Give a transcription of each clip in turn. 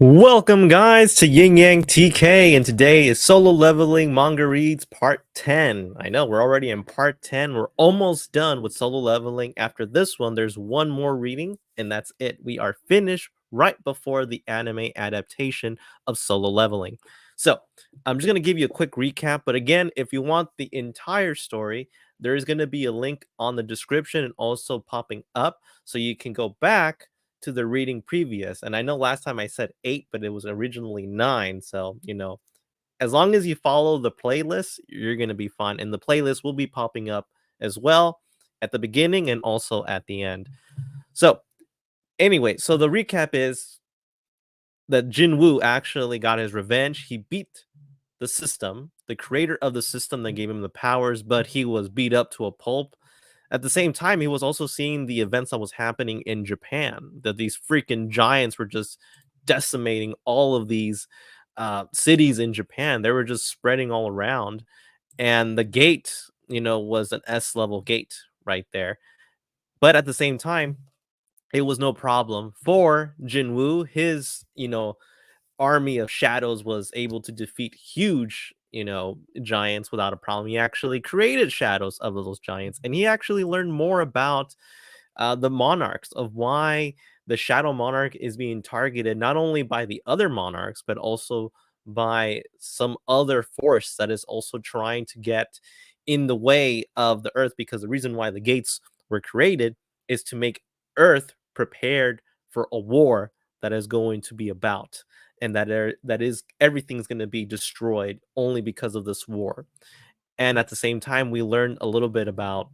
Welcome, guys, to YinYangTK, and today is Solo Leveling Manga Reads Part 10. I know, we're already in Part 10. We're almost done with Solo Leveling. After this one, there's one more reading, and that's it. We are finished right before the anime adaptation of Solo Leveling. So, I'm just going to give you a quick recap, but again, if you want the entire story, there is going to be a link on the description and also popping up, so you can go back to the reading previous. And I know last time I said 8, but it was originally 9. So, as long as you follow the playlist, you're going to be fine. And the playlist will be popping up as well at the beginning and also at the end. So, anyway, so the recap is that Jinwoo actually got his revenge. He beat the system, the creator of the system that gave him the powers, but he was beat up to a pulp. At the same time, he was also seeing the events that was happening in Japan, that these freaking giants were just decimating all of these cities in Japan. They were just spreading all around. And the gate, was an S level gate right there. But at the same time, it was no problem for Jinwoo. His, army of shadows was able to defeat huge, giants without a problem. He actually created shadows of those giants, and he actually learned more about the monarchs, of why the shadow monarch is being targeted not only by the other monarchs but also by some other force that is also trying to get in the way of the earth, because the reason why the gates were created is to make earth prepared for a war that is going to be about, and that is everything's going to be destroyed only because of this war. And at the same time, we learned a little bit about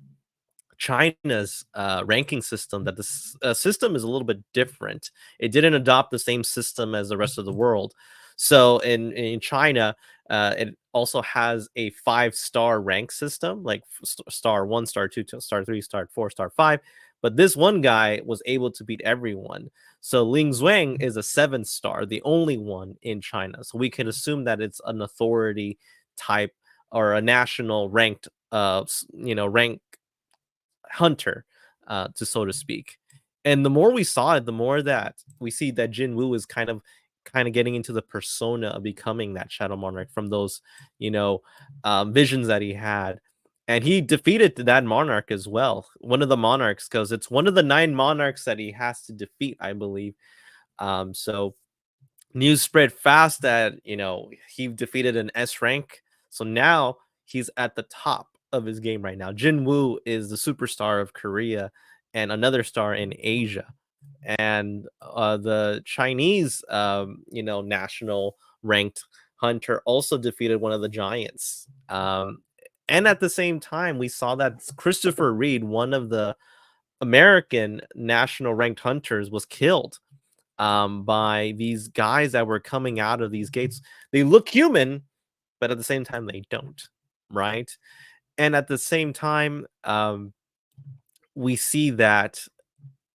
China's ranking system, that this system is a little bit different. It didn't adopt the same system as the rest of the world. So in China, it also has a 5-star rank system, like star 1, star 2, star 3, star 4, star 5. But this one guy was able to beat everyone. So Ling Zhuang is a 7-star, the only one in China. So we can assume that it's an authority type or a national ranked, rank hunter, to so to speak. And the more we saw it, the more that we see that Jinwoo is kind of getting into the persona of becoming that Shadow Monarch from those, visions that he had. And he defeated that monarch as well. One of the monarchs, because it's one of the 9 monarchs that he has to defeat, I believe. So news spread fast that he defeated an S rank, so now he's at the top of his game right now. Jinwoo is the superstar of Korea and another star in Asia, and the Chinese, national ranked hunter also defeated one of the giants. And at the same time, we saw that Christopher Reed, one of the American national ranked hunters, was killed by these guys that were coming out of these gates. They look human, but at the same time, they don't, right? And at the same time, we see that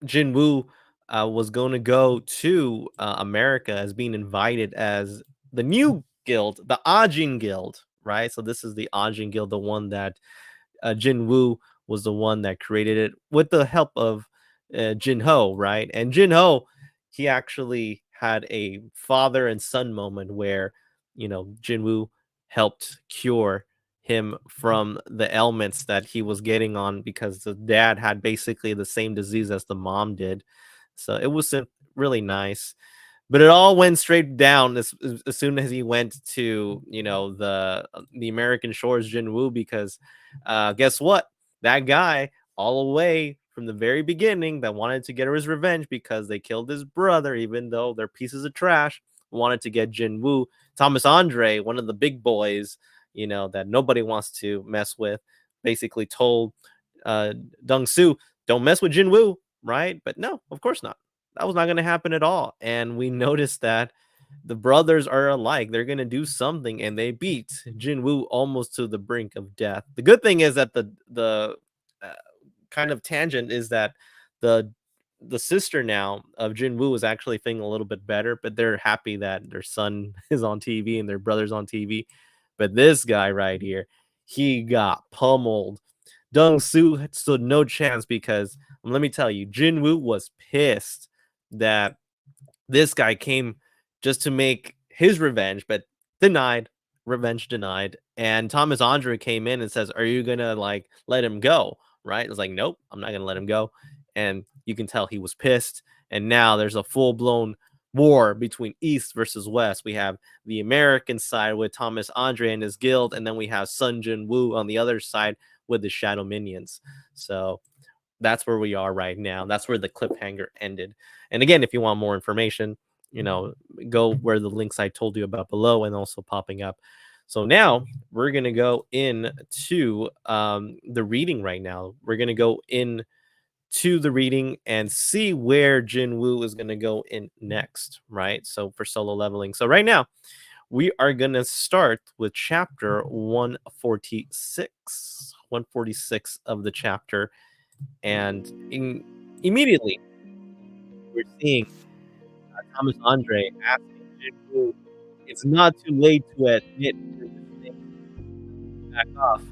Jinwoo was going to go to America as being invited as the new guild, the Ajin Guild, right? So this is the Ajin Guild, the one that Jinwoo was the one that created it with the help of Jinho, right? And Jinho, he actually had a father and son moment where, Jinwoo helped cure him from the ailments that he was getting on, because the dad had basically the same disease as the mom did. So it was really nice. But it all went straight down as soon as he went to, the American shores, Jinwoo, because guess what? That guy, all the way from the very beginning, that wanted to get his revenge because they killed his brother, even though they're pieces of trash, wanted to get Jinwoo. Thomas Andre, one of the big boys, that nobody wants to mess with, basically told uh, Dong Su, don't mess with Jinwoo, right? But no, of course not. That was not going to happen at all. And we noticed that the brothers are alike. They're going to do something, and they beat Jinwoo almost to the brink of death. The good thing is that the uh, kind of tangent is that the the sister now of Jinwoo is actually feeling a little bit better, but they're happy that their son is on TV and their brother's on TV. But this guy right here, he got pummeled. Dong Su stood no chance, because let me tell you, Jinwoo was pissed that this guy came just to make his revenge, but denied. Revenge denied. And Thomas Andre came in and says, "Are you gonna like let him go?" Right? It's like, "Nope, I'm not gonna let him go." And you can tell he was pissed. And now there's a full blown war between East versus West. We have the American side with Thomas Andre and his guild, and then we have Sun Jinwoo on the other side with the Shadow Minions. So that's where we are right now. That's where the cliffhanger ended. And again, if you want more information, go where the links I told you about below and also popping up. So now we're gonna go into the reading right now. We're gonna go in to the reading and see where Jinwoo is gonna go in next, right? So for solo leveling. So right now we are gonna start with chapter 146. 146 of the chapter, and immediately we're seeing Thomas Andre asking Jinwoo, "It's not too late to admit your mistake. Back off.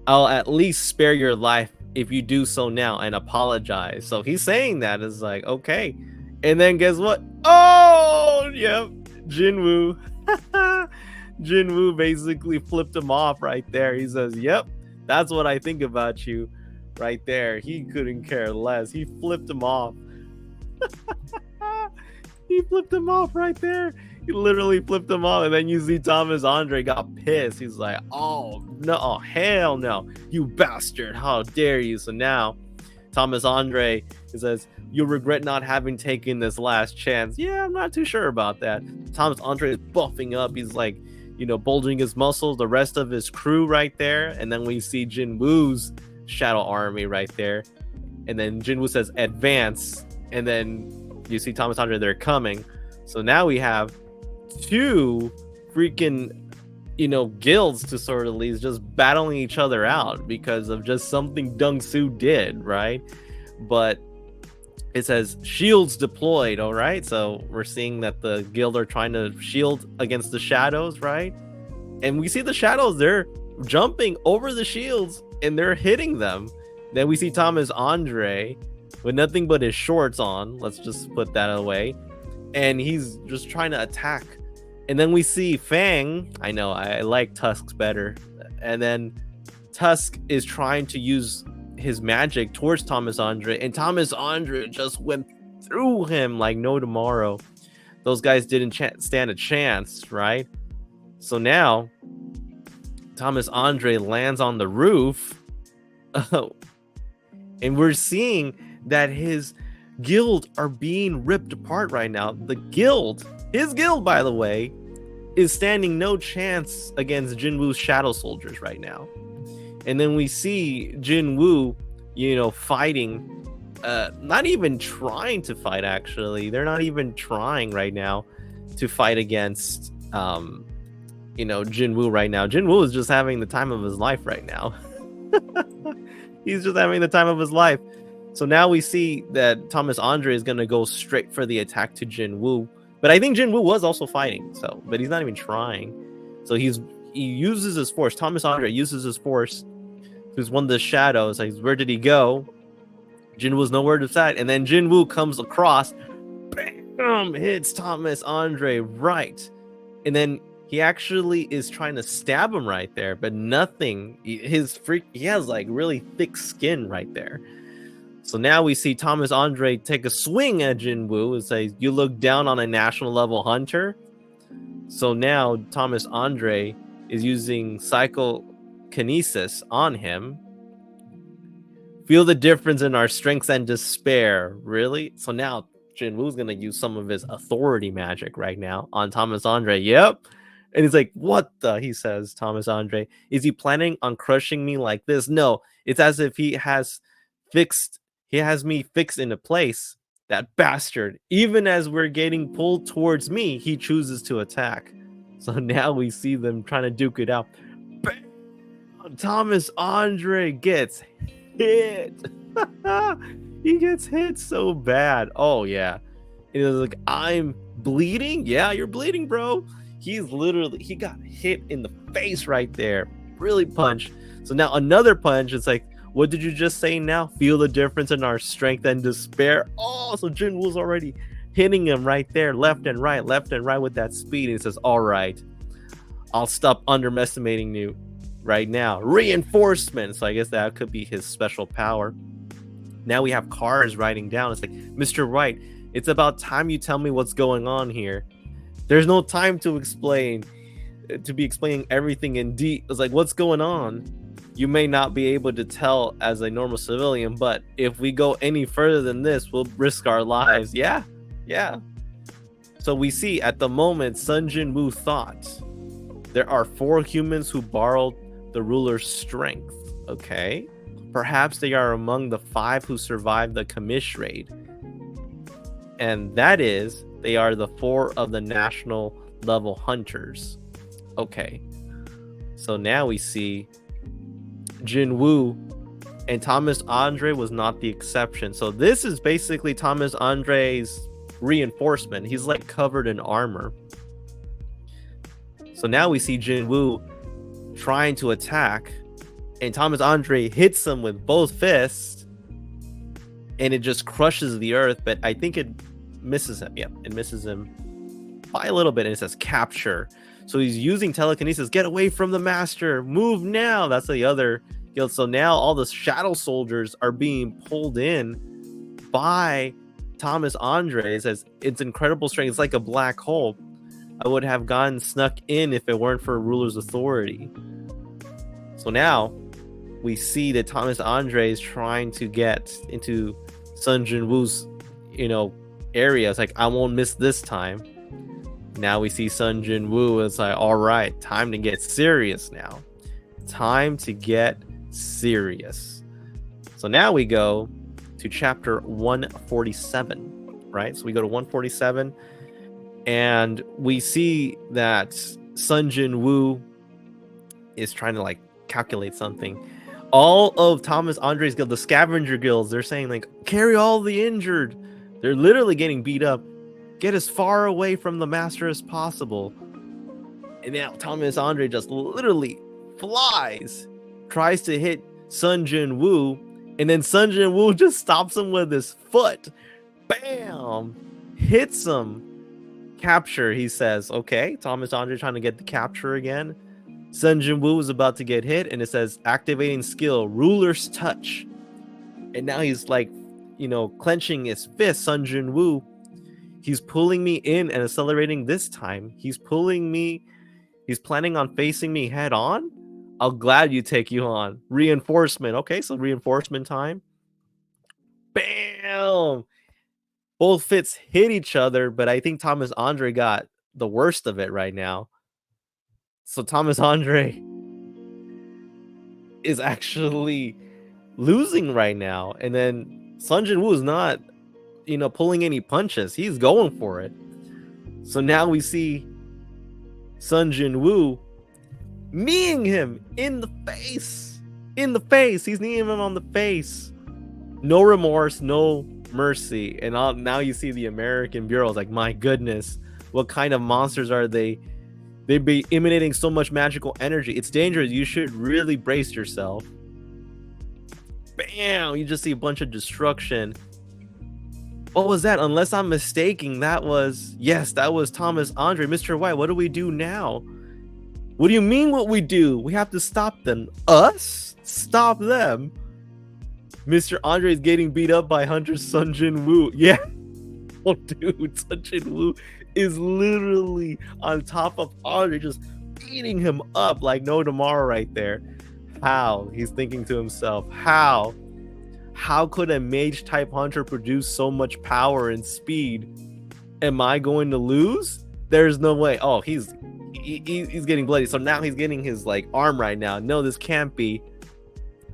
I'll at least spare your life if you do so now and apologize." So he's saying that is like, okay. And then guess what? Oh, yep, Jinwoo. Jinwoo basically flipped him off right there. He says, "Yep, that's what I think about you." Right there. He couldn't care less. He flipped him off. He flipped him off right there. He literally flipped him off. And then you see Thomas Andre got pissed. He's like, "Oh, no. Oh, hell no. You bastard. How dare you?" So now Thomas Andre says, "You'll regret not having taken this last chance." Yeah, I'm not too sure about that. Thomas Andre is buffing up. He's like, bulging his muscles. The rest of his crew right there. And then we see Jinwoo's shadow army right there. And then Jinwoo says, "Advance." And then you see Thomas Andre, they're coming. So now we have two freaking guilds to sort of least just battling each other out because of just something Dong-Soo did, right? But it says shields deployed. All right, so we're seeing that the guild are trying to shield against the shadows, right? And we see the shadows, they're jumping over the shields and they're hitting them. Then we see Thomas Andre with nothing but his shorts on. Let's just put that away. And he's just trying to attack. And then we see Fang. I know, I like Tusk's better. And then Tusk is trying to use his magic towards Thomas Andre. And Thomas Andre just went through him like no tomorrow. Those guys didn't stand a chance, right? So now Thomas Andre lands on the roof. And we're seeing that his guild are being ripped apart right now. The guild, his guild, by the way, is standing no chance against Jinwoo's shadow soldiers right now. And then we see Jinwoo, fighting, not even trying to fight, actually. They're not even trying right now to fight against, Jinwoo right now. Jinwoo is just having the time of his life right now. He's just having the time of his life. So now we see that Thomas Andre is going to go straight for the attack to Jinwoo. But I think Jinwoo was also fighting, but he's not even trying. So he uses his force. Thomas Andre uses his force to one of the shadows. Like, where did he go? Jinwoo's nowhere to sight. And then Jinwoo comes across, bam, hits Thomas Andre right. And then he actually is trying to stab him right there, but nothing. He has like really thick skin right there. So now we see Thomas Andre take a swing at Jinwoo and say, "You look down on a national level hunter." So now Thomas Andre is using psychokinesis on him. "Feel the difference in our strength and despair." Really? So now Jinwoo's going to use some of his authority magic right now on Thomas Andre. Yep. And he's like, "What the?" He says, Thomas Andre. "Is he planning on crushing me like this?" No, it's as if he has me fixed into place. That bastard. Even as we're getting pulled towards me, he chooses to attack. So now we see them trying to duke it out. Bam! Thomas Andre gets hit. He gets hit so bad. Oh, yeah. It was like, "I'm bleeding?" "Yeah, you're bleeding, bro." He got hit in the face right there. Really punch. So now another punch. It's like, "What did you just say now? Feel the difference in our strength and despair." Oh, so Jinwoo's already hitting him right there, left and right with that speed. And he says, all right, I'll stop underestimating you right now. Reinforcements. So I guess that could be his special power. Now we have cars writing down. It's like, Mr. White, it's about time you tell me what's going on here. There's no time to be explaining everything in deep. It's like, what's going on? You may not be able to tell as a normal civilian, but if we go any further than this, we'll risk our lives. Yeah. So we see at the moment, Sun Jinwoo thought there are 4 humans who borrowed the ruler's strength. Okay. Perhaps they are among the 5 who survived the Kamish raid. And that is, they are the 4 of the national level hunters. Okay. So now we see Jinwoo, and Thomas Andre was not the exception. So this is basically Thomas Andre's reinforcement. He's like covered in armor. So now we see Jinwoo trying to attack, and Thomas Andre hits him with both fists, and it just crushes the earth, but I think it misses him. Yeah, it misses him by a little bit, and it says capture. So he's using telekinesis. Get away from the master. Move now. That's the other guild. So now all the shadow soldiers are being pulled in by Thomas Andre. It says it's incredible strength. It's like a black hole. I would have gotten snuck in if it weren't for ruler's authority. So now we see that Thomas Andre is trying to get into Sun Jinwoo's, area. It's like, I won't miss this time. Now we see Sun Jinwoo. It's like, all right, time to get serious now. Time to get serious. So now we go to chapter 147, right? So we go to 147, and we see that Sun Jinwoo is trying to calculate something. All of Thomas Andre's guild, the scavenger guilds, they're saying carry all the injured. They're literally getting beat up. Get as far away from the master as possible. And now Thomas Andre just literally flies, tries to hit Sun Jinwoo, and then Sun Jinwoo just stops him with his foot. Bam! Hits him. Capture, he says. Okay, Thomas Andre trying to get the capture again. Sun Jinwoo is about to get hit, and it says activating skill, ruler's touch. And now he's clenching his fist, Sun Jinwoo. He's pulling me in and accelerating this time. He's planning on facing me head on. I'll gladly take you on. Reinforcement. Okay, so reinforcement time. Bam! Both fists hit each other, but I think Thomas Andre got the worst of it right now. So Thomas Andre is actually losing right now. And then Sun Jinwoo is not pulling any punches. He's going for it. So now we see Sun Jinwoo kneeing him in the face. He's kneeing him on the face. No remorse, no mercy. And now you see the American Bureau is my goodness, what kind of monsters are they? They'd be emanating so much magical energy. It's dangerous. You should really brace yourself. Bam! You just see a bunch of destruction. What was that? Unless I'm mistaken, that was Thomas Andre. Mr. White, what do we do now? What do you mean what we do? We have to stop them. Us? Stop them? Mr. Andre is getting beat up by Hunter Sun Jinwoo. Yeah. Oh, dude, Sun Jinwoo is literally on top of Andre, just beating him up like no tomorrow right there. How? He's thinking to himself, how could a mage type hunter produce so much power and speed? Am I going to lose? There's no way. Oh, he's getting bloody. So now he's getting his arm right now. No, this can't be.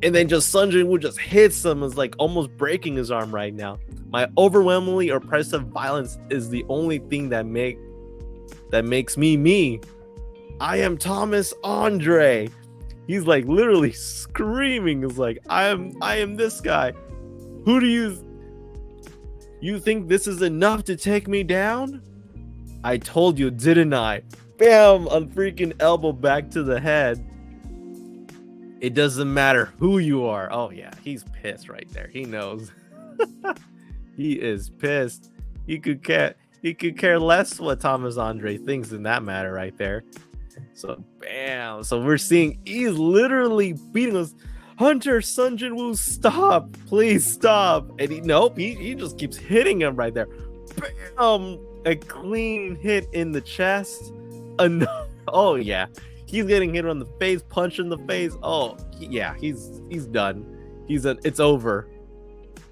And then just Sun Jinwoo just hits him, is almost breaking his arm right now. My overwhelmingly oppressive violence is the only thing that makes me me. I am Thomas Andre. He's literally screaming. It's I am this guy. Who do you think this is enough to take me down? I told you, didn't I? Bam! A freaking elbow back to the head. It doesn't matter who you are. Oh yeah, he's pissed right there. He knows. He is pissed. he could care less what Thomas Andre thinks in that matter right there. So bam. So we're seeing he's literally beating us. Hunter Sun Jinwoo, stop. Please stop. And he just keeps hitting him right there. Bam. A clean hit in the chest. Oh yeah. He's getting hit on the face, punch in the face. Oh yeah, he's done. It's over.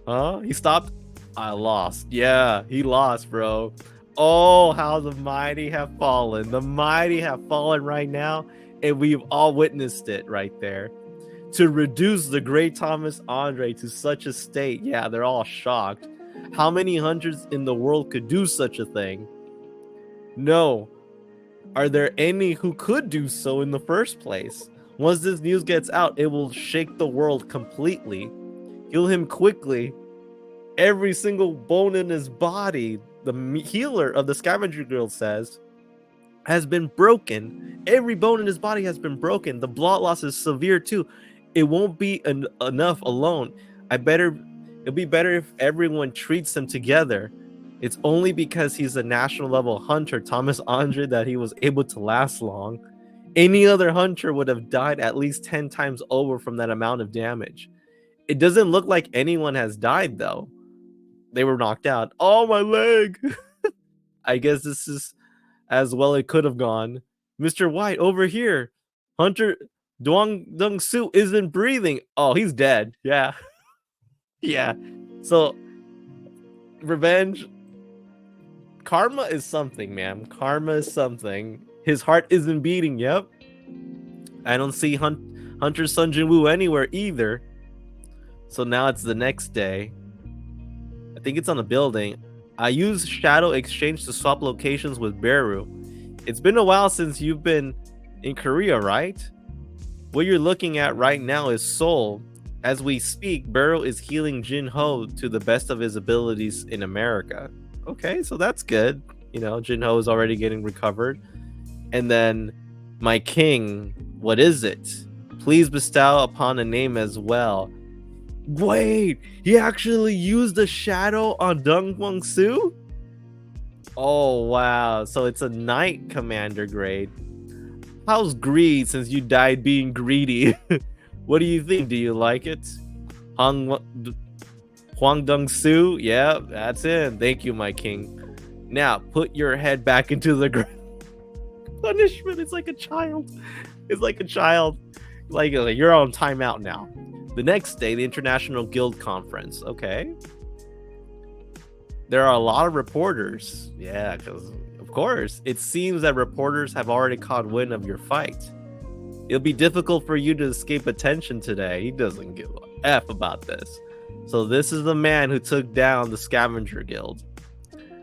Huh? He stopped. I lost. Yeah, he lost, bro. Oh, how the mighty have fallen. The mighty have fallen right now, and we've all witnessed it right there. To reduce the great Thomas Andre to such a state, yeah, they're all shocked. How many hunters in the world could do such a thing? No. Are there any who could do so in the first place? Once this news gets out, it will shake the world completely. Heal him quickly. Every single bone in his body, the healer of the scavenger guild says, has been broken. Every bone in his body has been broken. The blood loss is severe too. It won't be enough alone. It'll be better if everyone treats them together. It's only because he's a national level hunter, Thomas Andre, that he was able to last long. Any other hunter would have died at least 10 times over from that amount of damage. It doesn't look like anyone has died though. They were knocked out. Oh, my leg. I guess this is as well it could have gone. Mr. White, over here. Hunter Dong Su isn't breathing. Oh, he's dead. Yeah. Yeah. So, revenge. Karma is something, man. Karma is something. His heart isn't beating. Yep. I don't see Hunter Sun Jinwoo anywhere either. So now it's the next day. I think it's on the building. I use Shadow Exchange to swap locations with Beru. It's been a while since you've been in Korea, right? What you're looking at right now is Seoul. As we speak, Beru is healing Jinho to the best of his abilities in America. Okay, so that's good. Jinho is already getting recovered. And then, my king, what is it? Please bestow upon a name as well. Wait, he actually used the shadow on Dong Su? Oh, wow. So it's a knight commander grade. How's greed since you died being greedy? What do you think? Do you like it? Huang Dong-su? Yeah, that's it. Thank you, my king. Now, put your head back into the ground. Punishment. It's like a child. It's like a child. Like you're on timeout now. The next day, the International Guild Conference. Okay. There are a lot of reporters. Yeah, because, of course, it seems that reporters have already caught wind of your fight. It'll be difficult for you to escape attention today. He doesn't give a F about this. So this is the man who took down the Scavenger Guild.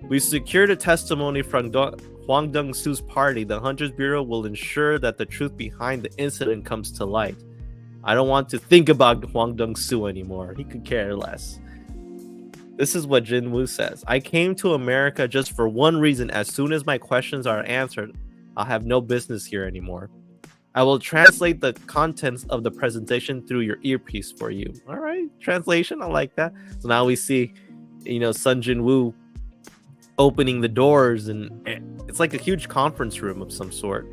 We secured a testimony from Hwang Dong-su's party. The Hunters Bureau will ensure that the truth behind the incident comes to light. I don't want to think about Hwang Dong-su anymore. He could care less. This is what Jinwoo says. I came to America just for one reason. As soon as my questions are answered, I'll have no business here anymore. I will translate the contents of the presentation through your earpiece for you. All right, translation. I like that. So now we see, Sun Jinwoo opening the doors, and it's like a huge conference room of some sort.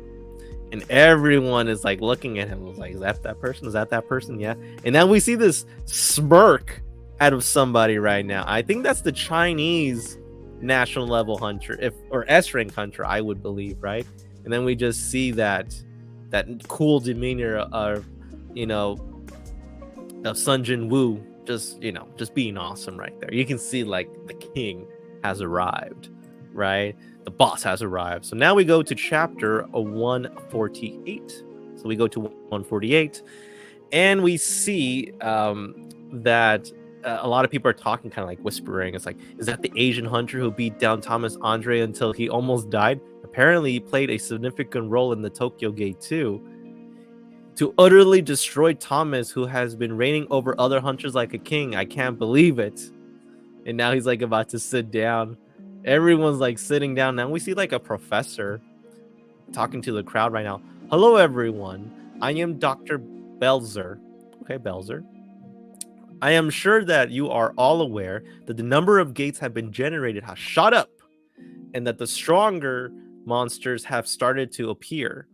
And everyone is like looking at him. Like, is that person? Is that person? Yeah. And then we see this smirk out of somebody right now. I think that's the Chinese national level hunter, or S-rank hunter, I would believe, right? And then we just see that cool demeanor of Sun Jinwoo just being awesome right there. You can see like the king has arrived, right? The boss has arrived. So now we go to chapter 148. So we go to 148, and we see that a lot of people are talking, kind of like whispering. It's like, is that the Asian hunter who beat down Thomas Andre until he almost died? Apparently, he played a significant role in the Tokyo Gate too. To utterly destroy Thomas, who has been reigning over other hunters like a king. I can't believe it. And now he's like about to sit down. Everyone's like sitting down. Now we see like a professor talking to the crowd right now. Hello, everyone. I am Dr. Belzer. Okay, Belzer. I am sure that you are all aware that the number of gates have been generated has shot up, and that the stronger monsters have started to appear.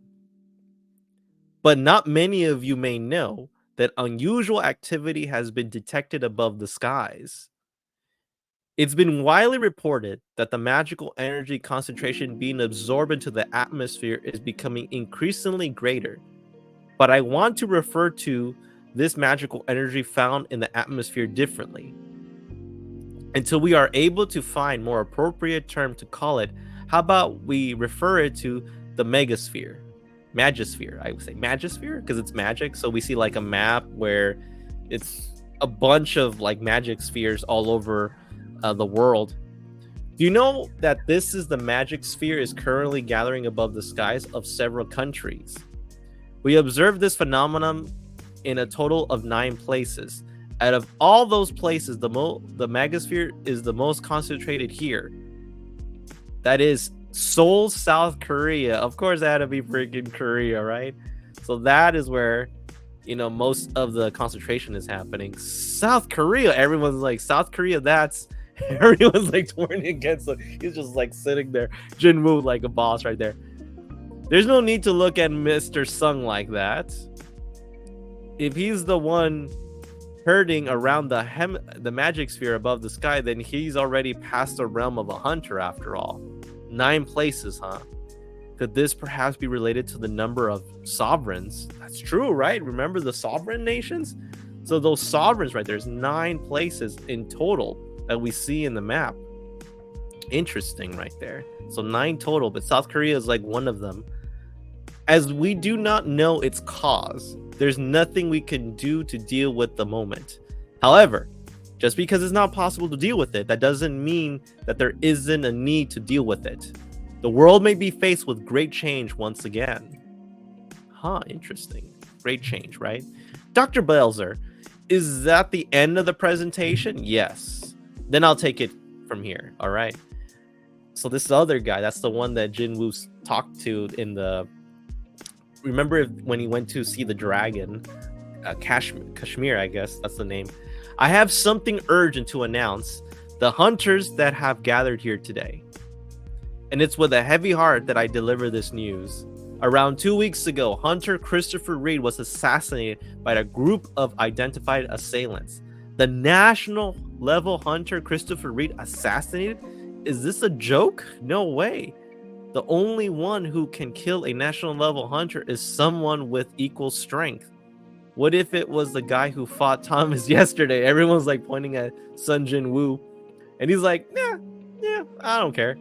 But not many of you may know that unusual activity has been detected above the skies. It's been widely reported that the magical energy concentration being absorbed into the atmosphere is becoming increasingly greater. But I want to refer to this magical energy found in the atmosphere differently. Until we are able to find more appropriate term to call it, how about we refer it to the megasphere? Magisphere, I would say magisphere because it's magic. So we see like a map where it's a bunch of like magic spheres all over the world. Do you know that this is the magic sphere is currently gathering above the skies of several countries? We observed this phenomenon in a total of 9 places. Out of all those places, the megasphere is the most concentrated here. That is Seoul, South Korea. Of course, that had to be freaking Korea, right? So that is where, most of the concentration is happening. South Korea, everyone's like, South Korea, that's everyone's like turning against him. He's just like sitting there, Jinwoo like a boss right there. There's no need to look at Mr. Sung like that. If he's the one herding around the magic sphere above the sky, then he's already past the realm of a hunter after all. 9 places, huh? Could this perhaps be related to the number of sovereigns? That's true, right? Remember the sovereign nations? So those sovereigns, right, there's 9 places in total that we see in the map. Interesting right there. So 9 total, but South Korea is like one of them. As we do not know its cause, there's nothing we can do to deal with the moment. However, just because it's not possible to deal with it, that doesn't mean that there isn't a need to deal with it. The world may be faced with great change once again. Huh, interesting. Great change, right? Dr. Belzer, is that the end of the presentation? Yes. Then I'll take it from here, all right? So this other guy, that's the one that Jinwoo talked to in the... Remember when he went to see the dragon? Kashmir, I guess, that's the name. I have something urgent to announce. The hunters that have gathered here today. And it's with a heavy heart that I deliver this news. Around 2 weeks ago, Hunter Christopher Reed was assassinated by a group of identified assailants. The national level hunter Christopher Reed assassinated? Is this a joke? No way. The only one who can kill a national level hunter is someone with equal strength. What if it was the guy who fought Thomas yesterday? Everyone's like pointing at Sun Jinwoo. And he's like, yeah, I don't care.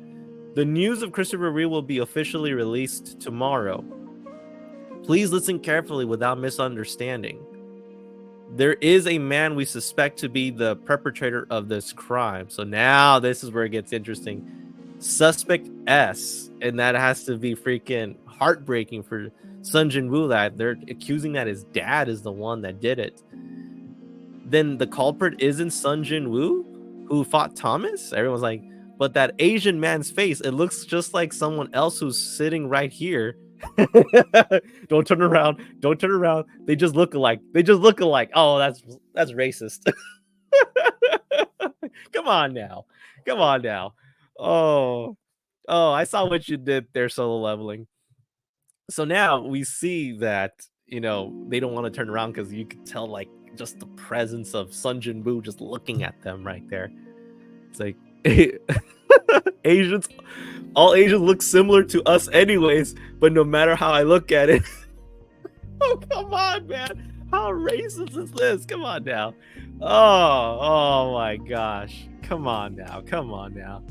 The news of Christopher Reed will be officially released tomorrow. Please listen carefully without misunderstanding. There is a man we suspect to be the perpetrator of this crime. So now this is where it gets interesting. Suspect S, and that has to be freaking heartbreaking for Sun Jinwoo that they're accusing that his dad is the one that did it. Then the culprit isn't Sun Jinwoo who fought Thomas? Everyone's like, but that Asian man's face, it looks just like someone else who's sitting right here. Don't turn around. Don't turn around. They just look alike. Oh, that's racist. Come on now. Oh, I saw what you did there, Solo Leveling. So now we see that, they don't want to turn around because you could tell, like, just the presence of Sun Jinwoo just looking at them right there. It's like, all Asians look similar to us anyways, but no matter how I look at it. Oh, come on, man. How racist is this? Come on now. Oh my gosh. Come on now.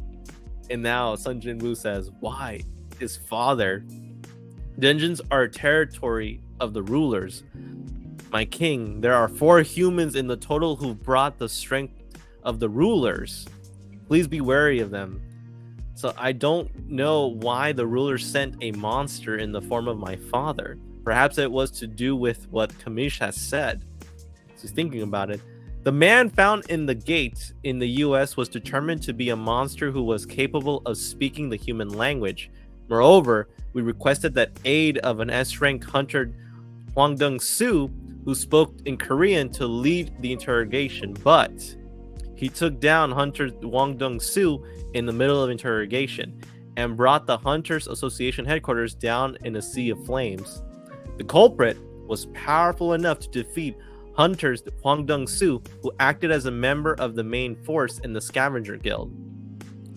And now Sun Jinwoo says, why? His father. Dungeons are territory of the rulers. My king, there are 4 humans in the total who brought the strength of the rulers. Please be wary of them. So I don't know why the rulers sent a monster in the form of my father. Perhaps it was to do with what Kamish has said. So he's thinking about it. The man found in the gate in the US was determined to be a monster who was capable of speaking the human language. Moreover, we requested that aid of an S-rank hunter, Hwang Dong-soo, who spoke in Korean to lead the interrogation, but he took down Hunter Wang Dong-soo in the middle of interrogation and brought the Hunters Association headquarters down in a sea of flames. The culprit was powerful enough to defeat Hunters Hwang Dong-soo, who acted as a member of the main force in the Scavenger Guild.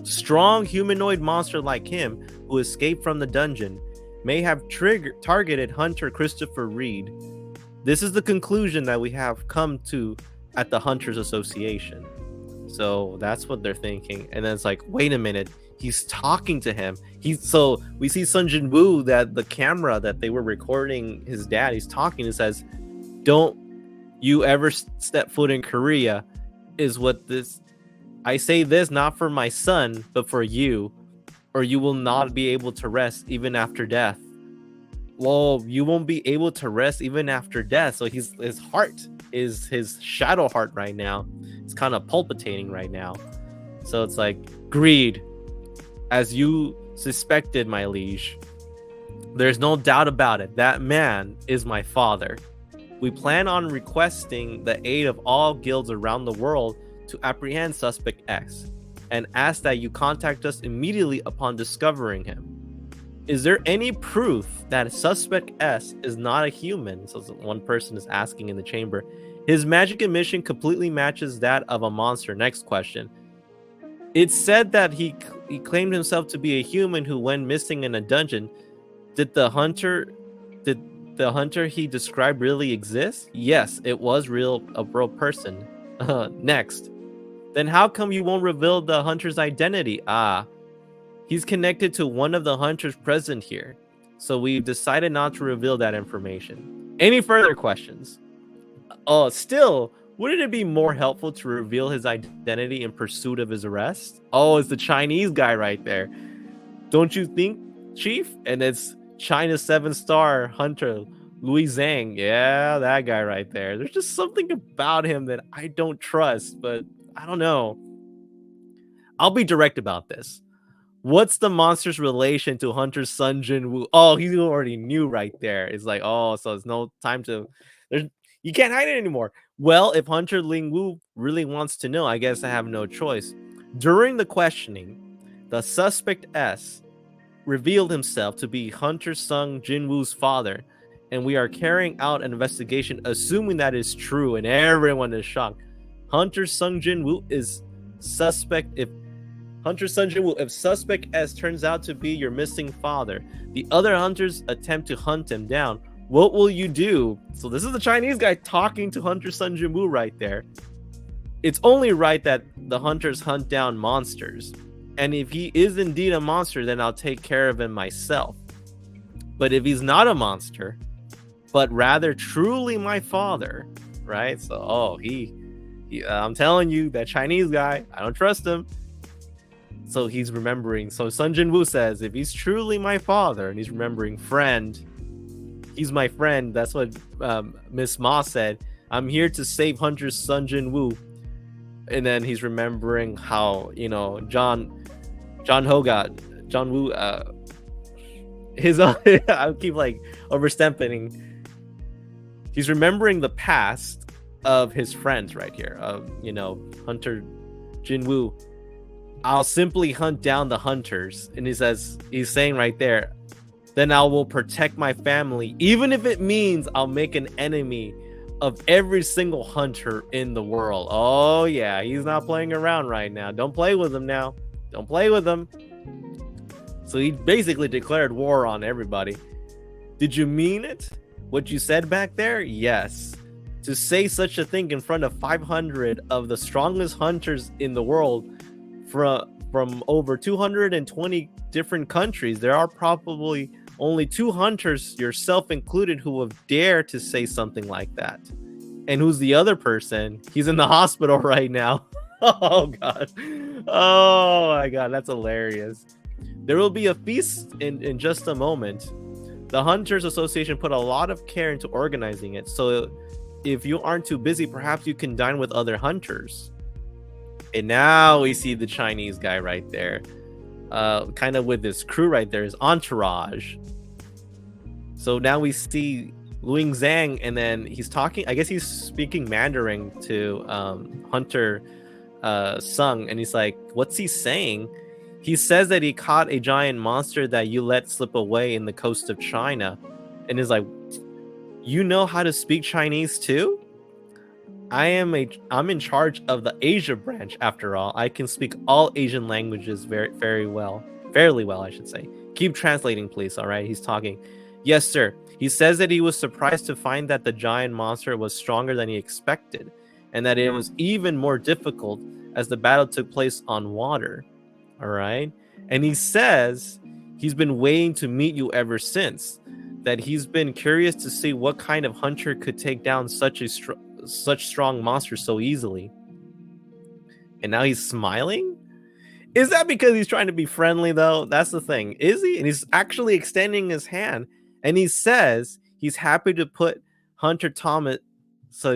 Strong humanoid monster like him, who escaped from the dungeon, may have targeted Hunter Christopher Reed. This is the conclusion that we have come to at the Hunters Association. So that's what they're thinking. And then it's like, wait a minute, he's talking to him. So we see Sun Jinwoo, that the camera that they were recording his dad, he's talking and says, don't you ever step foot in Korea, is what this, I say this not for my son, but for you, or you will not be able to rest even after death. Well, you won't be able to rest even after death. So his heart is his shadow heart right now. It's kind of palpitating right now. So it's like, greed, as you suspected, my liege. There's no doubt about it. That man is my father. We plan on requesting the aid of all guilds around the world to apprehend Suspect X, and ask that you contact us immediately upon discovering him. Is there any proof that Suspect S is not a human? So one person is asking in the chamber. His magic emission completely matches that of a monster. Next question. It's said that he claimed himself to be a human who went missing in a dungeon. Did the hunter he described really exist? Yes, it was a real person. Next. Then how come you won't reveal the hunter's identity? He's connected to one of the hunters present here, so we've decided not to reveal that information. Any further questions? Still, wouldn't it be more helpful to reveal his identity in pursuit of his arrest? Oh, it's the Chinese guy right there. Don't you think, Chief? And it's China's 7-star hunter, Louis Zhang. Yeah, that guy right there. There's just something about him that I don't trust, but I don't know. I'll be direct about this. What's the monster's relation to Hunter's son Jinwoo? Oh, he already knew right there. It's like, oh, so it's no time to... You can't hide it anymore. Well, if Hunter Lingwu really wants to know, I guess I have no choice. During the questioning, the suspect S revealed himself to be Hunter Sung Jinwoo's father, and we are carrying out an investigation assuming that is true, and everyone is shocked. Hunter Sung Jinwoo is suspect. If suspect S turns out to be your missing father, the other hunters attempt to hunt him down, what will you do? So this is the Chinese guy talking to Hunter Sun Jinwoo right there. It's only right that the hunters hunt down monsters. And if he is indeed a monster, then I'll take care of him myself. But if he's not a monster, but rather truly my father, right? So, I'm telling you, that Chinese guy, I don't trust him. So he's remembering. So Sun Jinwoo says, if he's truly my father, and he's remembering friend, he's my friend. That's what Miss Ma said. I'm here to save Hunter Sun Jinwoo. And then he's remembering how, John Woo, I keep like overstepping. He's remembering the past of his friends right here. Hunter Jinwoo. I'll simply hunt down the hunters. And he's saying right there, then I will protect my family, even if it means I'll make an enemy of every single hunter in the world. Oh yeah, he's not playing around right now. Don't play with him now. Don't play with him. So he basically declared war on everybody. Did you mean it? What you said back there? Yes. To say such a thing in front of 500 of the strongest hunters in the world from over 220 different countries, there are probably only 2 hunters, yourself included, who would dare to say something like that. And who's the other person? He's in the hospital right now. Oh god. Oh my god, that's hilarious. There will be a feast in just a moment. The Hunters Association put a lot of care into organizing it, so if you aren't too busy, perhaps you can dine with other hunters. And now we see the Chinese guy right there, kind of with this crew right there, his entourage. So now we see Luing Zhang, and then he's talking. I guess he's speaking Mandarin to Hunter Sung, and he's like, "What's he saying?" He says that he caught a giant monster that you let slip away in the coast of China, and is like, "You know how to speak Chinese too?" I'm in charge of the Asia branch after all. I can speak all Asian languages fairly well, I should say. Keep translating, please. All right, he's talking. Yes, sir. He says that he was surprised to find that the giant monster was stronger than he expected, and that it was even more difficult as the battle took place on water. All right, and he says he's been waiting to meet you ever since. That he's been curious to see what kind of hunter could take down such strong monsters so easily. And now he's smiling? Is that because he's trying to be friendly, though? That's the thing. Is he? And he's actually extending his hand. And he says he's happy to put Hunter Thomas. So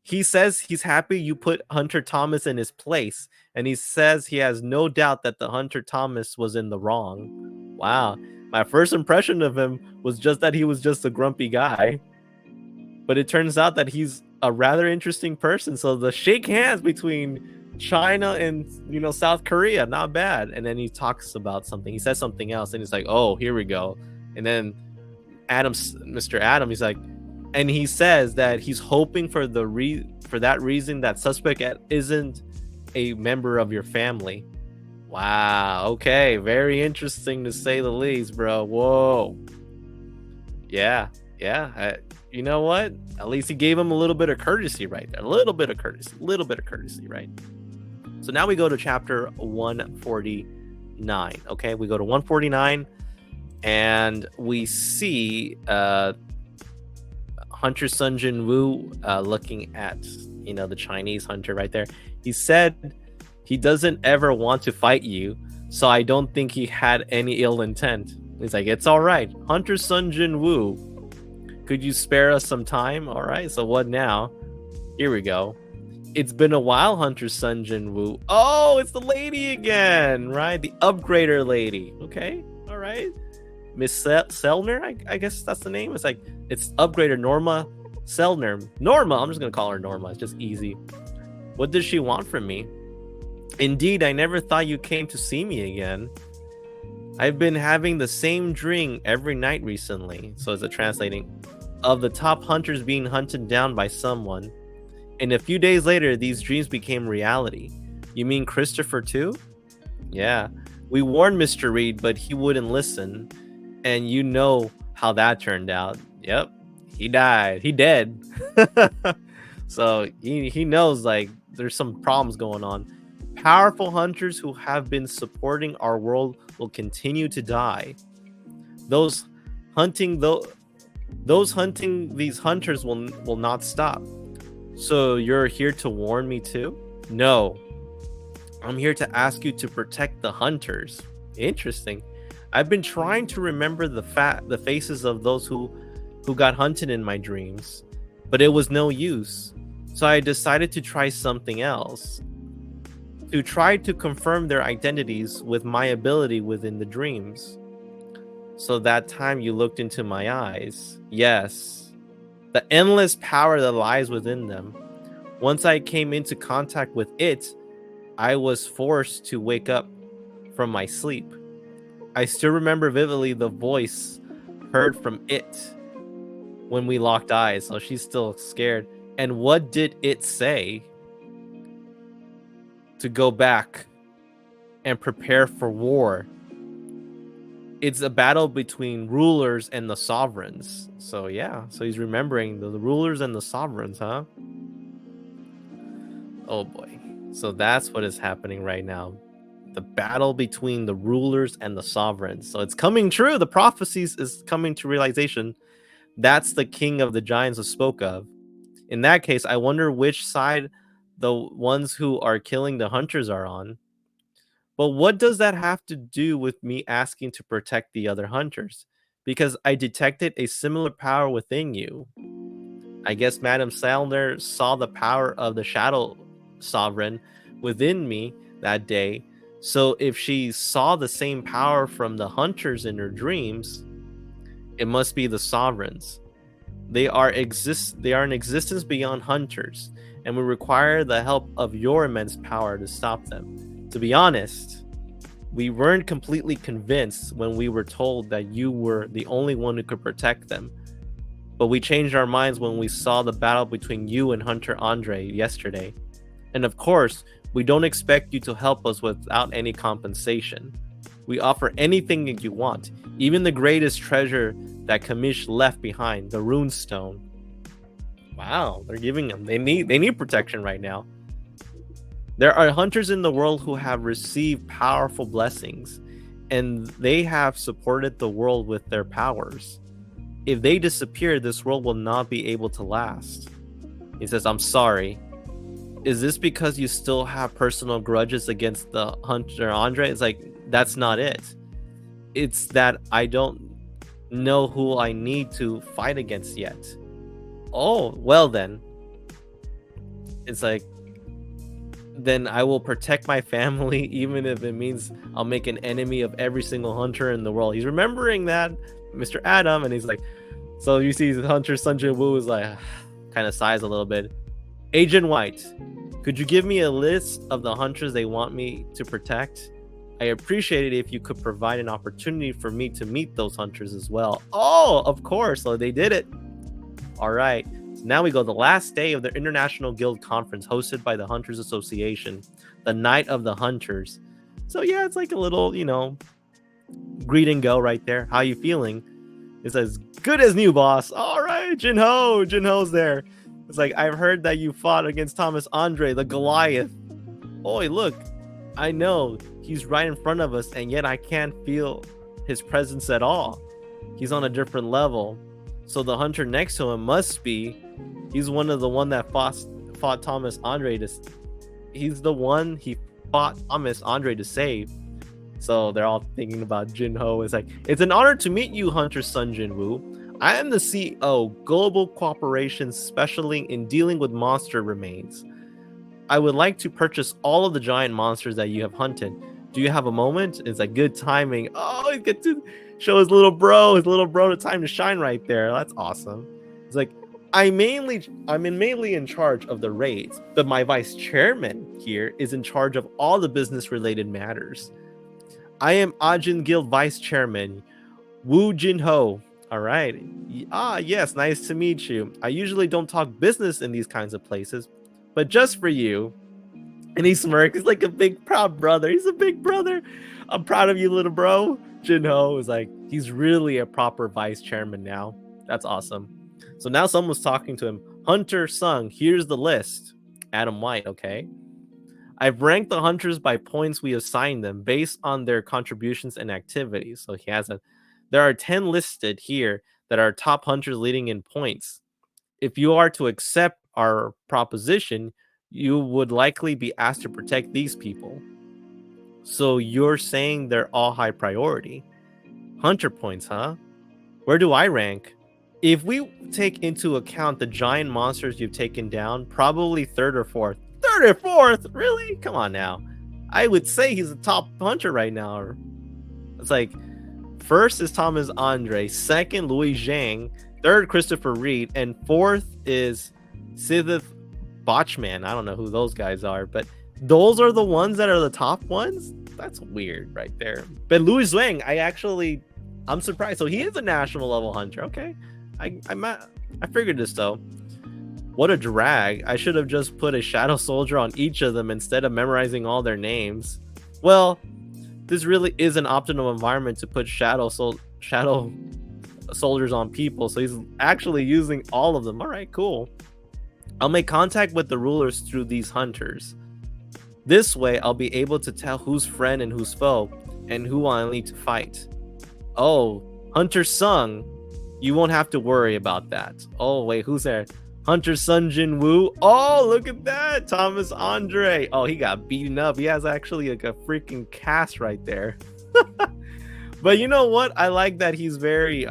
he says he's happy you put Hunter Thomas in his place. And he says he has no doubt that the Hunter Thomas was in the wrong. Wow. My first impression of him was just that he was just a grumpy guy. But it turns out that he's a rather interesting person. So the shake hands between China and South Korea, not bad. And then he talks about something. He says something else, and he's like, "Oh, here we go." And then Mr. Adam, he's like, and he says that he's hoping for that reason that suspect isn't a member of your family. Wow. Okay. Very interesting to say the least, bro. Whoa. Yeah. You know what? At least he gave him a little bit of courtesy right there. A little bit of courtesy, right? So now we go to chapter 149. Okay, we go to 149, and we see Hunter Sun Jinwoo looking at the Chinese hunter right there. He said he doesn't ever want to fight you, so I don't think he had any ill intent. He's like, it's all right, Hunter Sun Jinwoo. Could you spare us some time? All right, so what now? Here we go. It's been a while, Hunter Sun Jinwoo. Oh, it's the lady again, right? The upgrader lady. Okay, all right. Miss Selner, I guess that's the name. It's upgrader Norma Selner. Norma, I'm just going to call her Norma. It's just easy. What does she want from me? Indeed, I never thought you came to see me again. I've been having the same dream every night recently. So is it translating? Of the top hunters being hunted down by someone. And a few days later, these dreams became reality. You mean Christopher too? Yeah. We warned Mr. Reed, but he wouldn't listen. And you know how that turned out. Yep. He died. He dead. So he knows there's some problems going on. Powerful hunters who have been supporting our world will continue to die. Those hunting these hunters will not stop. So you're here to warn me too? No. I'm here to ask you to protect the hunters. Interesting. I've been trying to remember the faces of those who got hunted in my dreams, but it was no use. So I decided to try something else. To try to confirm their identities with my ability within the dreams. So that time you looked into my eyes. Yes. The endless power that lies within them. Once I came into contact with it, I was forced to wake up from my sleep. I still remember vividly the voice heard from it when we locked eyes. So she's still scared. And what did it say? To go back and prepare for war. It's a battle between rulers and the sovereigns. So yeah, so he's remembering the rulers and the sovereigns, huh? Oh boy. So that's what is happening right now. The battle between the rulers and the sovereigns. So it's coming true. The prophecies is coming to realization. That's the king of the giants I spoke of. In that case, I wonder which side the ones who are killing the hunters are on. But what does that have to do with me asking to protect the other hunters? Because I detected a similar power within you. I guess Madame Sandler saw the power of the Shadow Sovereign within me that day. So if she saw the same power from the hunters in her dreams, it must be the sovereigns. They are in existence beyond hunters, and we require the help of your immense power to stop them. To be honest, we weren't completely convinced when we were told that you were the only one who could protect them. But we changed our minds when we saw the battle between you and Hunter Andre yesterday. And of course, we don't expect you to help us without any compensation. We offer anything that you want, even the greatest treasure that Kamish left behind, the rune stone. Wow, they're giving them. They need protection right now. There are hunters in the world who have received powerful blessings, and they have supported the world with their powers. If they disappear, this world will not be able to last. He says, I'm sorry. Is this because you still have personal grudges against the Hunter Andre? It's like, that's not it. It's that I don't know who I need to fight against yet. Oh, well then. It's like, then I will protect my family, even if it means I'll make an enemy of every single hunter in the world. He's remembering that, Mr. Adam, and he's like, so you see Hunter Sun Jinwoo is like, kind of sighs a little bit. Agent White, could you give me a list of the hunters they want me to protect? I appreciate it if you could provide an opportunity for me to meet those hunters as well. Oh, of course. So they did it. All right. So now we go the last day of the International Guild Conference hosted by the Hunters Association, the Night of the Hunters. So yeah, it's like a little, greet and go right there. How you feeling? It says, good as new, boss. All right, Jinho. Jinho's there. It's like, I've heard that you fought against Thomas Andre, the Goliath. Oi, look. I know he's right in front of us, and yet I can't feel his presence at all. He's on a different level. So the hunter next to him must be, he's one of the one that fought Thomas Andre he's the one he fought Thomas Andre to save. So they're all thinking about Jinho. It's like, it's an honor to meet you, Hunter Sun Jinwoo. I am the CEO, Global Corporation, specializing in dealing with monster remains. I would like to purchase all of the giant monsters that you have hunted. Do you have a moment? It's like good timing. Oh, he gets to show his little bro the time to shine right there. That's awesome. It's like, I'm mainly in charge of the raids, but my vice chairman here is in charge of all the business related matters. I am Ajin Guild Vice Chairman Woo Jinho. All right. Yes, nice to meet you. I usually don't talk business in these kinds of places, but just for you. And he smirks. He's like a big proud brother. He's a big brother. I'm proud of you, little bro. Jinho is like, he's really a proper vice chairman now. That's awesome. So now someone's talking to him. Hunter Sung, here's the list. Adam White, okay. I've ranked the hunters by points we assign them based on their contributions and activities. So there are 10 listed here that are top hunters leading in points. If you are to accept our proposition, you would likely be asked to protect these people. So you're saying they're all high priority. Hunter points, huh? Where do I rank? If we take into account the giant monsters you've taken down, probably third or fourth. Third or fourth? Really? Come on now. I would say he's a top hunter right now. It's like, first is Thomas Andre, second Louis Zhang, third Christopher Reed, and fourth is Sidith Botchman. I don't know who those guys are, but those are the ones that are the top ones? That's weird right there. But Louis Zhang, I'm surprised. So he is a national level hunter. Okay. I figured this though. What a drag. I should have just put a shadow soldier on each of them instead of memorizing all their names. Well, this really is an optimal environment to put shadow soldiers on people. So he's actually using all of them. All right, cool. I'll make contact with the rulers through these hunters. This way, I'll be able to tell who's friend and who's foe, and who I need to fight. Oh, Hunter Sung. You won't have to worry about that. Oh, wait, who's there? Hunter Sun Jinwoo. Oh, look at that. Thomas Andre. Oh, he got beaten up. He has actually like a freaking cast right there. But you know what? I like that he's very,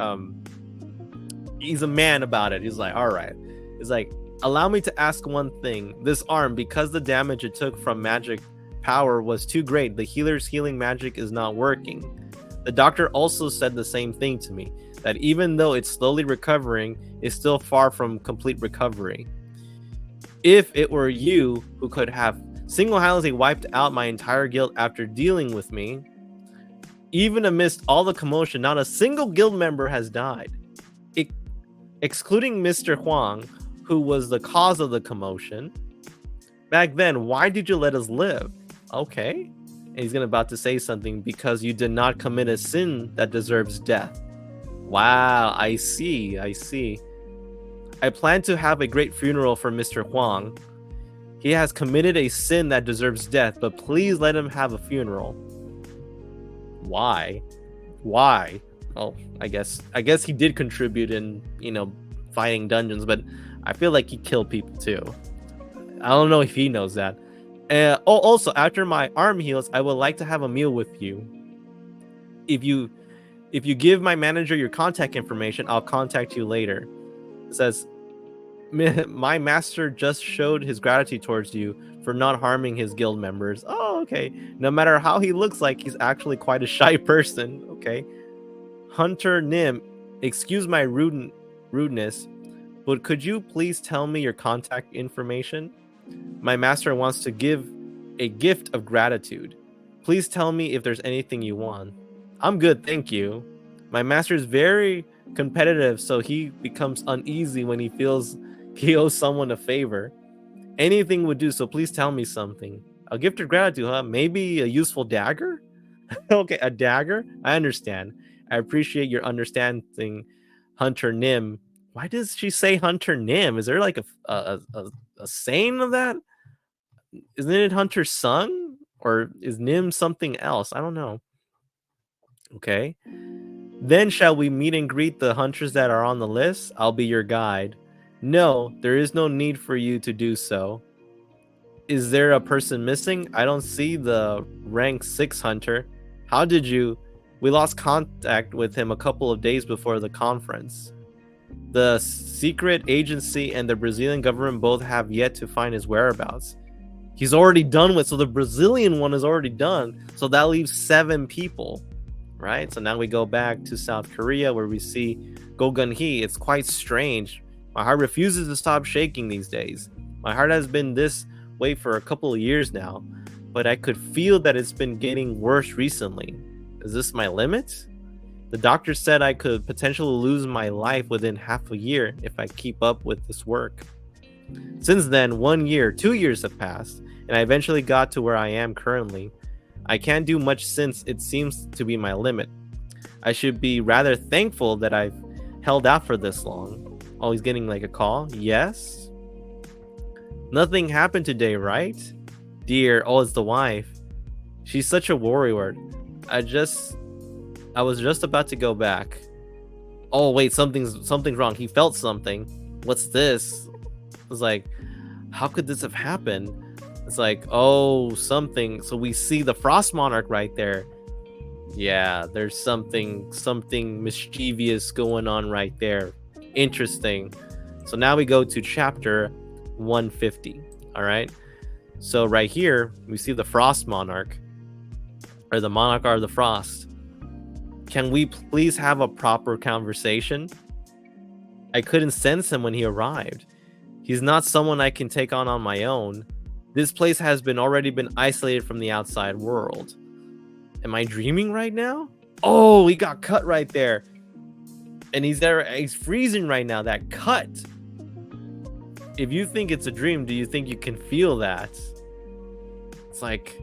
he's a man about it. He's like, all right. He's like, allow me to ask one thing. This arm, because the damage it took from magic power was too great, the healer's healing magic is not working. The doctor also said the same thing to me. that even though it's slowly recovering, it's still far from complete recovery. If it were you who could have single-handedly wiped out my entire guild after dealing with me, even amidst all the commotion, not a single guild member has died. Excluding Mr. Huang, who was the cause of the commotion. Back then, why did you let us live? Okay. And he's about to say something, because you did not commit a sin that deserves death. Wow, I see. I plan to have a great funeral for Mr. Huang. He has committed a sin that deserves death, but please let him have a funeral. Why? Oh, I guess he did contribute in, fighting dungeons, but I feel like he killed people too. I don't know if he knows that. Also, after my arm heals, I would like to have a meal with you. If you give my manager your contact information, I'll contact you later. It says, my master just showed his gratitude towards you for not harming his guild members. Oh, okay. No matter how he looks like, he's actually quite a shy person. Okay. Hunter Nim, excuse my rudeness, but could you please tell me your contact information? My master wants to give a gift of gratitude. Please tell me if there's anything you want. I'm good, thank you. My master is very competitive, so he becomes uneasy when he feels he owes someone a favor. Anything would do, so please tell me something. A gift of gratitude, huh? Maybe a useful dagger? Okay, a dagger? I understand. I appreciate your understanding, Hunter Nim. Why does she say Hunter Nim? Is there like a saying of that? Isn't it Hunter Sung? Or is Nim something else? I don't know. Okay. Then shall we meet and greet the hunters that are on the list? I'll be your guide. No, there is no need for you to do so. Is there a person missing? I don't see the rank 6 hunter. How did you? We lost contact with him a couple of days before the conference. The secret agency and the Brazilian government both have yet to find his whereabouts. He's already done with, so the Brazilian one is already done. So that leaves 7 people, right? So now we go back to South Korea where we see Go Gun-hee. It's quite strange. My heart refuses to stop shaking these days. My heart has been this way for a couple of years now, but I could feel that it's been getting worse recently. Is this my limit? The doctor said I could potentially lose my life within half a year if I keep up with this work. Since then, 1 year, 2 years have passed, and I eventually got to where I am currently. I can't do much since it seems to be my limit. I should be rather thankful that I've held out for this long. Oh, he's getting like a call? Yes? Nothing happened today, right? Dear, oh, it's the wife. She's such a warrior. I was just about to go back. Oh wait, something's wrong. He felt something. What's this? It's like, how could this have happened? It's like, oh, something. So we see the Frost Monarch right there. Yeah, there's something mischievous going on right there. Interesting. So now we go to chapter 150. All right. So right here we see the Frost Monarch, or the Monarch of the Frost. Can we please have a proper conversation? I couldn't sense him when he arrived. He's not someone I can take on my own. This place has already been isolated from the outside world. Am I dreaming right now? Oh, he got cut right there. And he's freezing right now. That cut. If you think it's a dream, do you think you can feel that? It's like,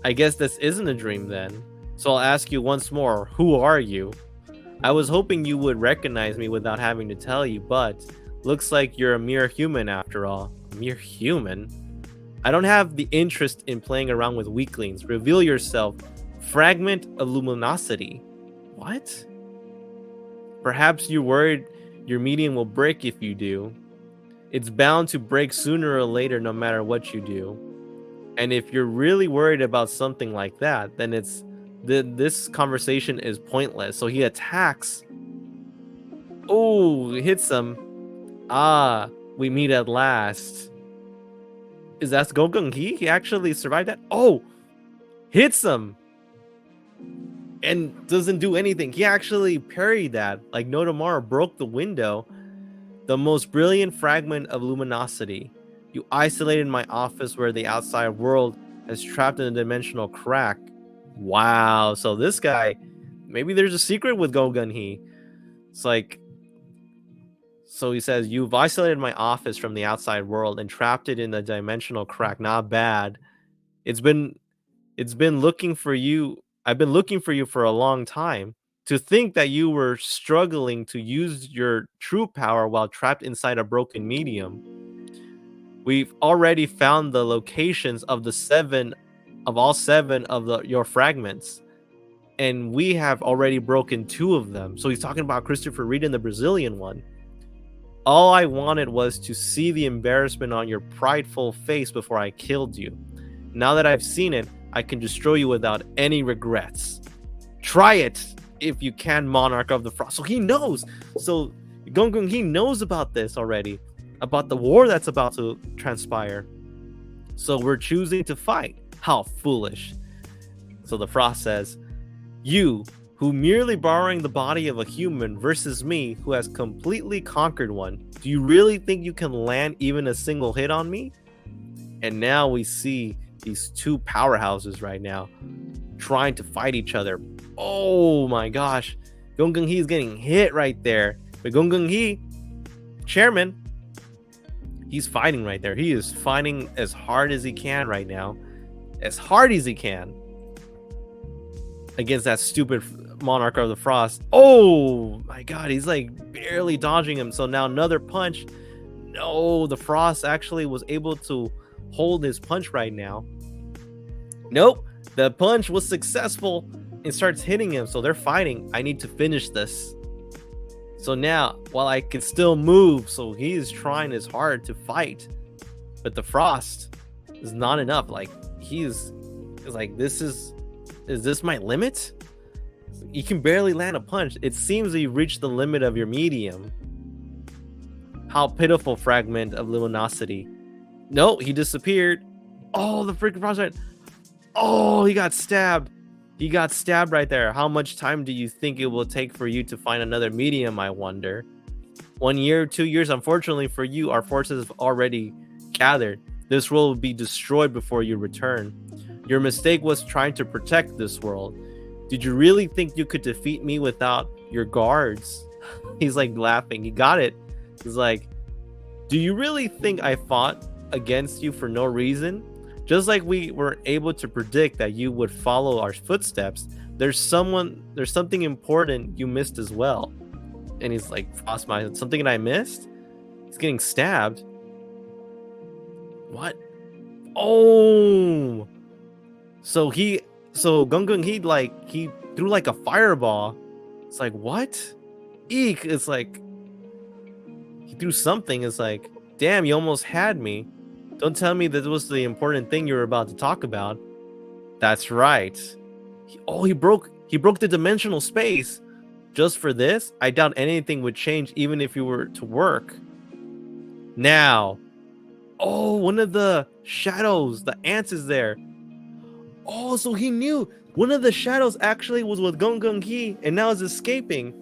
I guess this isn't a dream then. So I'll ask you once more, who are you? I was hoping you would recognize me without having to tell you, but looks like you're a mere human after all. A mere human? I don't have the interest in playing around with weaklings. Reveal yourself. Fragment of luminosity. What? Perhaps you're worried your medium will break if you do. It's bound to break sooner or later no matter what you do. And if you're really worried about something like that, then this conversation is pointless. So he attacks. Oh, hits him. Ah, we meet at last. Is that Go Gun-hee? He actually survived that? Oh, hits him. and doesn't do anything. He actually parried that. Like no tomorrow, broke the window. The most brilliant fragment of luminosity. You isolated my office where the outside world is trapped in a dimensional crack. Wow. So this guy, maybe there's a secret with Go-Gun-Hee. It's like, so he says, you've isolated my office from the outside world and trapped it in a dimensional crack. Not bad. It's been looking for you. I've been looking for you for a long time. To think that you were struggling to use your true power while trapped inside a broken medium. We've already found the locations of all seven of your fragments. And we have already broken 2 of them. So he's talking about Christopher Reed and the Brazilian one. All I wanted was to see the embarrassment on your prideful face before I killed you. Now that I've seen it, I can destroy you without any regrets. Try it if you can, Monarch of the Frost. So he knows. So Go-Gun-Hee knows about this already, about the war that's about to transpire. So we're choosing to fight. How foolish. So the Frost says, you, who merely borrowing the body of a human versus me, who has completely conquered one. Do you really think you can land even a single hit on me? And now we see these 2 powerhouses right now trying to fight each other. Oh my gosh. Go-Gun-Hee is getting hit right there. But Go-Gun-Hee, chairman, he's fighting right there. He is fighting as hard as he can right now. As hard as he can. Against that stupid Monarch of the Frost. Oh my god, he's like barely dodging him. So now another punch. No, the Frost actually was able to hold his punch right now. Nope, the punch was successful. It starts hitting him, so they're fighting. I need to finish this. So now, while I can still move, so he is trying his hard to fight, but the Frost is not enough. Like he's like, is this my limit? You can barely land a punch. It seems that you've reached the limit of your medium. How pitiful fragment of luminosity. No, he disappeared. Oh, the freaking Frost. Oh, he got stabbed. He got stabbed right there. How much time do you think it will take for you to find another medium, I wonder? 1 year, 2 years. Unfortunately for you, our forces have already gathered. This world will be destroyed before you return. Your mistake was trying to protect this world. Did you really think you could defeat me without your guards? He's like laughing. He got it. He's like, do you really think I fought against you for no reason? Just like we were able to predict that you would follow our footsteps, there's something important you missed as well. And he's like, Frostmine, something that I missed? He's getting stabbed. What? Oh, so Go-Gun-Hee, like, he threw like a fireball. It's like, what? Eek. It's like, he threw something. It's like, damn, you almost had me. Don't tell me that was the important thing you were about to talk about. That's right. He broke the dimensional space. Just for this? I doubt anything would change even if you were to work. Now. Oh, one of the shadows, the ants is there. Oh, so he knew one of the shadows actually was with Go-Gun-Hee and now is escaping.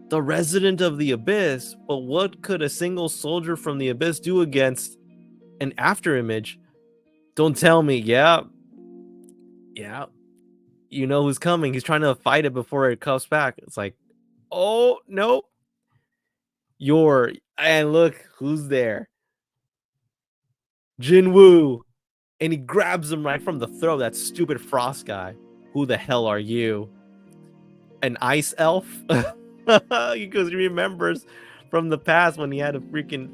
The resident of the abyss. But what could a single soldier from the abyss do against an afterimage? Don't tell me. Yeah. You know who's coming. He's trying to fight it before it comes back. It's like, oh no. And look who's there. Jinwoo. And he grabs him right from the throat. That stupid Frost guy. Who the hell are you? An ice elf? Because he remembers from the past when he had to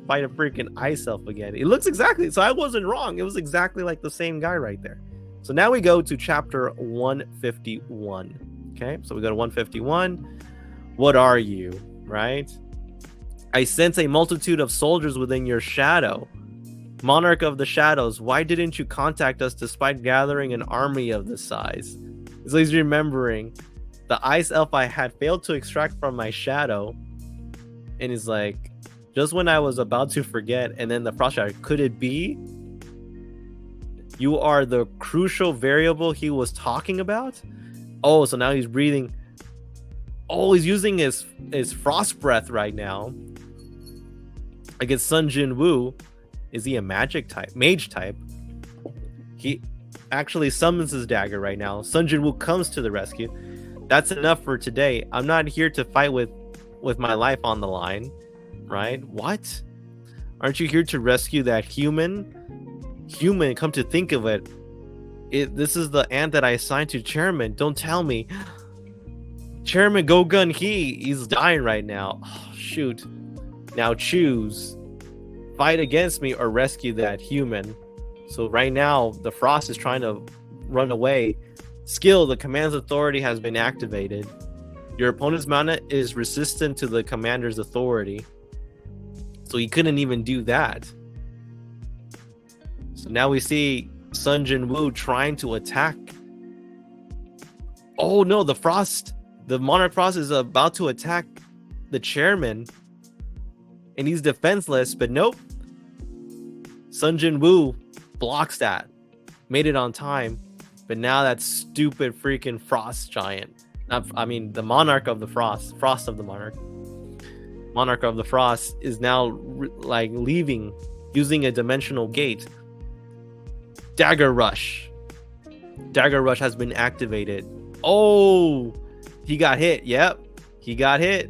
fight a freaking ice elf again. It looks exactly, so I wasn't wrong. It was exactly like the same guy right there. So now we go to chapter 151. Okay, so we go to 151. What are you, right? I sense a multitude of soldiers within your shadow. Monarch of the Shadows, why didn't you contact us despite gathering an army of this size? So he's remembering the ice elf I had failed to extract from my shadow. And he's like, just when I was about to forget, and then the Frost Shadow, could it be you are the crucial variable he was talking about? Oh, so now he's breathing. Oh, he's using his frost breath right now against Sun Jinwoo. Is he a magic type? Mage type. He actually summons his dagger right now. Sun Jinwoo comes to the rescue. That's enough for today. I'm not here to fight with my life on the line, right? What? Aren't you here to rescue that human? Human, come to think of it, this is the ant that I assigned to Chairman. Don't tell me. Chairman Go-Gun he's dying right now. Oh, shoot. Now choose. Fight against me or rescue that human. So right now, the Frost is trying to run away. Skill, the command's authority has been activated. Your opponent's mana is resistant to the commander's authority. So he couldn't even do that. So now we see Sun Jinwoo trying to attack. Oh no, the Monarch Frost is about to attack the chairman. And he's defenseless, but nope. Sun Jinwoo blocks that. Made it on time. But now that stupid freaking Frost giant. The Monarch of the Frost. Frost of the Monarch. Monarch of the Frost is now leaving using a dimensional gate. Dagger Rush. Dagger Rush has been activated. Oh, he got hit. Yep, he got hit.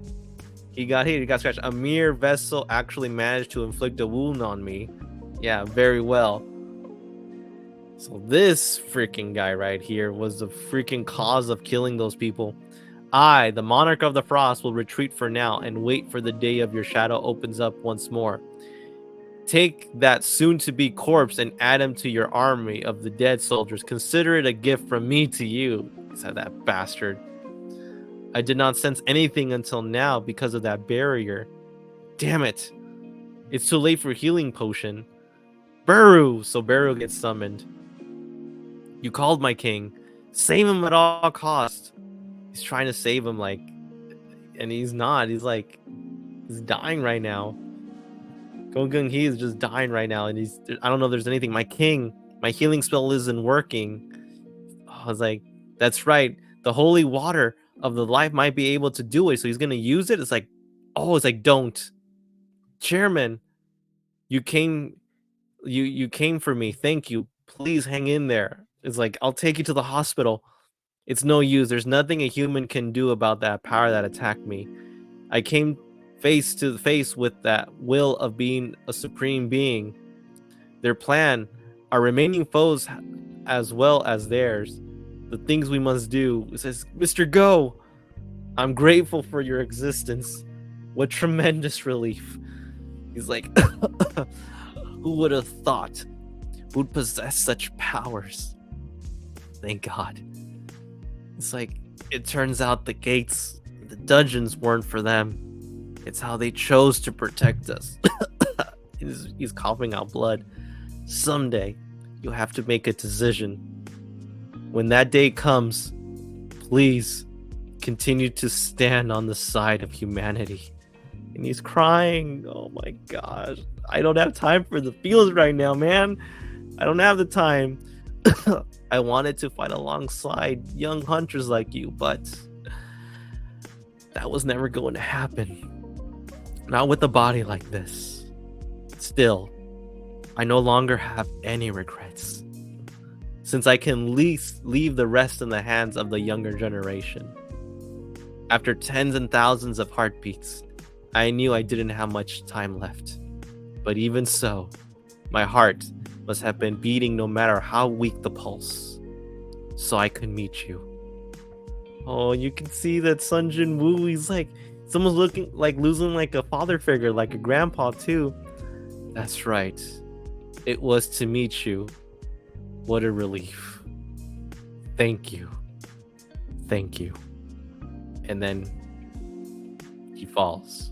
He got scratched. A mere vessel actually managed to inflict a wound on me. Yeah, very well. So this freaking guy right here was the freaking cause of killing those people. I, the Monarch of the Frost, will retreat for now and wait for the day of your shadow opens up once more. Take that soon-to-be corpse and add him to your army of the dead soldiers. Consider it a gift from me to you, said that bastard. I did not sense anything until now because of that barrier. Damn it. It's too late for healing potion. Baru! So Baru gets summoned. You called my king. Save him at all costs. He's trying to save him, and he's not. He's dying right now. Go-Gun Hee is just dying right now, and I don't know if there's anything. My king, my healing spell isn't working. I was like, that's right. The holy water of the life might be able to do it, so he's gonna use it. It's like, don't. Chairman, you came for me. Thank you. Please hang in there. It's like, I'll take you to the hospital. It's no use. There's nothing a human can do about that power that attacked me. I came face to face with that will of being a supreme being. Their plan, our remaining foes as well as theirs. The things we must do. It says, Mr. Go, I'm grateful for your existence. What tremendous relief. He's like, who would have thought who'd possess such powers? Thank God. It's like, it turns out the gates, the dungeons weren't for them. It's how they chose to protect us. He's coughing out blood. Someday, you'll have to make a decision. When that day comes, please continue to stand on the side of humanity. And he's crying. Oh my gosh. I don't have time for the feels right now, man. I don't have the time. I wanted to fight alongside young hunters like you, but that was never going to happen. Not with a body like this. Still, I no longer have any regrets, since I can leave the rest in the hands of the younger generation. After tens and thousands of heartbeats, I knew I didn't have much time left. But even so, my heart must have been beating no matter how weak the pulse, so I could meet you. Oh, you can see that Sun Jinwoo, he's like, someone's looking like losing like a father figure, like a grandpa too. That's right. It was to meet you. What a relief. Thank you. Thank you. And then he falls.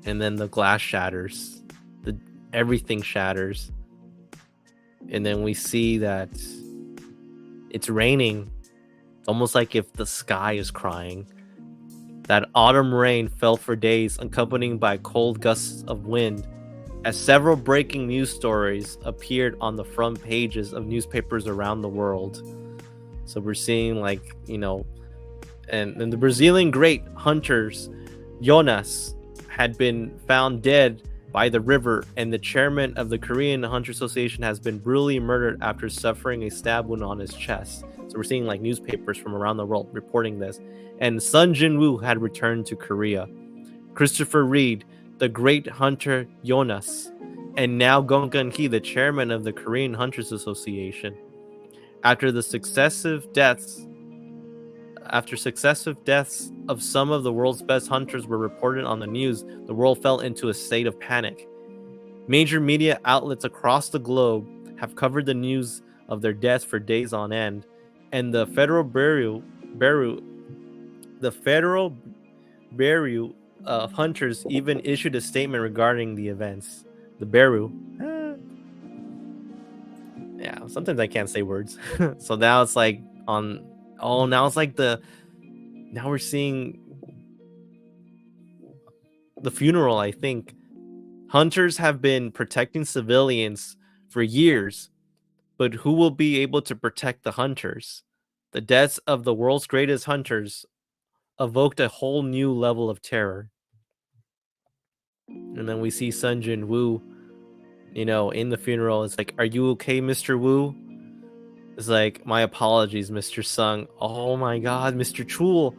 And then the glass shatters. Everything shatters. And then we see that it's raining. It's almost like if the sky is crying. That autumn rain fell for days, accompanied by cold gusts of wind, as several breaking news stories appeared on the front pages of newspapers around the world. So we're seeing like, and the Brazilian great hunters Jonas had been found dead by the river, and the chairman of the Korean Hunter Association has been brutally murdered after suffering a stab wound on his chest. So we're seeing like newspapers from around the world reporting this. And Sun Jinwoo had returned to Korea. Christopher Reed, the great hunter Jonas, and now Gong Gun-hee, the chairman of the Korean Hunters Association. After successive deaths of some of the world's best hunters were reported on the news, the world fell into a state of panic. Major media outlets across the globe have covered the news of their deaths for days on end, and the Federal Bureau of Hunters even issued a statement regarding the events. The Bureau. Yeah, sometimes I can't say words. So now it's like now we're seeing the funeral, I think. Hunters have been protecting civilians for years, but who will be able to protect the hunters? The deaths of the world's greatest hunters evoked a whole new level of terror. And then we see Sun Jin Woo, in the funeral. It's like, "Are you okay, Mr. Woo?" It's like, "My apologies, Mr. Sung." Oh my god, Mr. Chul.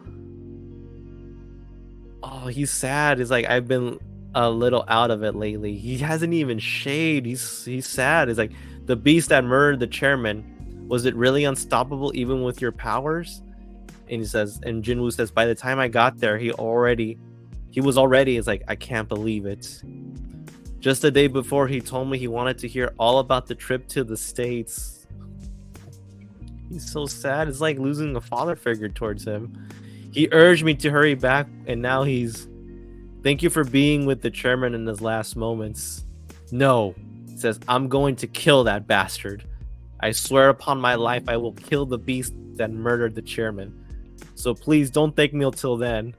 Oh, he's sad. It's like, "I've been a little out of it lately." He hasn't even shaved. He's sad. It's like, "The beast that murdered the chairman, was it really unstoppable even with your powers?" And Jinwoo says, "By the time I got there, he was already." It's like, "I can't believe it." Just the day before, he told me he wanted to hear all about the trip to the States. He's so sad. It's like losing a father figure towards him. He urged me to hurry back, and now "Thank you for being with the chairman in his last moments." "No," he says, "I'm going to kill that bastard. I swear upon my life I will kill the beast that murdered the chairman. So please don't thank me until then."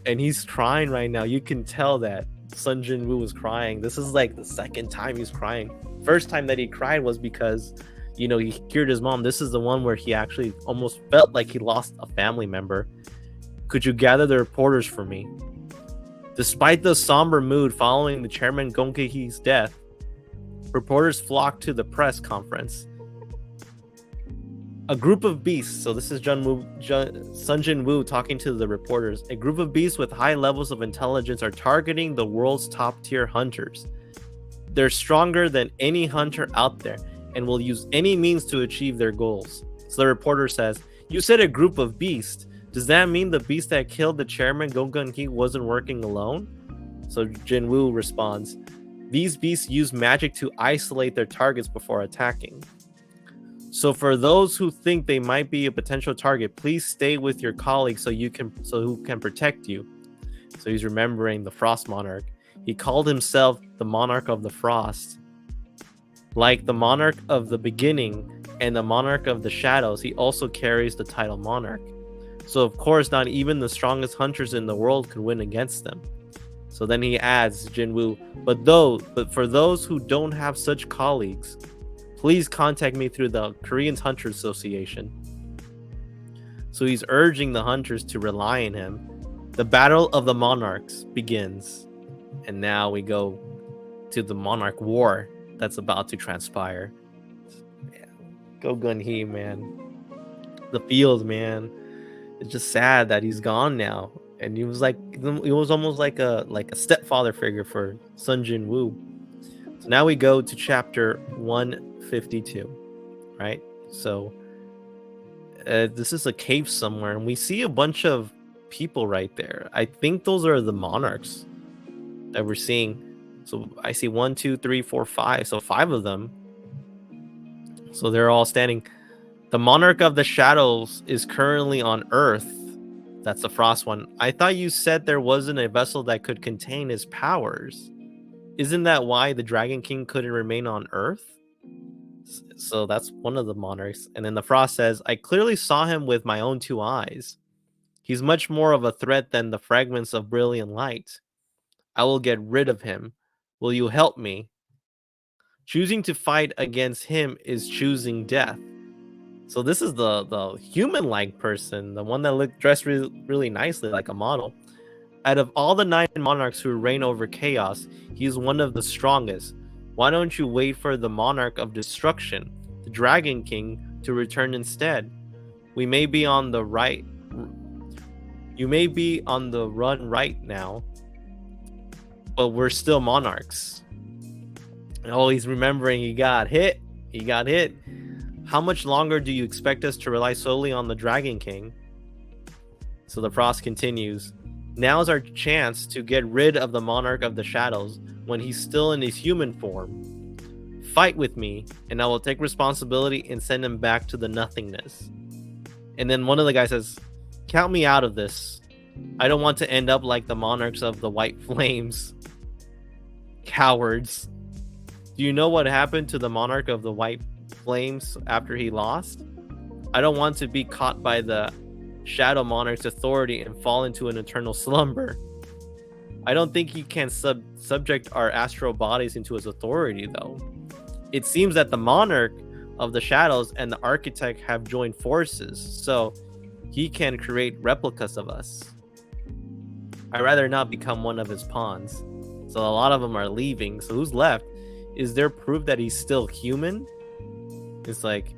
And he's crying right now. You can tell that Sun Jin Woo was crying. This is like the second time he's crying. First time that he cried was because, he cured his mom. This is the one where he actually almost felt like he lost a family member. "Could you gather the reporters for me?" Despite the somber mood following the chairman Gong Ki-hee's death, reporters flocked to the press conference. A group of beasts, so this is Sun Jin Woo talking to the reporters. A group of beasts with high levels of intelligence are targeting the world's top tier hunters. They're stronger than any hunter out there and will use any means to achieve their goals. So the reporter says, "You said a group of beasts. Does that mean the beast that killed the chairman Gong Gun-hee wasn't working alone?" So Jin Woo responds, "These beasts use magic to isolate their targets before attacking. So for those who think they might be a potential target, please stay with your colleagues so who can protect you." So he's remembering the Frost Monarch. He called himself the Monarch of the Frost. Like the Monarch of the Beginning and the Monarch of the Shadows, he also carries the title Monarch. So of course, not even the strongest hunters in the world could win against them. So then he adds, Jinwoo, but for those who don't have such colleagues, please contact me through the Korean Hunters Association. So he's urging the hunters to rely on him. The Battle of the Monarchs begins. And now we go to the Monarch War that's about to transpire. Yeah. Go Gun-hee, man. The field, man. It's just sad that he's gone now. And he was almost like a stepfather figure for Sun Jin Woo. So now we go to chapter 152, right? So this is a cave somewhere, and we see a bunch of people right there. I think those are the monarchs that we're seeing. So I see 1, 2, 3, 4, 5. So 5 of them. So they're all standing. The monarch of the shadows is currently on Earth. That's the Frost one. I thought you said there wasn't a vessel that could contain his powers. Isn't that why the Dragon King couldn't remain on Earth? So that's one of the monarchs. And then the Frost says, I clearly saw him with my own 2 eyes. He's much more of a threat than the fragments of brilliant light. I will get rid of him. Will you help me? Choosing to fight against him is choosing death. So this is the human-like person, the one that looked dressed really nicely like a model. Out of all the 9 monarchs who reign over chaos, he is one of the strongest. Why don't you wait for the monarch of destruction, the Dragon King, to return instead? We may be on the right. You may be on the run right now, but we're still monarchs. Oh, he's remembering he got hit. He got hit. How much longer do you expect us to rely solely on the Dragon King? So the Frost continues. Now's our chance to get rid of the Monarch of the Shadows when he's still in his human form. Fight with me, and I will take responsibility and send him back to the nothingness. And then one of the guys says, count me out of this. I don't want to end up like the monarchs of the White Flames. Cowards. Do you know what happened to the monarch of the White Flames after he lost? I don't want to be caught by the Shadow Monarch's authority and fall into an eternal slumber. I don't think he can subject our astral bodies into his authority, though. It seems that the Monarch of the Shadows and the Architect have joined forces, so he can create replicas of us. I'd rather not become one of his pawns. So a lot of them are leaving. So who's left? Is there proof that he's still human? It's like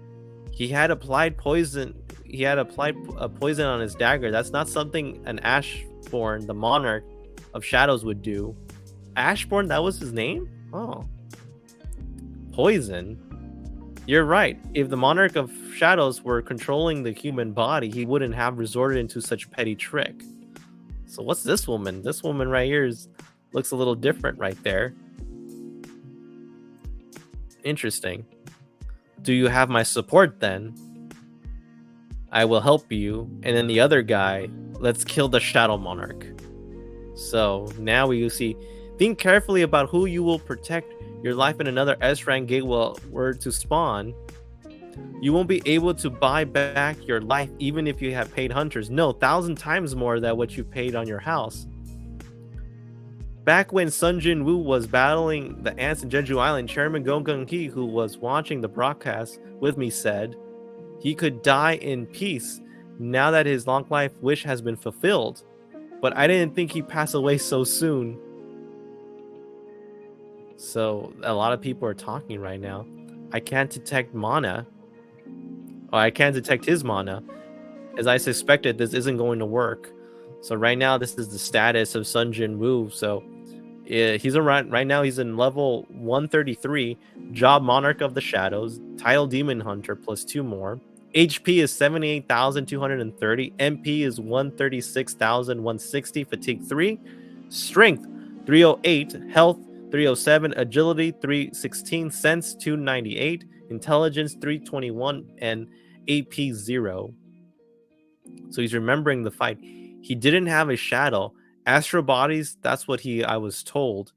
he had applied poison. He had applied a poison on his dagger. That's not something an Ashborn, the Monarch of Shadows, would do. Ashborn, that was his name? Oh. Poison? You're right. If the Monarch of Shadows were controlling the human body, he wouldn't have resorted into such petty trick. So what's this woman? This woman right here looks a little different right there. Interesting. Do you have my support then? I will help you. And then the other guy, let's kill the Shadow Monarch. So now we see, think carefully about who you will protect. Your life in another S-rank gate were to spawn. You won't be able to buy back your life even if you have paid hunters. No, 1,000 times more than what you paid on your house. Back when Sun Jinwoo was battling the ants in Jeju Island, Chairman Gong Gung-hee, who was watching the broadcast with me, said he could die in peace now that his long life wish has been fulfilled. But I didn't think he'd pass away so soon. So a lot of people are talking right now. I can't detect mana. Or I can't detect his mana. As I suspected, this isn't going to work. So right now, this is the status of Sun Jinwoo. So he's around right now. He's in level 133, Job Monarch of the Shadows, Title Demon Hunter plus 2 more. HP is 78,230. MP is 136,160. Fatigue 3, Strength 308, Health 307, Agility 316, Sense 298, Intelligence 321, and AP 0. So he's remembering the fight. He didn't have a shadow. Astral bodies, that's what I was told.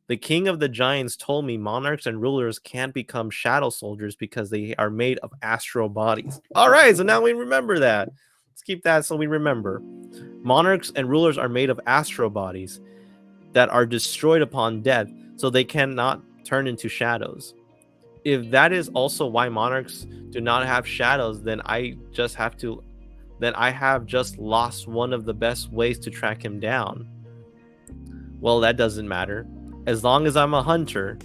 The king of the giants told me monarchs and rulers can't become shadow soldiers because they are made of astral bodies. All right, so now we remember that. Let's keep that so we remember. Monarchs and rulers are made of astral bodies that are destroyed upon death, so they cannot turn into shadows. If that is also why monarchs do not have shadows, then I have just lost one of the best ways to track him down. Well, that doesn't matter. As long as I'm a hunter,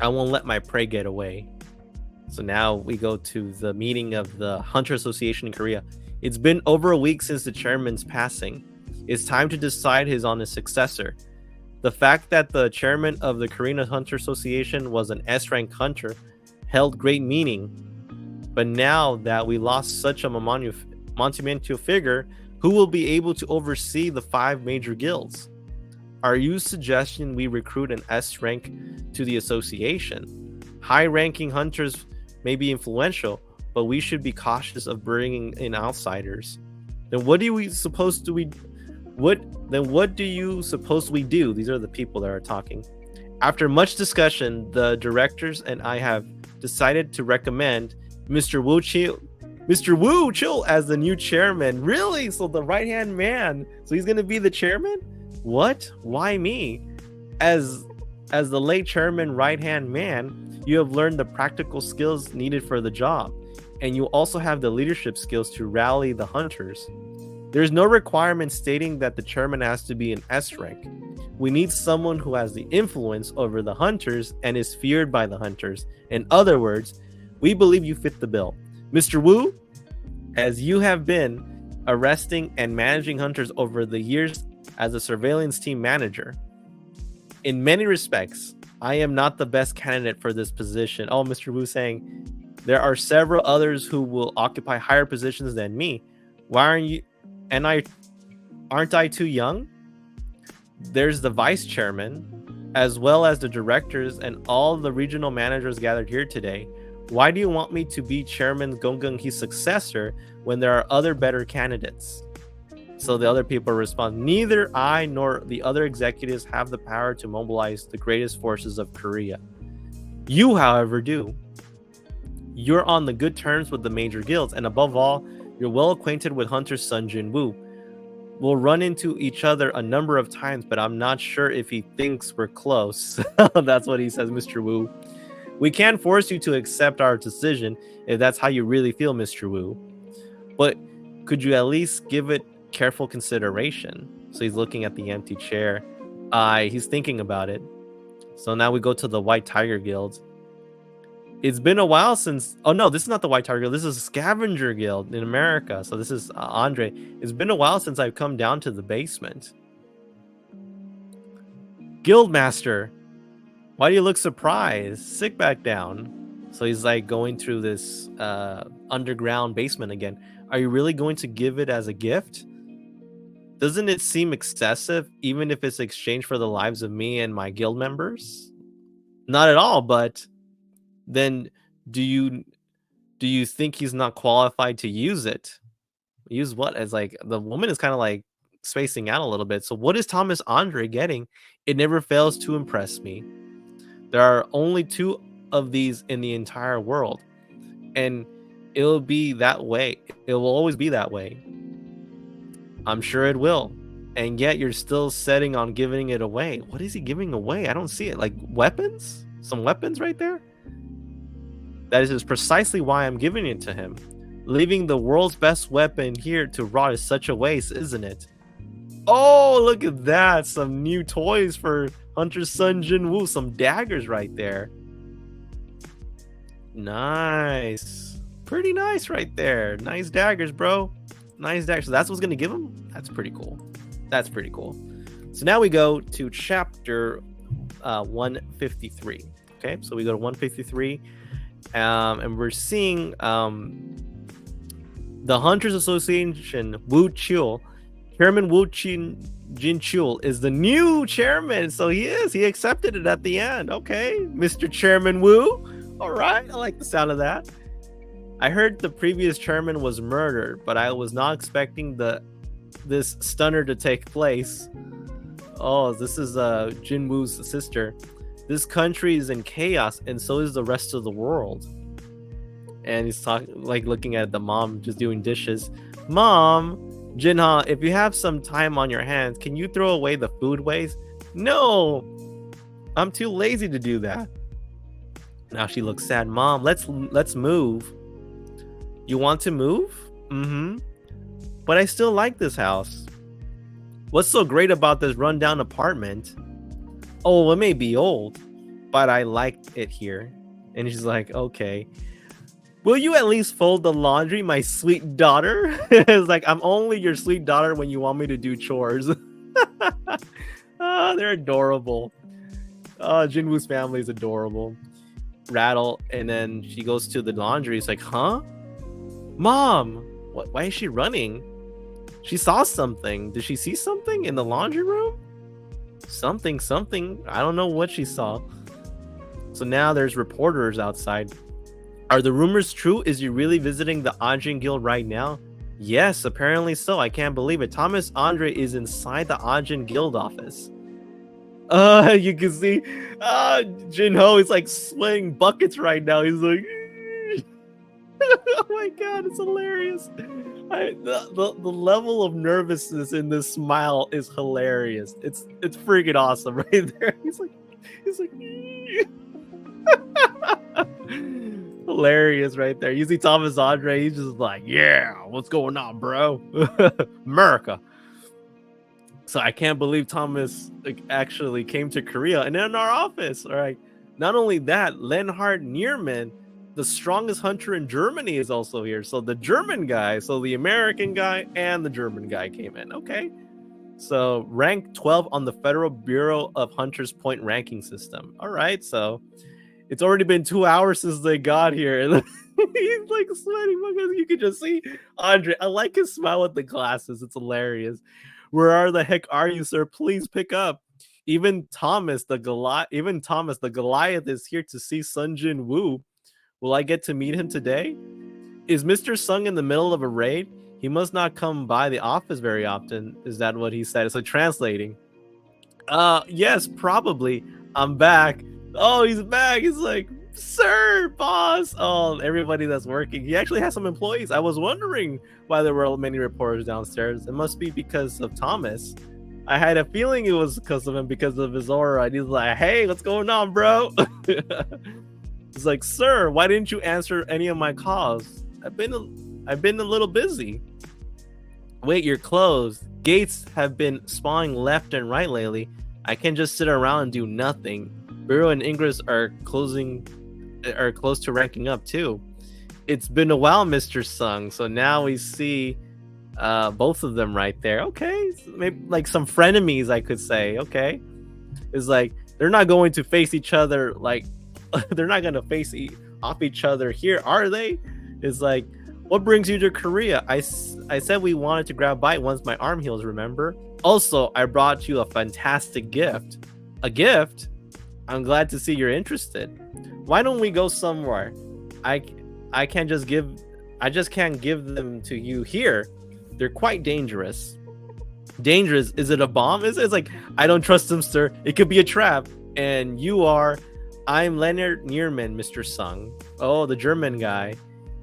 I won't let my prey get away. So now we go to the meeting of the Hunter Association in Korea. It's been over a week since the chairman's passing. It's time to decide on his successor. The fact that the chairman of the Korean Hunter Association was an S-rank hunter held great meaning. But now that we lost such a monumental figure, who will be able to oversee the 5 major guilds? Are you suggesting we recruit an S rank to the association? High-ranking hunters may be influential, but we should be cautious of bringing in outsiders. Then what do you suppose we do? These are the people that are talking. After much discussion, the directors and I have decided to recommend Mr. Woo Chil as the new chairman. Really? So the right-hand man. So he's going to be the chairman? What? Why me? As the late chairman right-hand man, you have learned the practical skills needed for the job. and you also have the leadership skills to rally the hunters. There's no requirement stating that the chairman has to be an S rank. We need someone who has the influence over the hunters and is feared by the hunters. In other words, we believe you fit the bill. Mr. Wu, as you have been arresting and managing hunters over the years as a surveillance team manager, in many respects, I am not the best candidate for this position. Oh, Mr. Wu saying, there are several others who will occupy higher positions than me. Why aren't you? And aren't I too young? There's the vice chairman, as well as the directors and all the regional managers gathered here today. Why do you want me to be Chairman Gong-Hee's successor when there are other better candidates? So the other people respond, neither I nor the other executives have the power to mobilize the greatest forces of Korea. You, however, do. You're on the good terms with the major guilds, and above all, you're well acquainted with Hunter's son Jinwoo. We'll run into each other a number of times, but I'm not sure if he thinks we're close. That's what he says, Mr. Wu. We can't force you to accept our decision if that's how you really feel, Mr. Wu. But could you at least give it careful consideration? So he's looking at the empty chair. He's thinking about it. So now we go to the White Tiger Guild. It's been a while since... Oh, no, this is not the White Tiger Guild. This is a Scavenger Guild in America. So this is Andre. It's been a while since I've come down to the basement. Guildmaster, why do you look surprised? Sit back down. So he's like going through this underground basement again. Are you really going to give it as a gift? Doesn't it seem excessive, even if it's exchanged for the lives of me and my guild members? Not at all, but then do you think he's not qualified to use it? Use what? As like the woman is kind of like spacing out a little bit. So what is Thomas Andre getting? It never fails to impress me. There are only 2 of these in the entire world, and it'll be that way. It will always be that way. I'm sure it will. And yet you're still setting on giving it away. What is he giving away? I don't see it. Like weapons? Some weapons right there? That is precisely why I'm giving it to him. Leaving the world's best weapon here to rot is such a waste, isn't it? Oh, look at that. Some new toys for Hunter's son Jinwoo. Some daggers right there. Nice. Pretty nice right there. Nice daggers, bro. Nice daggers. So that's what's going to give him? That's pretty cool. That's pretty cool. So now we go to chapter 153. Okay, so we go to 153. And we're seeing the Hunters Association, Wu Chul, Chairman Wu Jin Chul is the new chairman. So he accepted it at the end. Okay, Mr. Chairman Wu. All right, I like the sound of that. I heard the previous chairman was murdered, but I was not expecting this stunner to take place. Oh, this is Jinwoo's sister. This country is in chaos, and so is the rest of the world. And he's talking, like looking at the mom just doing dishes. Mom, Jinha, if you have some time on your hands, can you throw away the food waste? No, I'm too lazy to do that. Now she looks sad. Mom, let's move. You want to move? Mm-hmm. But I still like this house. What's so great about this rundown apartment? Oh, it may be old, but I like it here. And she's like, okay. Will you at least fold the laundry, my sweet daughter? It's like, I'm only your sweet daughter when you want me to do chores. Oh, they're adorable. Oh, Jinwoo's family is adorable. Rattle, and then she goes to the laundry. It's like, huh? Mom, why is she running? She saw something. Did she see something in the laundry room? Something. I don't know what she saw. So now there's reporters outside. Are the rumors true? Is he really visiting the Ajin Guild right now? Yes, apparently so. I can't believe it. Thomas Andre is inside the Ajin Guild office. You can see Jinho is like swinging buckets right now. He's like, oh my god, it's hilarious. The level of nervousness in this smile is hilarious. It's freaking awesome right there. He's like Hilarious right there. You see Thomas Andre, he's just like, yeah, what's going on, bro? America. So I can't believe Thomas actually came to Korea and in our office. All right. Not only that, Lenhard Nierman, the strongest hunter in Germany, is also here. So the German guy, so the American guy and the German guy came in. Okay. So rank 12 on the Federal Bureau of Hunters point ranking system. All right. So it's already been 2 hours since they got here. And he's like sweating because you can just see Andre. I like his smile with the glasses. It's hilarious. Where are the heck are you, sir? Please pick up. Even Thomas the Goliath is here to see Sun Jinwoo. Will I get to meet him today? Is Mr. Sung in the middle of a raid? He must not come by the office very often. Is that what he said? So translating. Yes, probably. I'm back. Oh, he's back. He's like, sir, boss. Oh, everybody that's working. He actually has some employees. I was wondering why there were many reporters downstairs. It must be because of Thomas. I had a feeling it was because of him, because of his aura. And he's like, hey, what's going on, bro? He's like, sir, why didn't you answer any of my calls? I've been a little busy. Wait, you're closed. Gates have been spawning left and right lately. I can't just sit around and do nothing. Bureau and Ingress are close to ranking up too. It's been a while, Mr. Sung. So now we see both of them right there. Okay, so maybe like some frenemies, I could say. Okay, it's like they're not going to face each other. Like they're not going to face off each other here, are they? It's like, what brings you to Korea? I said we wanted to grab bite once my arm heals. Remember? Also, I brought you a fantastic gift. A gift? I'm glad to see you're interested. Why don't we go somewhere? I just can't give them to you here. They're quite dangerous. Dangerous? Is it a bomb? It's like, I don't trust them, sir. It could be a trap. And you are... I'm Leonard Nierman, Mr. Sung. Oh, the German guy.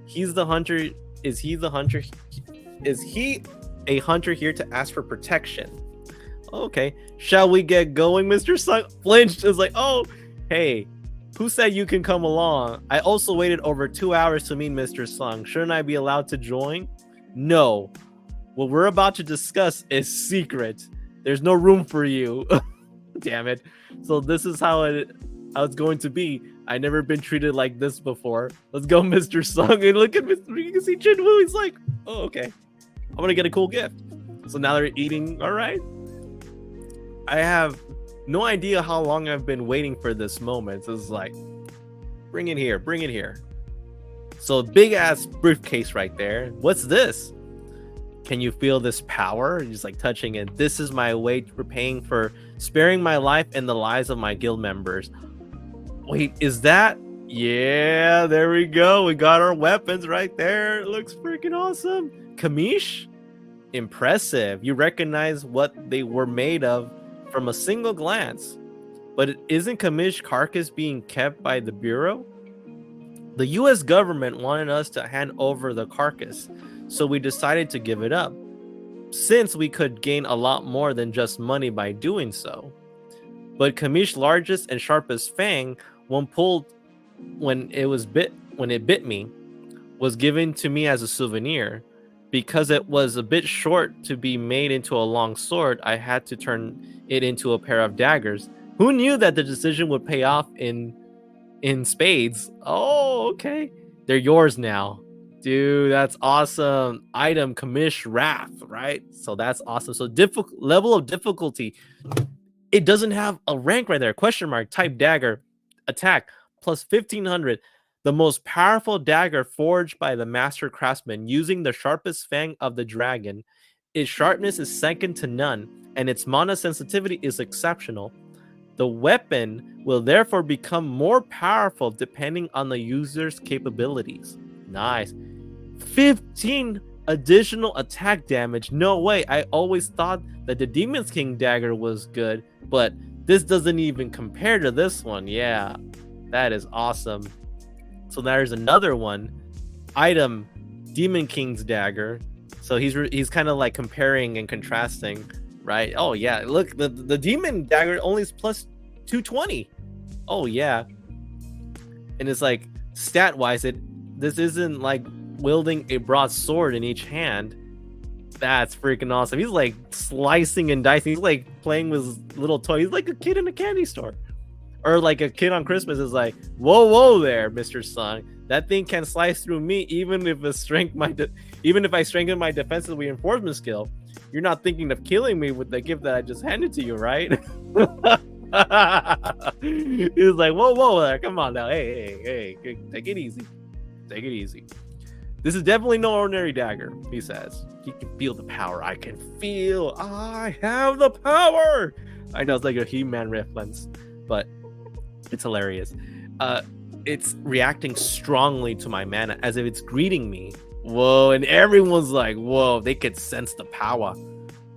He's the hunter. Is he the hunter? Is he a hunter here to ask for protection? Okay. Shall we get going, Mr. Sung? Flinched is like, oh, hey, who said you can come along? I also waited over 2 hours to meet Mr. Sung. Shouldn't I be allowed to join? No. What we're about to discuss is secret. There's no room for you. Damn it. So this is how it's going to be. I never been treated like this before. Let's go, Mr. Sung. And look at Mr. You can see Jinwoo. He's like, oh, okay. I'm gonna get a cool gift. So now they're eating. All right. I have no idea how long I've been waiting for this moment. So it's like, bring it here, bring it here. So big ass briefcase right there. What's this? Can you feel this power? Just like touching it. This is my way to repaying for sparing my life and the lives of my guild members. Wait, is that? Yeah, there we go. We got our weapons right there. It looks freaking awesome. Kamish? Impressive. You recognize what they were made of from a single glance. But isn't Kamish carcass being kept by the Bureau? The US government wanted us to hand over the carcass, so we decided to give it up, since we could gain a lot more than just money by doing so. But Kamish's largest and sharpest fang, when it bit me, was given to me as a souvenir. Because it was a bit short to be made into a long sword, I had to turn it into a pair of daggers. Who knew that the decision would pay off in spades? Oh, okay. They're yours now. Dude, that's awesome. Item Kamish Wrath, right? So that's awesome. So level of difficulty. It doesn't have a rank right there. Question mark, type dagger, attack, plus 1500. The most powerful dagger forged by the master craftsman using the sharpest fang of the dragon. Its sharpness is second to none, and its mana sensitivity is exceptional. The weapon will therefore become more powerful depending on the user's capabilities. Nice. 15 additional attack damage. No way. I always thought that the Demon's King dagger was good, but this doesn't even compare to this one. Yeah, that is awesome. So there's another one. Item Demon King's dagger. So he's kind of like comparing and contrasting, right? Oh yeah, look, the demon dagger only is plus 220. Oh yeah. And it's like Stat-wise, this isn't like wielding a broadsword in each hand. That's freaking awesome. He's like slicing and dicing. He's like playing with little toys. He's like a kid in a candy store. Or like a kid on Christmas is like, whoa there, Mr. Sung. That thing can slice through me even if even if I strengthen my defensive reinforcement skill. You're not thinking of killing me with the gift that I just handed to you, right? He was like, whoa there. Come on now. Hey, take it easy. Take it easy. This is definitely no ordinary dagger, he says. He can feel the power. I have the power. I know it's like a He-Man reference, but it's hilarious. It's reacting strongly to my mana as if it's greeting me. Whoa, and everyone's like, whoa, they could sense the power.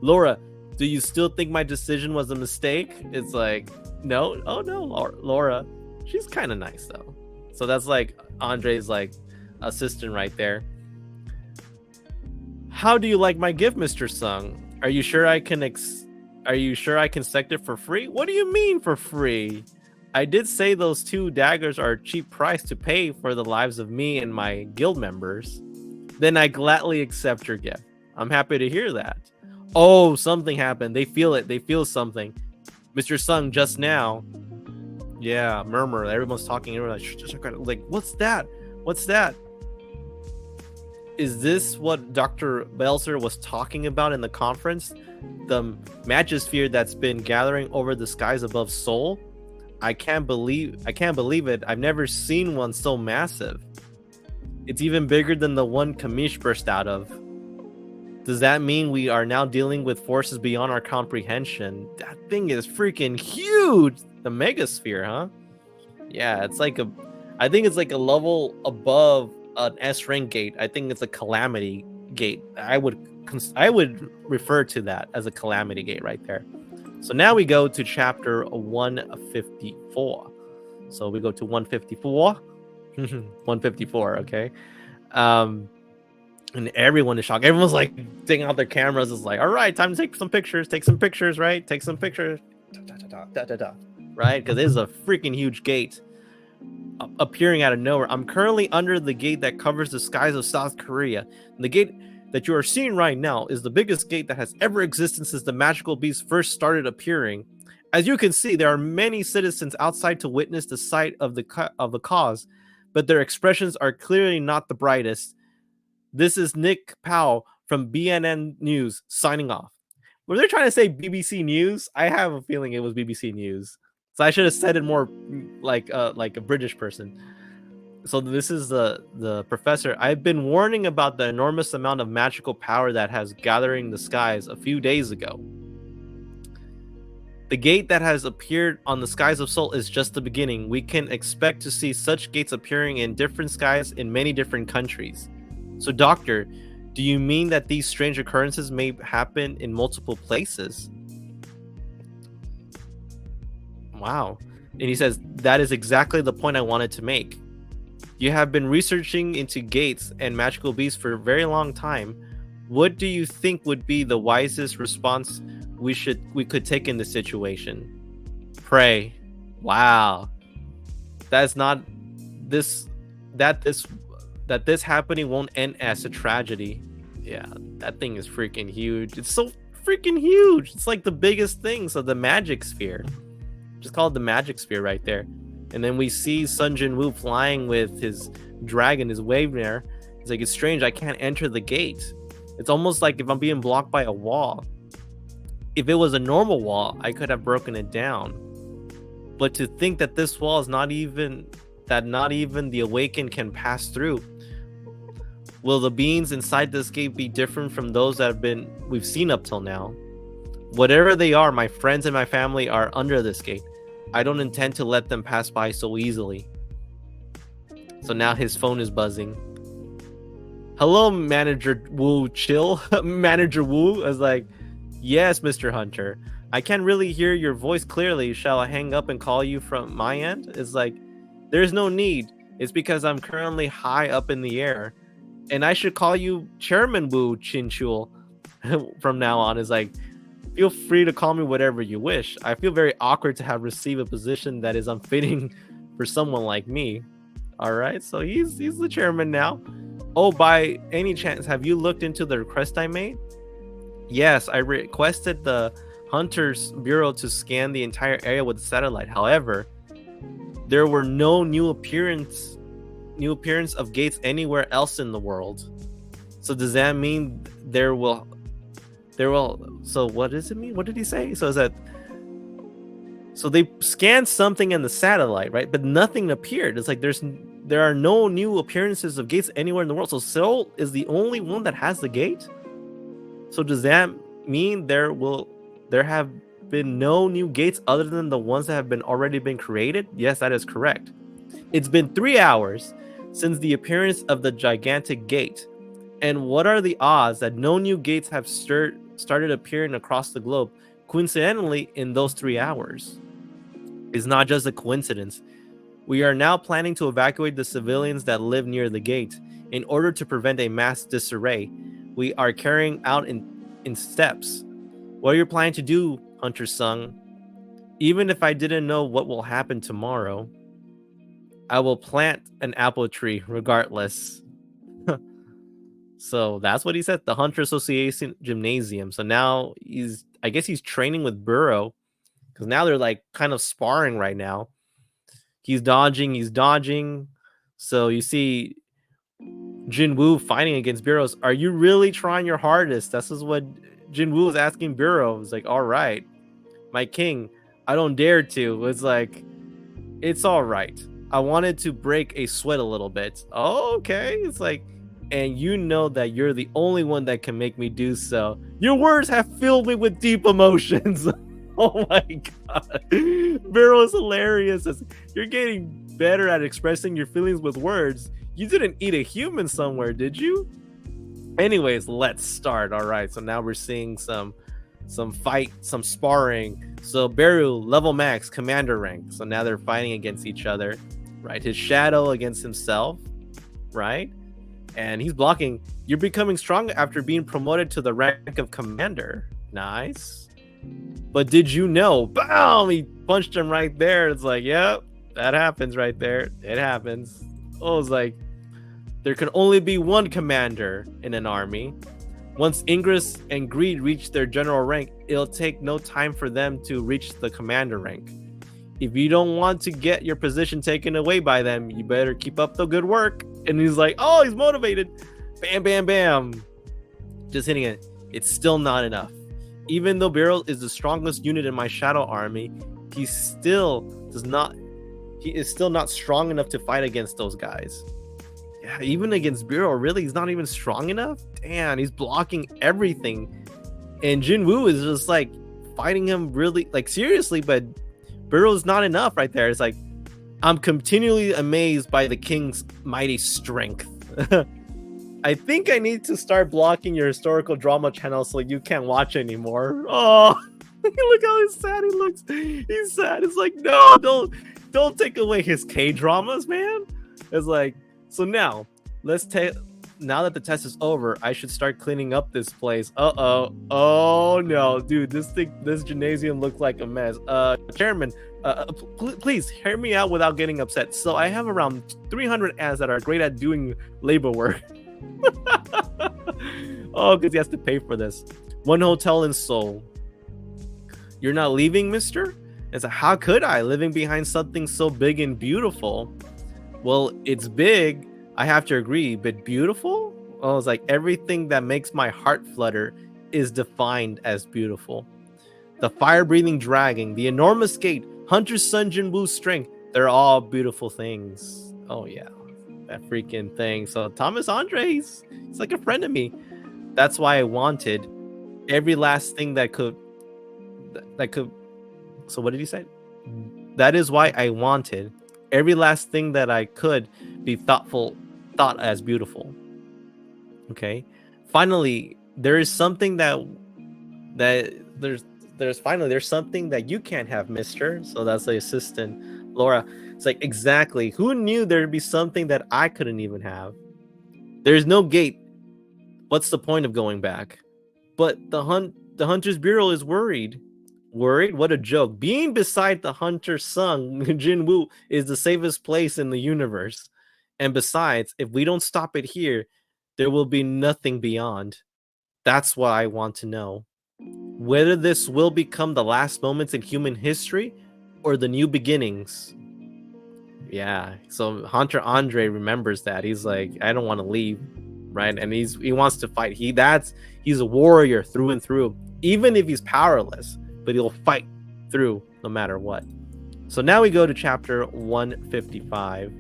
Laura, do you still think my decision was a mistake? It's like, no. Oh no, Laura. She's kind of nice though. So that's like Andre's like assistant right there. How do you like my gift, Mr. Sung? Are you sure I can select it for free? What do you mean for free? I did say those 2 daggers are a cheap price to pay for the lives of me and my guild members. Then I gladly accept your gift. I'm happy to hear that. Oh, something happened. They feel it. They feel something. Mr. Sung, just now. Yeah, murmur. Everyone's talking. Everyone's like, what's that? What's that? Is this what Dr. Belzer was talking about in the conference? The magosphere that's been gathering over the skies above Seoul? I can't believe it. I've never seen one so massive. It's even bigger than the one Kamish burst out of. Does that mean we are now dealing with forces beyond our comprehension? That thing is freaking huge. The megasphere, huh? Yeah, I think it's like a level above an S rank gate. I think it's a calamity gate. I would refer to that as a calamity gate right there. So now we go to chapter 154. So we go to 154. 154, okay. And everyone is shocked. Everyone's like taking out their cameras. It's like, all right, time to take some pictures, right? Take some pictures. Right? Because this is a freaking huge gate appearing out of nowhere. I'm currently under the gate that covers the skies of South Korea. And the gate that you are seeing right now is the biggest gate that has ever existed since the magical beasts first started appearing. As you can see, there are many citizens outside to witness the sight of the cause, but their expressions are clearly not the brightest. This is Nick Powell from BNN News signing off. Were they trying to say BBC News? I have a feeling it was BBC News. So I should have said it more like a British person. So this is the professor. I've been warning about the enormous amount of magical power that has gathering the skies a few days ago. The gate that has appeared on the skies of Seoul is just the beginning. We can expect to see such gates appearing in different skies in many different countries. So, Doctor, do you mean that these strange occurrences may happen in multiple places? Wow. And he says, that is exactly the point I wanted to make. You have been researching into gates and magical beasts for a very long time. What do you think would be the wisest response we could take in this situation? Pray. Wow. That's not this happening won't end as a tragedy. Yeah, that thing is freaking huge. It's so freaking huge. It's like the biggest thing. So the magic sphere. Just call it the magic sphere right there. And then we see Sun Jinwoo flying with his dragon, his wave there. It's like, it's strange. I can't enter the gate. It's almost like if I'm being blocked by a wall. If it was a normal wall, I could have broken it down. But to think that this wall is not even the awakened can pass through. Will the beings inside this gate be different from those that we've seen up till now? Whatever they are, my friends and my family are under this gate. I don't intend to let them pass by so easily. So now his phone is buzzing. Hello, Manager Wu. Chill. Manager Wu is like, yes, Mr. Hunter. I can't really hear your voice clearly. Shall I hang up and call you from my end? It's like, there's no need. It's because I'm currently high up in the air. And I should call you Chairman Wu Chinchul from now on. Is like, feel free to call me whatever you wish. I feel very awkward to have received a position that is unfitting for someone like me. All right, so he's the chairman now. Oh, by any chance, have you looked into the request I made? Yes, I requested the Hunters Bureau to scan the entire area with the satellite. However, there were no new appearance of gates anywhere else in the world. So does that mean there will so what does it mean? What did he say? So is that so they scanned something in the satellite, right? But nothing appeared. It's like there are no new appearances of gates anywhere in the world. So Seoul is the only one that has the gate. So does that mean there have been no new gates other than the ones that have been already been created? Yes, that is correct. It's been 3 hours since the appearance of the gigantic gate. And what are the odds that no new gates have started appearing across the globe coincidentally in those 3 hours? It's not just a coincidence. We are now planning to evacuate the civilians that live near the gate in order to prevent a mass disarray. We are carrying out in steps. What are you planning to do, Hunter Sung? Even if I didn't know what will happen tomorrow, I will plant an apple tree regardless. So that's what he said. The Hunter Association Gymnasium. So now I guess he's training with Burrow because now they're like kind of sparring right now. He's dodging. So you see Jinwoo fighting against Burrows. Are you really trying your hardest? This is what Jinwoo is asking Burrow. It's like, all right, my king, I don't dare to. It's like, it's all right. I wanted to break a sweat a little bit. Oh, okay. It's like, and you know that you're the only one that can make me do so. Your words have filled me with deep emotions. Oh my god. Burrow is hilarious. You're getting better at expressing your feelings with words. You didn't eat a human somewhere, did you? Anyways, let's start. All right, so now we're seeing some fight, some sparring. So Beru, level max, commander rank. So now they're fighting against each other, right? His shadow against himself, right? And he's blocking. You're becoming strong after being promoted to the rank of commander. Nice. But did you know? Bam! He punched him right there. It's like, yep, that happens right there. It happens. Oh, it's like, there can only be one commander in an army. Once Ingress and Greed reach their general rank, it'll take no time for them to reach the commander rank. If you don't want to get your position taken away by them, you better keep up the good work. And he's like, oh, he's motivated. Bam, bam, bam. Just hitting it. It's still not enough. Even though Beryl is the strongest unit in my shadow army, he is still not strong enough to fight against those guys. Yeah, even against Beryl, really, he's not even strong enough? Damn, he's blocking everything. And Jinwoo is just like fighting him really, like seriously, but Burrow's not enough right there. It's like, I'm continually amazed by the king's mighty strength. I think I need to start blocking your historical drama channel so you can't watch anymore. Oh, look how sad he looks. He's sad. It's like, no, don't take away his K-dramas, man. It's like, so now now that the test is over, I should start cleaning up this place. Oh no, dude, this gymnasium looks like a mess. Chairman, please hear me out without getting upset. So I have around 300 ads that are great at doing labor work. Oh, because he has to pay for this. One hotel in Seoul. You're not leaving, mister? It's like, how could I, living behind something so big and beautiful? Well, it's big, I have to agree, but beautiful? Oh, it's like everything that makes my heart flutter is defined as beautiful. The fire-breathing dragon, the enormous gate, Hunter's son Jinwoo's strength, they're all beautiful things. Oh yeah, that freaking thing. So Thomas Andre, he's like a friend of me. That's why I wanted every last thing that could. So what did he say? That is why I wanted every last thing that I could be thought as beautiful. Okay. Finally, there is something there's something that you can't have, mister. So that's the assistant, Laura. It's like, exactly. Who knew there'd be something that I couldn't even have? There's no gate. What's the point of going back? But the Hunter's Bureau is worried. Worried? What a joke. Being beside the Hunter's son, Jinwoo, is the safest place in the universe. And besides, if we don't stop it here, there will be nothing beyond. That's what I want to know. Whether this will become the last moments in human history or the new beginnings. Yeah, so Hunter Andre remembers that. He's like, I don't want to leave, right? And he wants to fight. He's a warrior through and through, even if he's powerless, but he'll fight through no matter what. So now we go to chapter 155.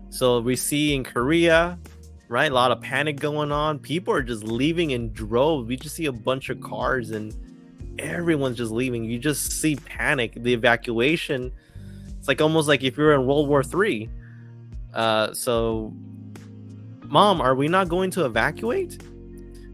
So we see in Korea, right, a lot of panic going on. People are just leaving in droves. We just see a bunch of cars and everyone's just leaving. You just see panic, the evacuation. It's like almost like if you're in World War III. So, Mom, are we not going to evacuate?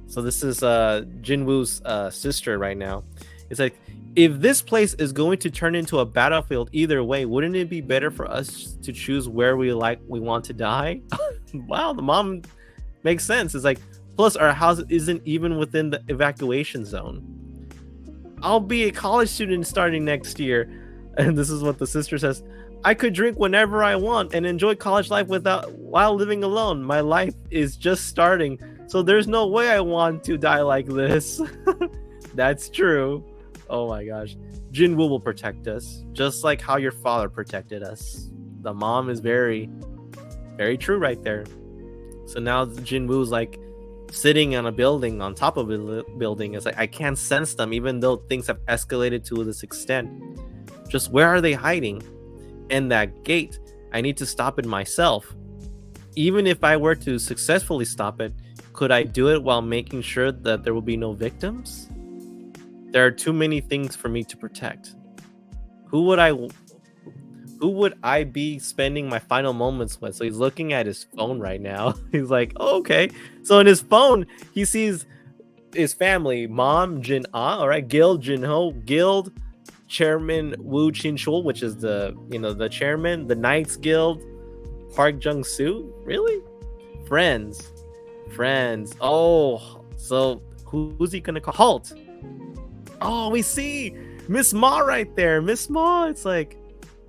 So this is Jinwoo's sister right now. It's like, if this place is going to turn into a battlefield either way, wouldn't it be better for us to choose where we want to die? Wow, the mom makes sense. It's like, plus our house isn't even within the evacuation zone. I'll be a college student starting next year. And this is what the sister says. I could drink whenever I want and enjoy college life while living alone. My life is just starting, so there's no way I want to die like this. That's true. Oh my gosh. Jinwoo will protect us, just like how your father protected us. The mom is very, very true right there. So now Jinwoo's like sitting on a building, on top of a building. It's like, I can't sense them, even though things have escalated to this extent. Just where are they hiding? And that gate, I need to stop it myself. Even if I were to successfully stop it, could I do it while making sure that there will be no victims? There are too many things for me to protect. Who would I be spending my final moments with? So he's looking at his phone right now. He's like, oh, okay. So in his phone, he sees his family, Mom, Jin-ah, all right, Guild, Jin-ho, Guild, Chairman Woo Chin-chul, which is the chairman, the Knights Guild, Park Jung-soo, really? Friends. Oh, so who's he gonna call? Halt. Oh, we see Miss Ma right there. Miss Ma, it's like,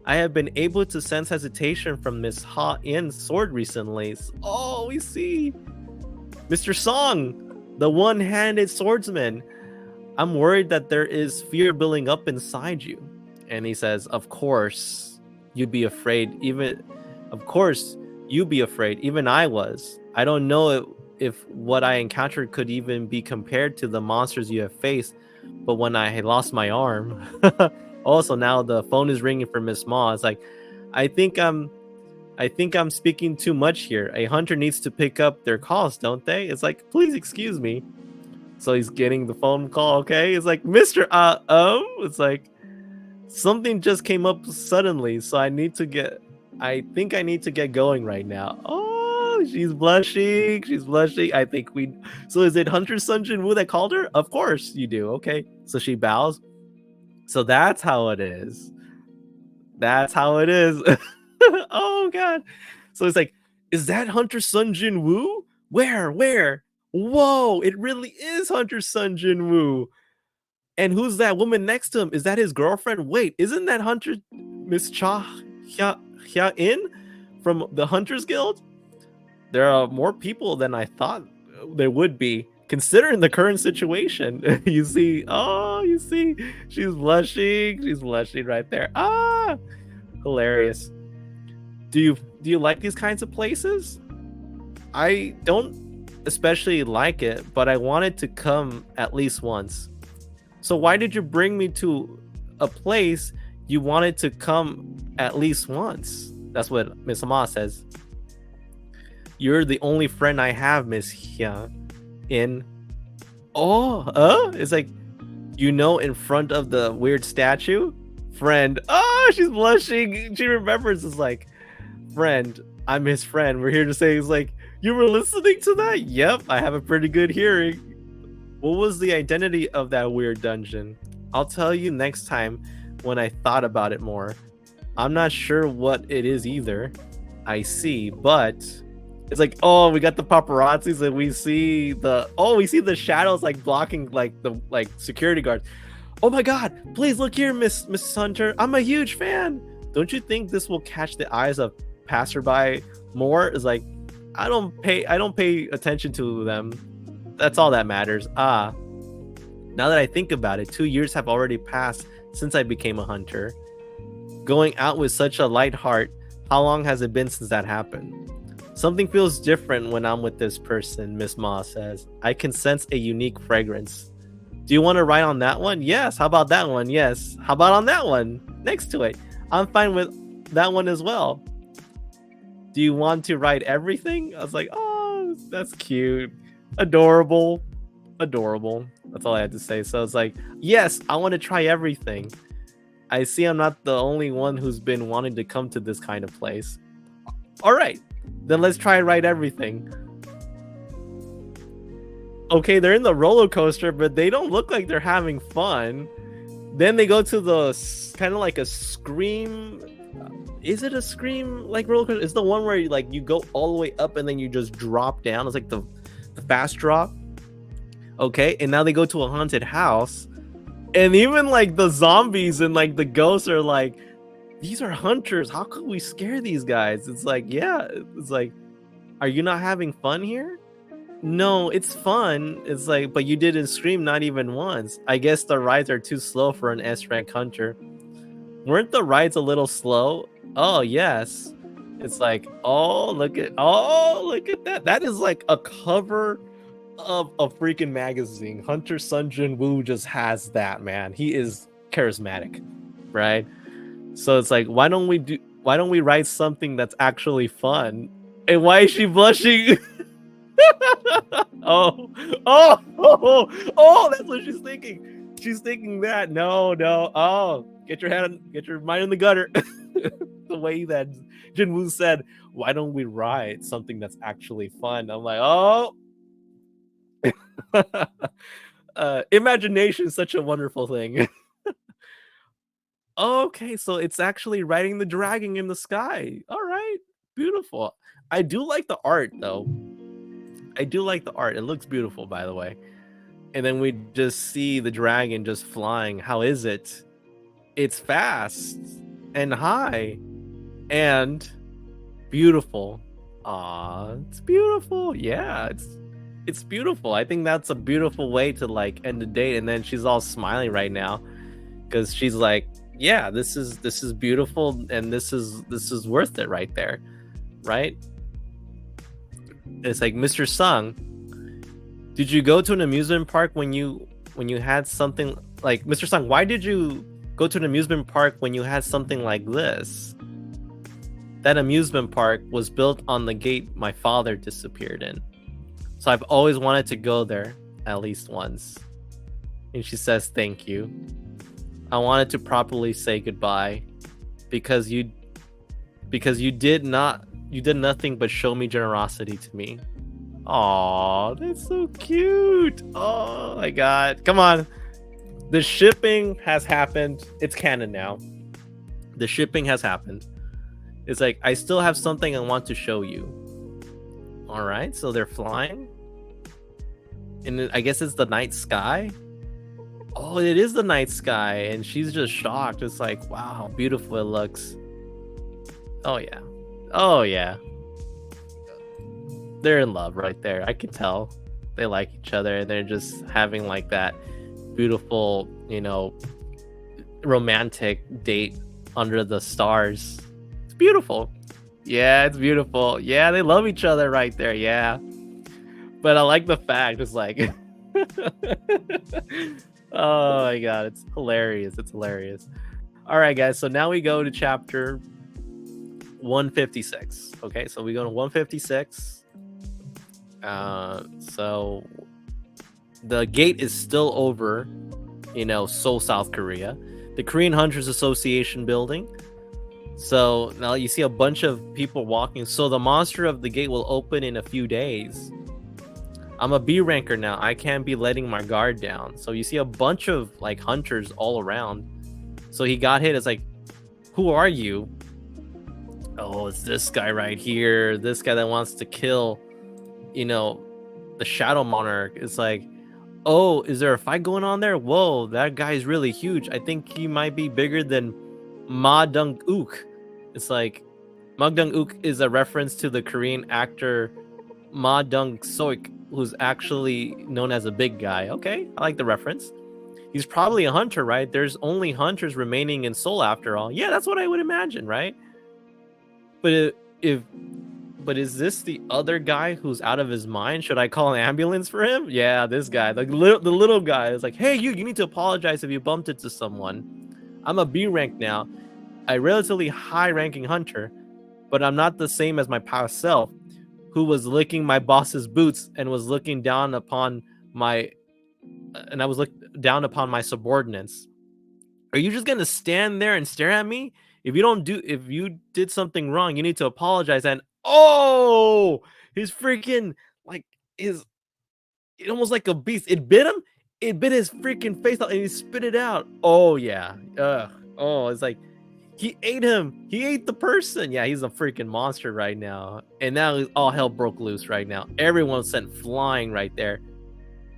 I have been able to sense hesitation from Miss Ha-in's sword recently. Oh, we see Mr. Song, the one-handed swordsman. I'm worried that there is fear building up inside you. And he says, of course, you'd be afraid. Even I was. I don't know if what I encountered could even be compared to the monsters you have faced. But when I had lost my arm, also now the phone is ringing for Miss Ma. It's like, I think I'm speaking too much here. A hunter needs to pick up their calls, don't they? It's like, please excuse me. So he's getting the phone call. Okay, it's like, Mr. It's like, something just came up suddenly, so I think I need to get going right now. Oh, she's blushing. So is it Hunter's son Jinwoo that called her? Of course you do. Okay, so she bows. So that's how it is. Oh god. So it's like, is that Hunter's son Jinwoo? Where? Whoa, it really is Hunter's son Jinwoo. And who's that woman next to him? Is that his girlfriend? Wait, isn't that Hunter Miss Cha Hya-in from the Hunters Guild? There are more people than I thought there would be, considering the current situation. You see, she's blushing right there. Hilarious. Do you like these kinds of places? I don't especially like it, but I wanted to come at least once. So why did you bring me to a place you wanted to come at least once? That's what Miss Ma says. You're the only friend I have, Miss Hya-in. It's like, in front of the weird statue? Friend. Oh, she's blushing. She remembers. It's like, friend, I'm his friend. We're here to say, it's like, you were listening to that? Yep, I have a pretty good hearing. What was the identity of that weird dungeon? I'll tell you next time when I thought about it more. I'm not sure what it is either. I see, but it's like, oh, we got the paparazzis and we see the shadows like blocking the security guards. Oh my god, please look here, Miss Hunter. I'm a huge fan. Don't you think this will catch the eyes of passerby more. It's like I don't pay attention to them. That's all that matters. Now that I think about it, 2 years have already passed since I became a hunter. Going out with such a light heart, how long has it been since that happened? Something feels different when I'm with this person, Miss Ma says. I can sense a unique fragrance. Do you want to ride on that one? Yes. How about that one? Yes. How about on that one? Next to it. I'm fine with that one as well. Do you want to ride everything? I was like, oh, that's cute. Adorable. Adorable. That's all I had to say. So it's like, yes, I want to try everything. I see I'm not the only one who's been wanting to come to this kind of place. All right, then let's try and ride everything. Okay, they're in the roller coaster, but they don't look like they're having fun. Then they go to the kind of like a Scream. Is it a Scream like roller coaster? It's the one where you go all the way up and then you just drop down. It's like the fast drop. Okay, and now they go to a haunted house. And even like the zombies and like the ghosts are like, these are hunters. How could we scare these guys? It's like, yeah. It's like, are you not having fun here? No, it's fun. It's like, but you didn't scream not even once. I guess the rides are too slow for an S-rank hunter. Weren't the rides a little slow? Oh, yes. It's like, oh, look at that. That is like a cover of a freaking magazine. Hunter Sun Jinwoo just has that, man. He is charismatic, right? So it's like, why don't we write something that's actually fun? And why is she blushing? Oh, that's what she's thinking. She's thinking that. No. Oh, get your mind in the gutter. The way that Jinwoo said, why don't we write something that's actually fun? I'm like, oh. Imagination is such a wonderful thing. Okay, so it's actually riding the dragon in the sky. All right, beautiful. I do like the art though. I do like the art. It looks beautiful, by the way. And then we just see the dragon just flying. How is it? It's fast and high and beautiful. It's beautiful. Yeah, it's beautiful. I think that's a beautiful way to like end the date. And then she's all smiling right now because she's like, yeah, this is beautiful, and this is worth it right there, right? It's like, Mr. Sung, did you go to an amusement park when you had something like, Mr. Sung, why did you go to an amusement park when you had something like this? That amusement park was built on the gate my father disappeared in. So I've always wanted to go there at least once. And she says, thank you. I wanted to properly say goodbye because you did nothing but show me generosity to me. Aw, that's so cute. Oh my god. Come on. The shipping has happened. It's canon now. The shipping has happened. It's like, I still have something I want to show you. All right, so they're flying. And I guess it's the night sky. Oh, it is the night sky. And she's just shocked. It's like, wow, how beautiful it looks. Oh, yeah. Oh, yeah. They're in love right there. I can tell. They like each other. They're just having like that beautiful, romantic date under the stars. It's beautiful. Yeah, it's beautiful. Yeah, they love each other right there. Yeah. But I like the fact it's like, oh my god, it's hilarious. It's hilarious. All right, guys. So now we go to chapter 156. Okay, so we go to 156. So the gate is still over, Seoul, South Korea, the Korean Hunters Association building. So now you see a bunch of people walking. So the monster of the gate will open in a few days. I'm a B ranker now. I can't be letting my guard down. So you see a bunch of like hunters all around. So he got hit. It's like, who are you? Oh, it's this guy right here. This guy that wants to kill, the Shadow Monarch. It's like, oh, is there a fight going on there? Whoa, that guy is really huge. I think he might be bigger than Ma Dong-uk. It's like, Mangdang-uk is a reference to the Korean actor Ma Dong-seok, who's actually known as a big guy. Okay, I like the reference. He's probably a hunter, right? There's only hunters remaining in Seoul after all. Yeah, that's what I would imagine, right? But is this the other guy who's out of his mind? Should I call an ambulance for him? Yeah, this guy, the little guy is like, hey, you need to apologize if you bumped into someone. I'm a B rank now, a relatively high ranking hunter, but I'm not the same as my past self, who was licking my boss's boots and was looking down upon my, and I was looked down upon my subordinates. Are you just gonna stand there and stare at me? If you did something wrong, you need to apologize. And oh, his freaking like his it almost like a beast. It bit him. It bit his freaking face out and he spit it out. Oh yeah. Ugh. Oh, it's like he ate him. He ate the person. Yeah, he's a freaking monster right now. And now all hell broke loose right now. Everyone's sent flying right there.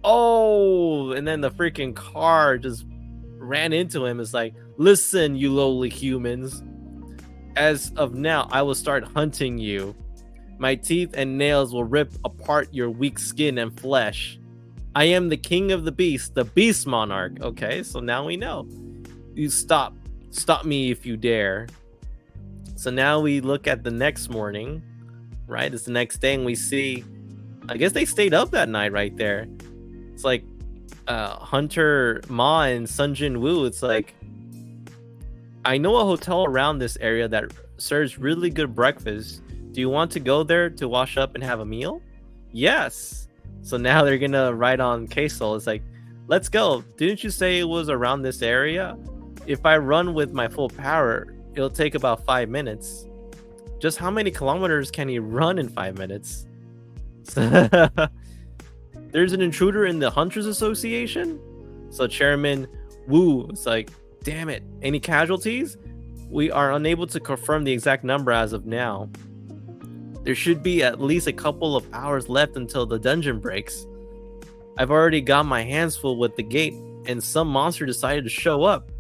Oh, and then the freaking car just ran into him. It's like, listen, you lowly humans. As of now, I will start hunting you. My teeth and nails will rip apart your weak skin and flesh. I am the king of the beast monarch. Okay, so now we know. You stop me if you dare. So now we look at the next morning, right? It's the next day, and we see, I guess they stayed up that night right there. It's like Hunter Ma and Sun Jinwoo. It's like, I know a hotel around this area that serves really good breakfast. Do you want to go there to wash up and have a meal? Yes. So now they're gonna ride on Seoul. It's like, let's go. Didn't you say it was around this area? If I run with my full power, it'll take about 5 minutes. Just how many kilometers can he run in 5 minutes? There's an intruder in the Hunters Association? So Chairman Wu is like, damn it, any casualties? We are unable to confirm the exact number as of now. There should be at least a couple of hours left until the dungeon breaks. I've already got my hands full with the gate, and some monster decided to show up.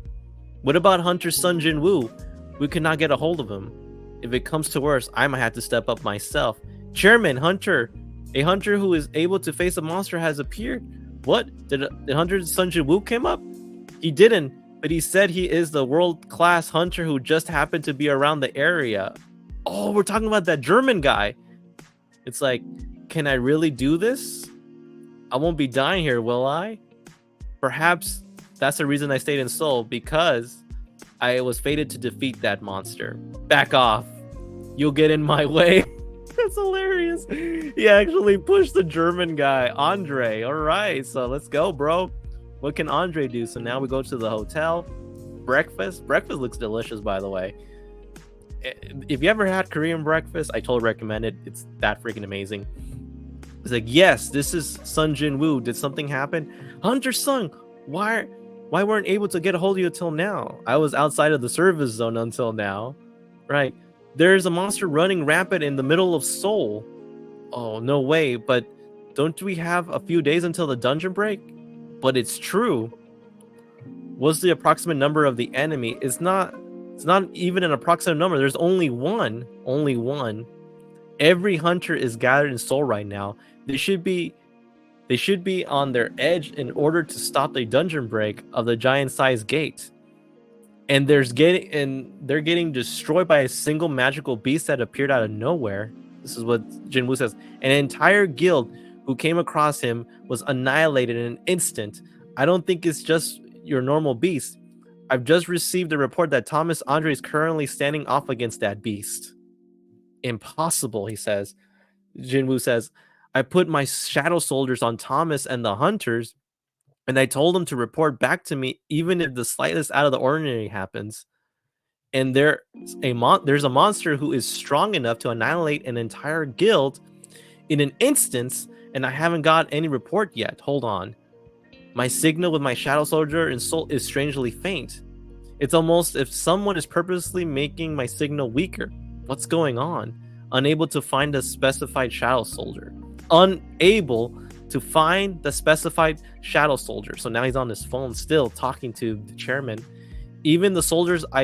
What about Hunter Sun Jinwoo? We could not get a hold of him. If it comes to worse, I might have to step up myself. Chairman, Hunter! A hunter who is able to face a monster has appeared. What? Did Hunter Sun Jinwoo came up? He didn't, but he said he is the world-class hunter who just happened to be around the area. Oh, we're talking about that German guy. It's like, can I really do this? I won't be dying here, will I? Perhaps that's the reason I stayed in Seoul, because I was fated to defeat that monster. Back off. You'll get in my way. That's hilarious. He actually pushed the German guy, Andre. All right, so let's go, bro. What can Andre do? So now we go to the hotel. Breakfast. Breakfast looks delicious, by the way. If you ever had Korean breakfast, I totally recommend it. It's that freaking amazing. It's like, yes, this is Sun Jinwoo. Did something happen? Hunter Sun, why weren't able to get a hold of you until now? I was outside of the service zone until now. Right. There's a monster running rampant in the middle of Seoul. Oh, no way. But don't we have a few days until the dungeon break? But it's true. What's the approximate number of the enemy? It's not even an approximate number. There's only one. Only one. Every hunter is gathered in Seoul right now. They should be on their edge in order to stop the dungeon break of the giant-sized gate. And they're getting destroyed by a single magical beast that appeared out of nowhere. This is what Jinwoo says. An entire guild who came across him was annihilated in an instant. I don't think it's just your normal beast. I've just received a report that Thomas Andre is currently standing off against that beast. Impossible, he says. Jinwoo says, I put my shadow soldiers on Thomas and the hunters, and I told them to report back to me even if the slightest out of the ordinary happens. And there's a monster who is strong enough to annihilate an entire guild in an instance, and I haven't got any report yet. Hold on. My signal with my shadow soldier in Seoul is strangely faint. It's almost if someone is purposely making my signal weaker. What's going on? Unable to find a specified shadow soldier. Unable to find the specified shadow soldier. So now he's on his phone still talking to the chairman. Even the soldiers I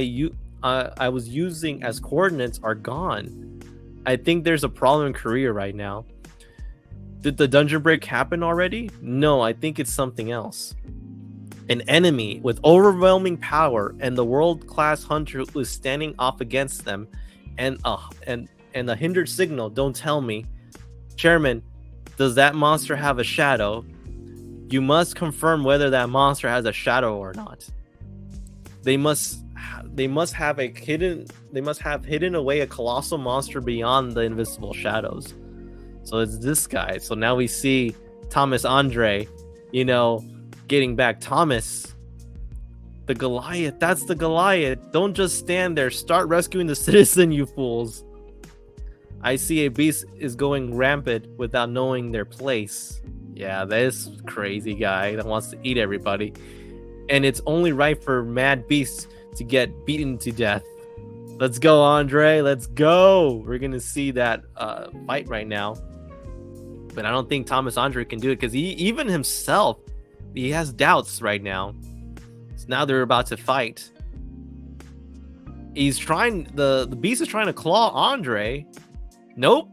I was using as coordinates are gone. I think there's a problem in Korea right now. Did the dungeon break happen already? No, I think it's something else. An enemy with overwhelming power and the world-class hunter who is standing off against them, and a hindered signal. Don't tell me, Chairman. Does that monster have a shadow? You must confirm whether that monster has a shadow or not. They must have hidden away a colossal monster beyond the invisible shadows. So it's this guy. So now we see Thomas Andre, getting back. Thomas, the Goliath. That's the Goliath. Don't just stand there. Start rescuing the citizen, you fools. I see a beast is going rampant without knowing their place. Yeah, this crazy guy that wants to eat everybody. And it's only right for mad beasts to get beaten to death. Let's go, Andre. Let's go. We're going to see that fight right now. But I don't think Thomas Andre can do it because even himself, he has doubts right now. So now they're about to fight. He's trying, the beast is trying to claw Andre. Nope.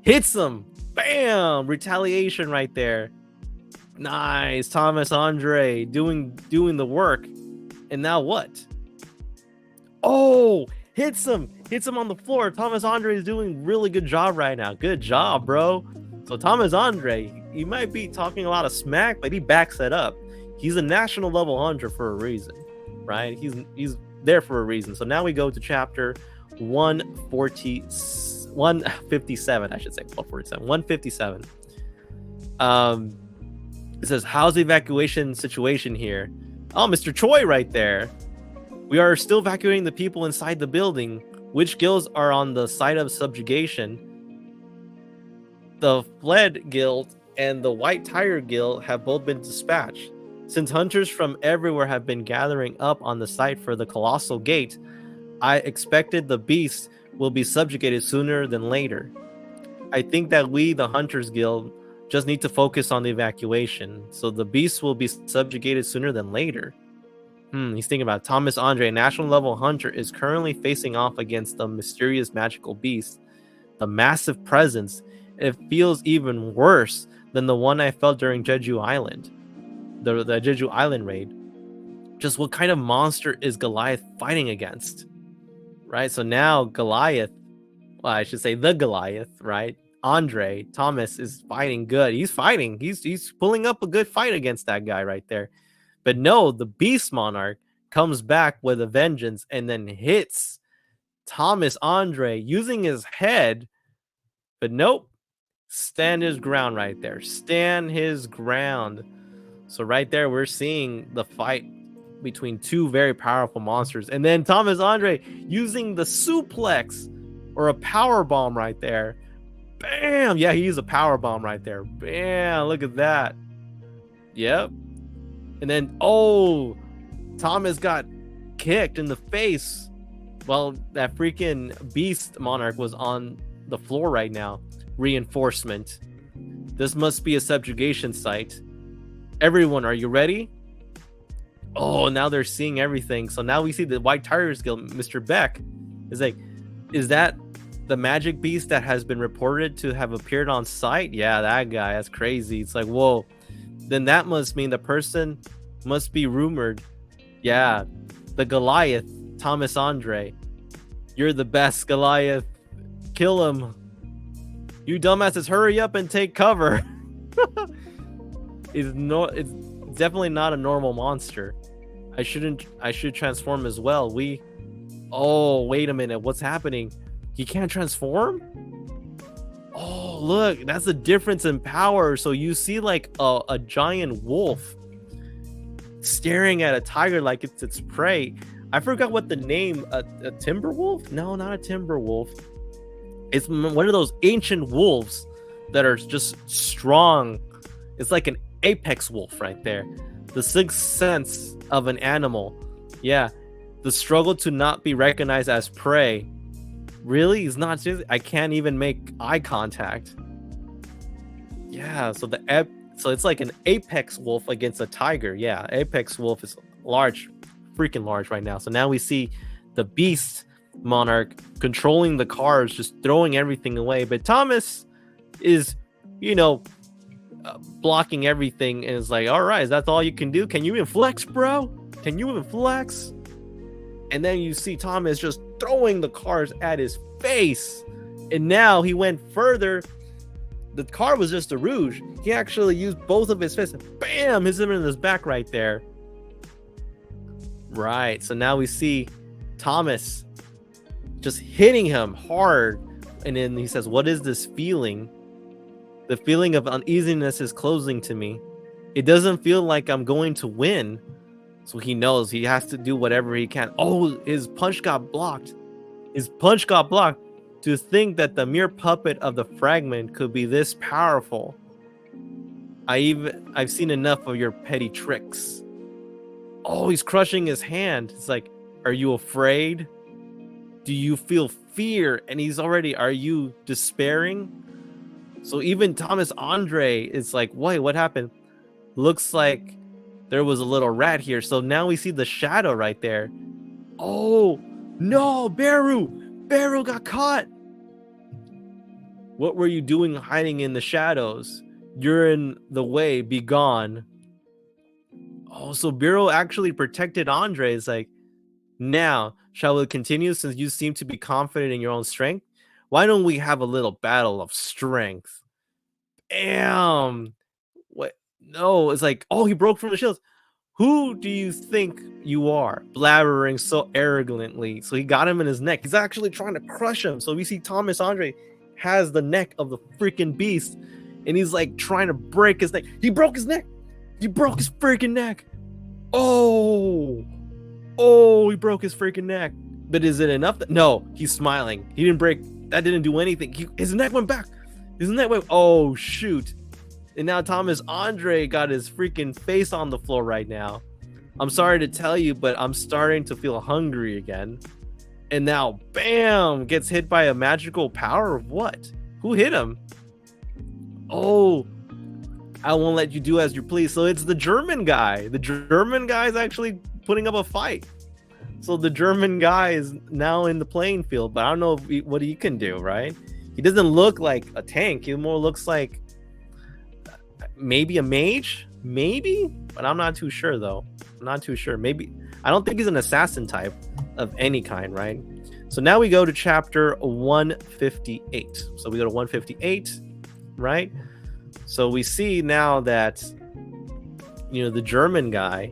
Hits him. Bam. Retaliation right there. Nice. Thomas Andre doing the work. And now what? Oh, hits him on the floor. Thomas Andre is doing really good job right now. Good job, bro. So Thomas Andre, he might be talking a lot of smack, but he backs that up. He's a national level hunter for a reason, right? He's there for a reason. So now we go to chapter 157, I should say. 157. It says, how's the evacuation situation here? Oh, Mr. Choi right there. We are still evacuating the people inside the building. Which guilds are on the side of subjugation? The Fled Guild and the White Tiger Guild have both been dispatched. Since hunters from everywhere have been gathering up on the site for the colossal gate, I expected the beast will be subjugated sooner than later. I think that we, the Hunters Guild, just need to focus on the evacuation, so the beast will be subjugated sooner than later. He's thinking about Thomas Andre, a national level hunter, is currently facing off against the mysterious magical beast. The massive presence, it feels even worse than the one I felt during Jeju Island, the Jeju Island raid. Just what kind of monster is Goliath fighting against? Right, so now Goliath, well, I should say the Goliath, right? Andre, Thomas is fighting good. He's fighting. He's pulling up a good fight against that guy right there. But no, the Beast Monarch comes back with a vengeance and then hits Thomas Andre using his head. But nope. Stand his ground right there. Stand his ground. So right there, we're seeing the fight between two very powerful monsters. And then Thomas Andre using the suplex or a power bomb right there. Bam! Yeah, he used a power bomb right there. Bam! Look at that. Yep. And then, oh, Thomas got kicked in the face. Well, that freaking Beast Monarch was on the floor right now. Reinforcement. This must be a subjugation site. Everyone, are you ready? Oh, now they're seeing everything. So now we see the White Tigers Guild. Mr. Beck is like, is that the magic beast that has been reported to have appeared on site? Yeah, that guy. That's crazy. It's like, whoa. Then that must mean the person must be rumored. Yeah, the Goliath, Thomas Andre. You're the best, Goliath. Kill him. You dumbasses, hurry up and take cover. It's definitely not a normal monster. I should transform as well. Oh, wait a minute. What's happening? He can't transform? Oh, look, that's the difference in power. So you see like a giant wolf staring at a tiger like it's its prey. I forgot what the name, a timber wolf? No, not a timber wolf. It's one of those ancient wolves that are just strong. It's like an apex wolf right there. The sixth sense of an animal. Yeah, the struggle to not be recognized as prey. Really? He's not just, I can't even make eye contact. Yeah, so so it's like an apex wolf against a tiger. Yeah, apex wolf is large, freaking large right now. So now we see the beast monarch controlling the cars, just throwing everything away. But Thomas is, blocking everything and is like, all right, is that all you can do? Can you even flex, bro? Can you even flex? And then you see Thomas just throwing the cars at his face. And now he went further. The car was just a rouge. He actually used both of his fists. Bam! Hits him in his back right there. Right. So now we see Thomas just hitting him hard. And then he says, what is this feeling? The feeling of uneasiness is closing to me. It doesn't feel like I'm going to win. So he knows he has to do whatever he can. Oh, his punch got blocked. His punch got blocked. To think that the mere puppet of the fragment could be this powerful. I've seen enough of your petty tricks. Oh, he's crushing his hand. It's like, are you afraid? Do you feel fear? And he's already, are you despairing? So even Thomas Andre is like, wait, what happened? Looks like there was a little rat here. So now we see the shadow right there. Oh, no, Beru got caught. What were you doing hiding in the shadows? You're in the way, be gone. Oh, so Beru actually protected Andre. It's like, now, shall we continue since you seem to be confident in your own strength? Why don't we have a little battle of strength? Bam! What? No, it's like, oh, he broke from the shields. Who do you think you are? Blabbering so arrogantly. So he got him in his neck. He's actually trying to crush him. So we see Thomas Andre has the neck of the freaking beast. And he's like trying to break his neck. He broke his neck. He broke his freaking neck. Oh, he broke his freaking neck. But is it enough? No, he's smiling. He didn't break. That didn't do anything. His neck went back. His neck went. Oh, shoot. And now Thomas Andre got his freaking face on the floor right now. I'm sorry to tell you, but I'm starting to feel hungry again. And now, bam, gets hit by a magical power of what? Who hit him? Oh, I won't let you do as you please. So it's the German guy. The German guy is actually putting up a fight. So the German guy is now in the playing field, but I don't know what he can do, right? He doesn't look like a tank. He more looks like maybe a mage, maybe, but I'm not too sure though. I'm not too sure. Maybe I don't think he's an assassin type of any kind, right? So now we go to chapter 158. So we go to 158, right? So we see now that the German guy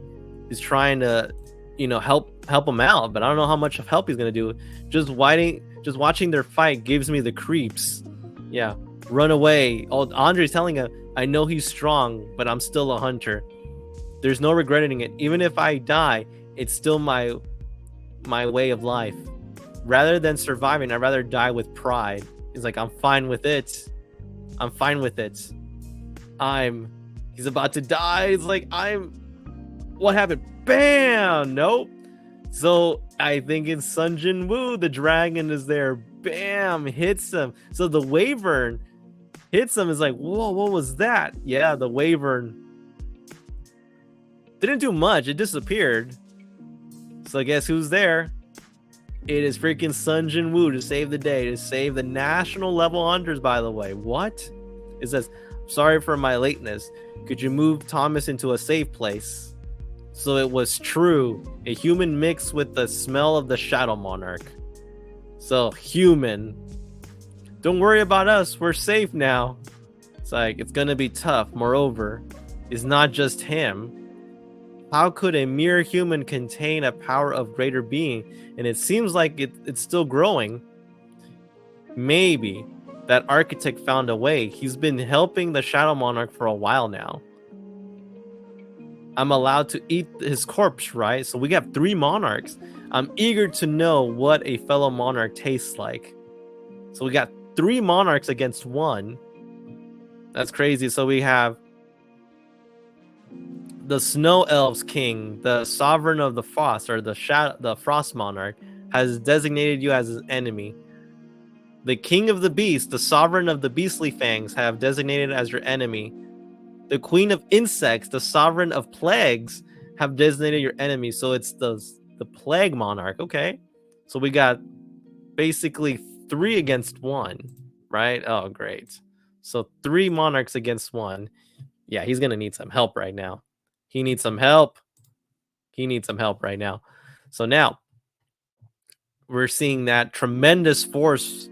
is trying to help him out, but I don't know how much of help he's gonna do. Just watching their fight gives me the creeps. Yeah, run away. Oh, Andre's telling him, I know he's strong, but I'm still a hunter. There's no regretting it. Even if I die, it's still my way of life. Rather than surviving, I'd rather die with pride. He's like, I'm fine with it. I'm fine with it. He's about to die. It's like, what happened? Bam! Nope. So I think it's Sun Jinwoo. The dragon is there. Bam! Hits him. So the Wyvern hits him. Is like, whoa, what was that? Yeah, the Wyvern didn't do much. It disappeared. So guess who's there? It is freaking Sun Jinwoo to save the day, to save the national level hunters, by the way. What? It says, sorry for my lateness. Could you move Thomas into a safe place? So it was true. A human mixed with the smell of the Shadow Monarch. So human. Don't worry about us. We're safe now. It's like, it's going to be tough. Moreover, it's not just him. How could a mere human contain a power of greater being? And it seems like it's still growing. Maybe that architect found a way. He's been helping the Shadow Monarch for a while now. I'm allowed to eat his corpse, right? So we have 3 monarchs. I'm eager to know what a fellow monarch tastes like. So we got 3 monarchs against 1. That's crazy. So we have the Snow Elves King, the Sovereign of the Frost, or the Frost Monarch, has designated you as his enemy. The King of the Beast, the Sovereign of the Beastly Fangs, have designated as your enemy. The Queen of Insects, the Sovereign of Plagues, have designated your enemy. So it's the Plague Monarch. Okay. So we got basically 3 against 1, right? Oh, great. So 3 monarchs against 1. Yeah, he's gonna need some help right now. He needs some help. He needs some help right now. So now we're seeing that tremendous force,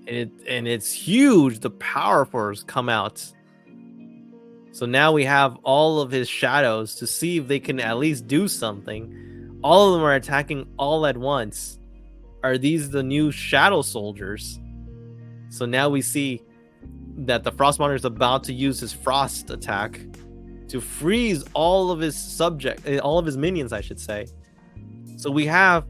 and it's huge. The power force come out. So now we have all of his shadows to see if they can at least do something. All of them are attacking all at once. Are these the new shadow soldiers? So now we see that the Frost Monarch is about to use his frost attack to freeze all of his minions, I should say. So we have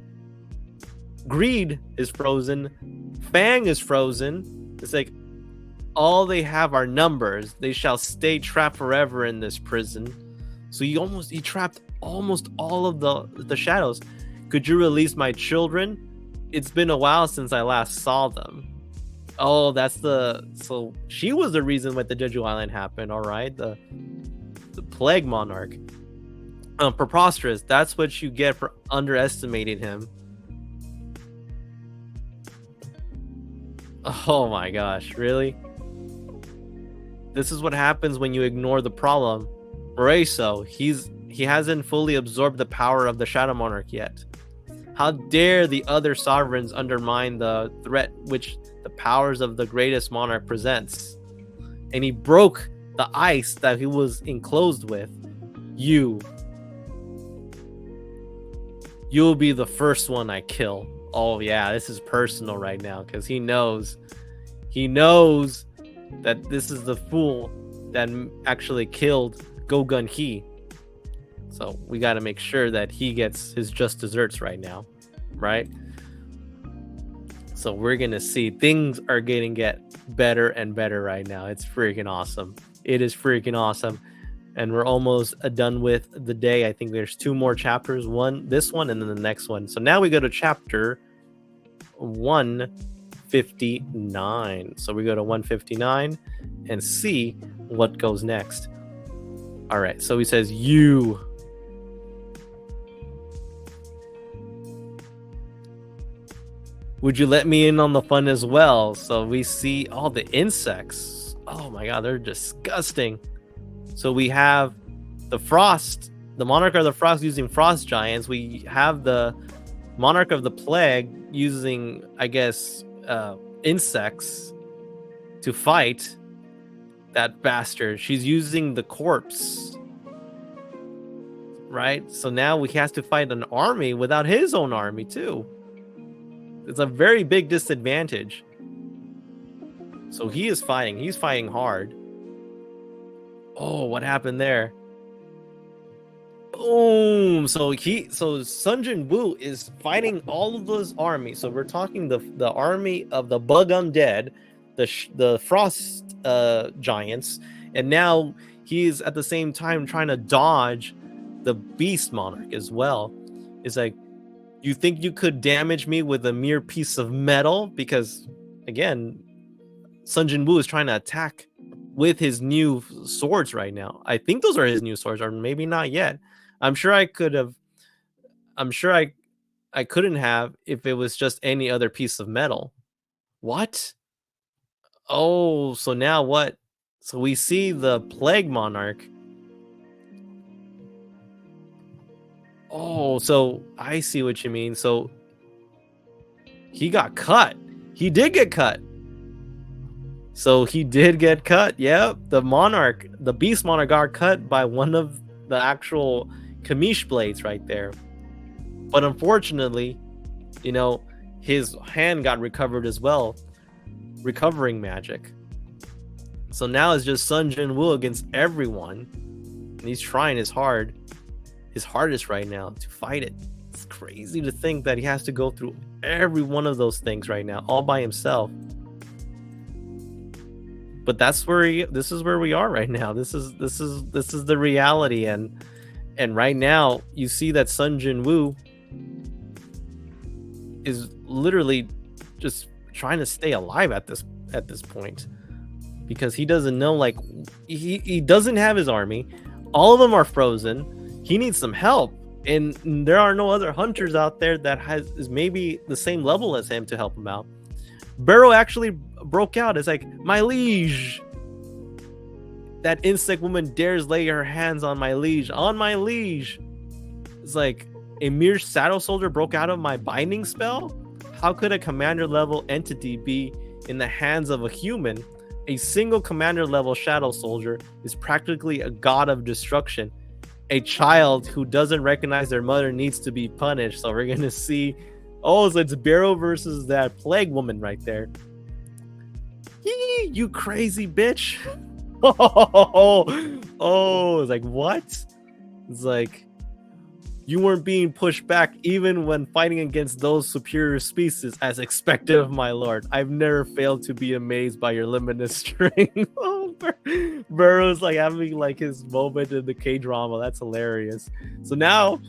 Greed is frozen, Fang is frozen. It's like all they have are numbers. They shall stay trapped forever in this prison. So he trapped almost all of the shadows. Could you release my children? It's been a while since I last saw them. Oh, so she was the reason why the Jeju Island happened. All right, the Plague Monarch, preposterous. That's what you get for underestimating him. Oh my gosh, really? This is what happens when you ignore the problem. Moreso, he hasn't fully absorbed the power of the Shadow Monarch yet. How dare the other sovereigns undermine the threat which the powers of the greatest monarch presents? And he broke the ice that he was enclosed with. You'll be the first one I kill. Oh yeah, this is personal right now because he knows that this is the fool that actually killed Go-Gun Hee. So we got to make sure that he gets his just desserts right now, right? So we're gonna see things are get better and better right now. It's freaking awesome. It is freaking awesome. And we're almost done with the day. I think there's 2 more chapters, this one and then the next one. So now we go to chapter 159. So we go to 159 and see what goes next. All right, so he says, would you let me in on the fun as well? So we see all the insects. Oh my god, they're disgusting. So we have the Monarch of the Frost using frost giants. We have the Monarch of the Plague using, I guess, insects to fight that bastard. She's using the corpse, right? So now he has to fight an army without his own army too. It's a very big disadvantage. So he is fighting. He's fighting hard. Oh, what happened there? Boom. So Sun Jinwoo is fighting all of those armies. So we're talking the army of the Bug Undead, the Frost giants, and now he's at the same time trying to dodge the Beast Monarch as well. It's like, you think you could damage me with a mere piece of metal? Because again, Sun Jinwoo is trying to attack with his new swords right now. I think those are his new swords, or maybe not yet. I'm sure I could have. I'm sure I couldn't have if it was just any other piece of metal. What? Oh, so now what? So we see the Plague Monarch. Oh, so I see what you mean. So he got cut. He did get cut. So he did get cut. Yep. The Beast Monarch got cut by one of the actual Kamish blades right there. But unfortunately, his hand got recovered as well. Recovering magic. So now it's just Sun Jinwoo against everyone. And he's trying his hardest right now to fight it. It's crazy to think that he has to go through every one of those things right now, all by himself. But this is where we are right now. This is the reality, and right now you see that Sun Jinwoo is literally just trying to stay alive at this point, because he doesn't know, he doesn't have his army. All of them are frozen. He needs some help. and there are no other hunters out there that is maybe the same level as him to help him out. Barrow actually broke out. It's like, my liege. That insect woman dares lay her hands on my liege. On my liege. It's like, a mere shadow soldier broke out of my binding spell? How could a commander level entity be in the hands of a human? A single commander level shadow soldier is practically a god of destruction. A child who doesn't recognize their mother needs to be punished. So we're gonna see, oh, so it's Barrow versus that plague woman right there. Yee, you crazy bitch. Oh, it's like, what? It's like, you weren't being pushed back even when fighting against those superior species as expected of my lord. I've never failed to be amazed by your limitless strength. Oh, Burrow's like having like his moment in the K-drama. That's hilarious. So now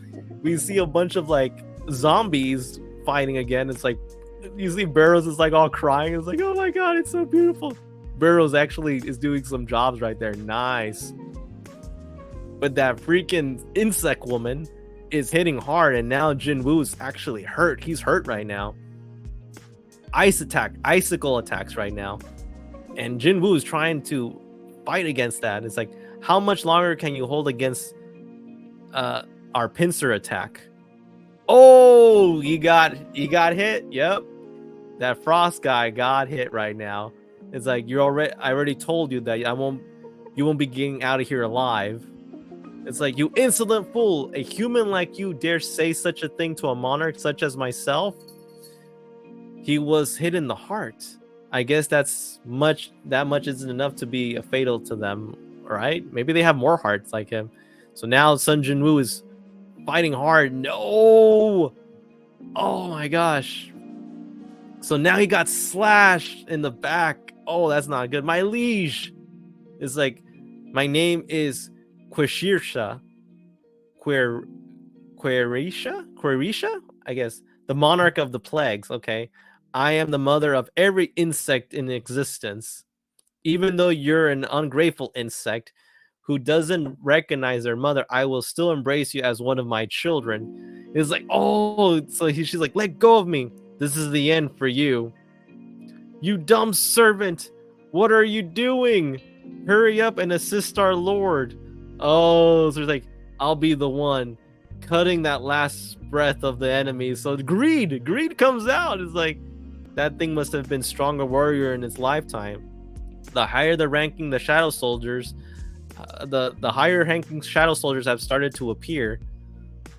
we see a bunch of like zombies fighting again. It's like, you see Burrows is like all crying. It's like, oh my god, it's so beautiful. Burrows actually is doing some jobs right there. Nice. But that freaking insect woman is hitting hard, and now Jinwoo's actually hurt. He's hurt right now. Icicle attacks right now, and Jinwoo is trying to fight against that. It's like, how much longer can you hold against our pincer attack? Oh, he got hit. Yep, that frost guy got hit right now. It's like, I already told you that you won't be getting out of here alive. It's like, you insolent fool! A human like you dare say such a thing to a monarch such as myself? He was hit in the heart. I guess that much isn't enough to be fatal to them, right? Maybe they have more hearts like him. So now Sun Jinwoo is fighting hard. No! Oh my gosh. So now he got slashed in the back. Oh, that's not good. My liege! It's like, my name is Querisha, I guess, the monarch of the plagues. Okay, I am the mother of every insect in existence. Even though you're an ungrateful insect who doesn't recognize their mother, I will still embrace you as one of my children. It's like, oh, so she's like, let go of me. This is the end for you. You dumb servant! What are you doing? Hurry up and assist our lord. Oh, so it's like, I'll be the one cutting that last breath of the enemy. So greed comes out. It's like, that thing must have been stronger warrior in its lifetime. The higher the ranking the shadow soldiers, the higher ranking shadow soldiers have started to appear.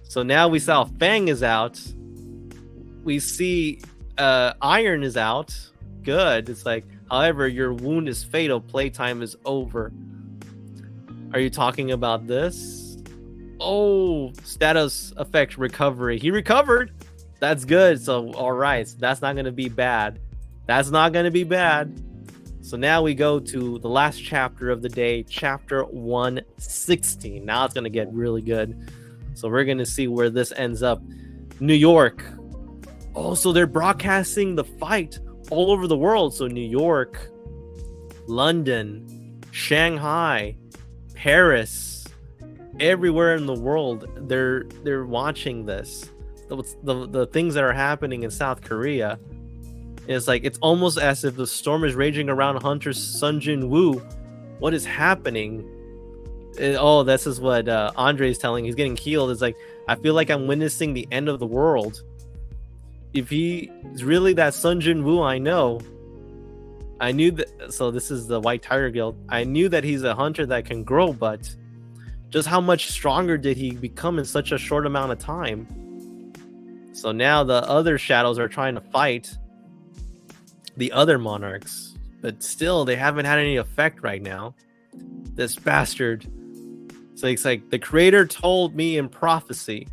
So now we saw Fang is out. We see Iron is out. Good. It's like, however, your wound is fatal. Playtime is over. Are you talking about this? Oh, status effect recovery. He recovered. That's good. So, all right. So that's not going to be bad. That's not going to be bad. So now we go to the last chapter of the day, chapter 116. Now it's going to get really good. So we're going to see where this ends up. New York. Oh, so they're broadcasting the fight all over the world. So New York, London, Shanghai, Paris, everywhere in the world, they're watching this. The things that are happening in South Korea. It's like, it's almost as if the storm is raging around Hunter Sun Jinwoo. What is happening? This is what Andre is telling. He's getting healed. It's like, I feel like I'm witnessing the end of the world. If he is really that Sun Jinwoo, I know. I knew that. So this is the White Tiger Guild. I knew that he's a hunter that can grow, but just how much stronger did he become in such a short amount of time? So now the other shadows are trying to fight the other monarchs, but still they haven't had any effect right now. This bastard. So it's like, the creator told me in prophecy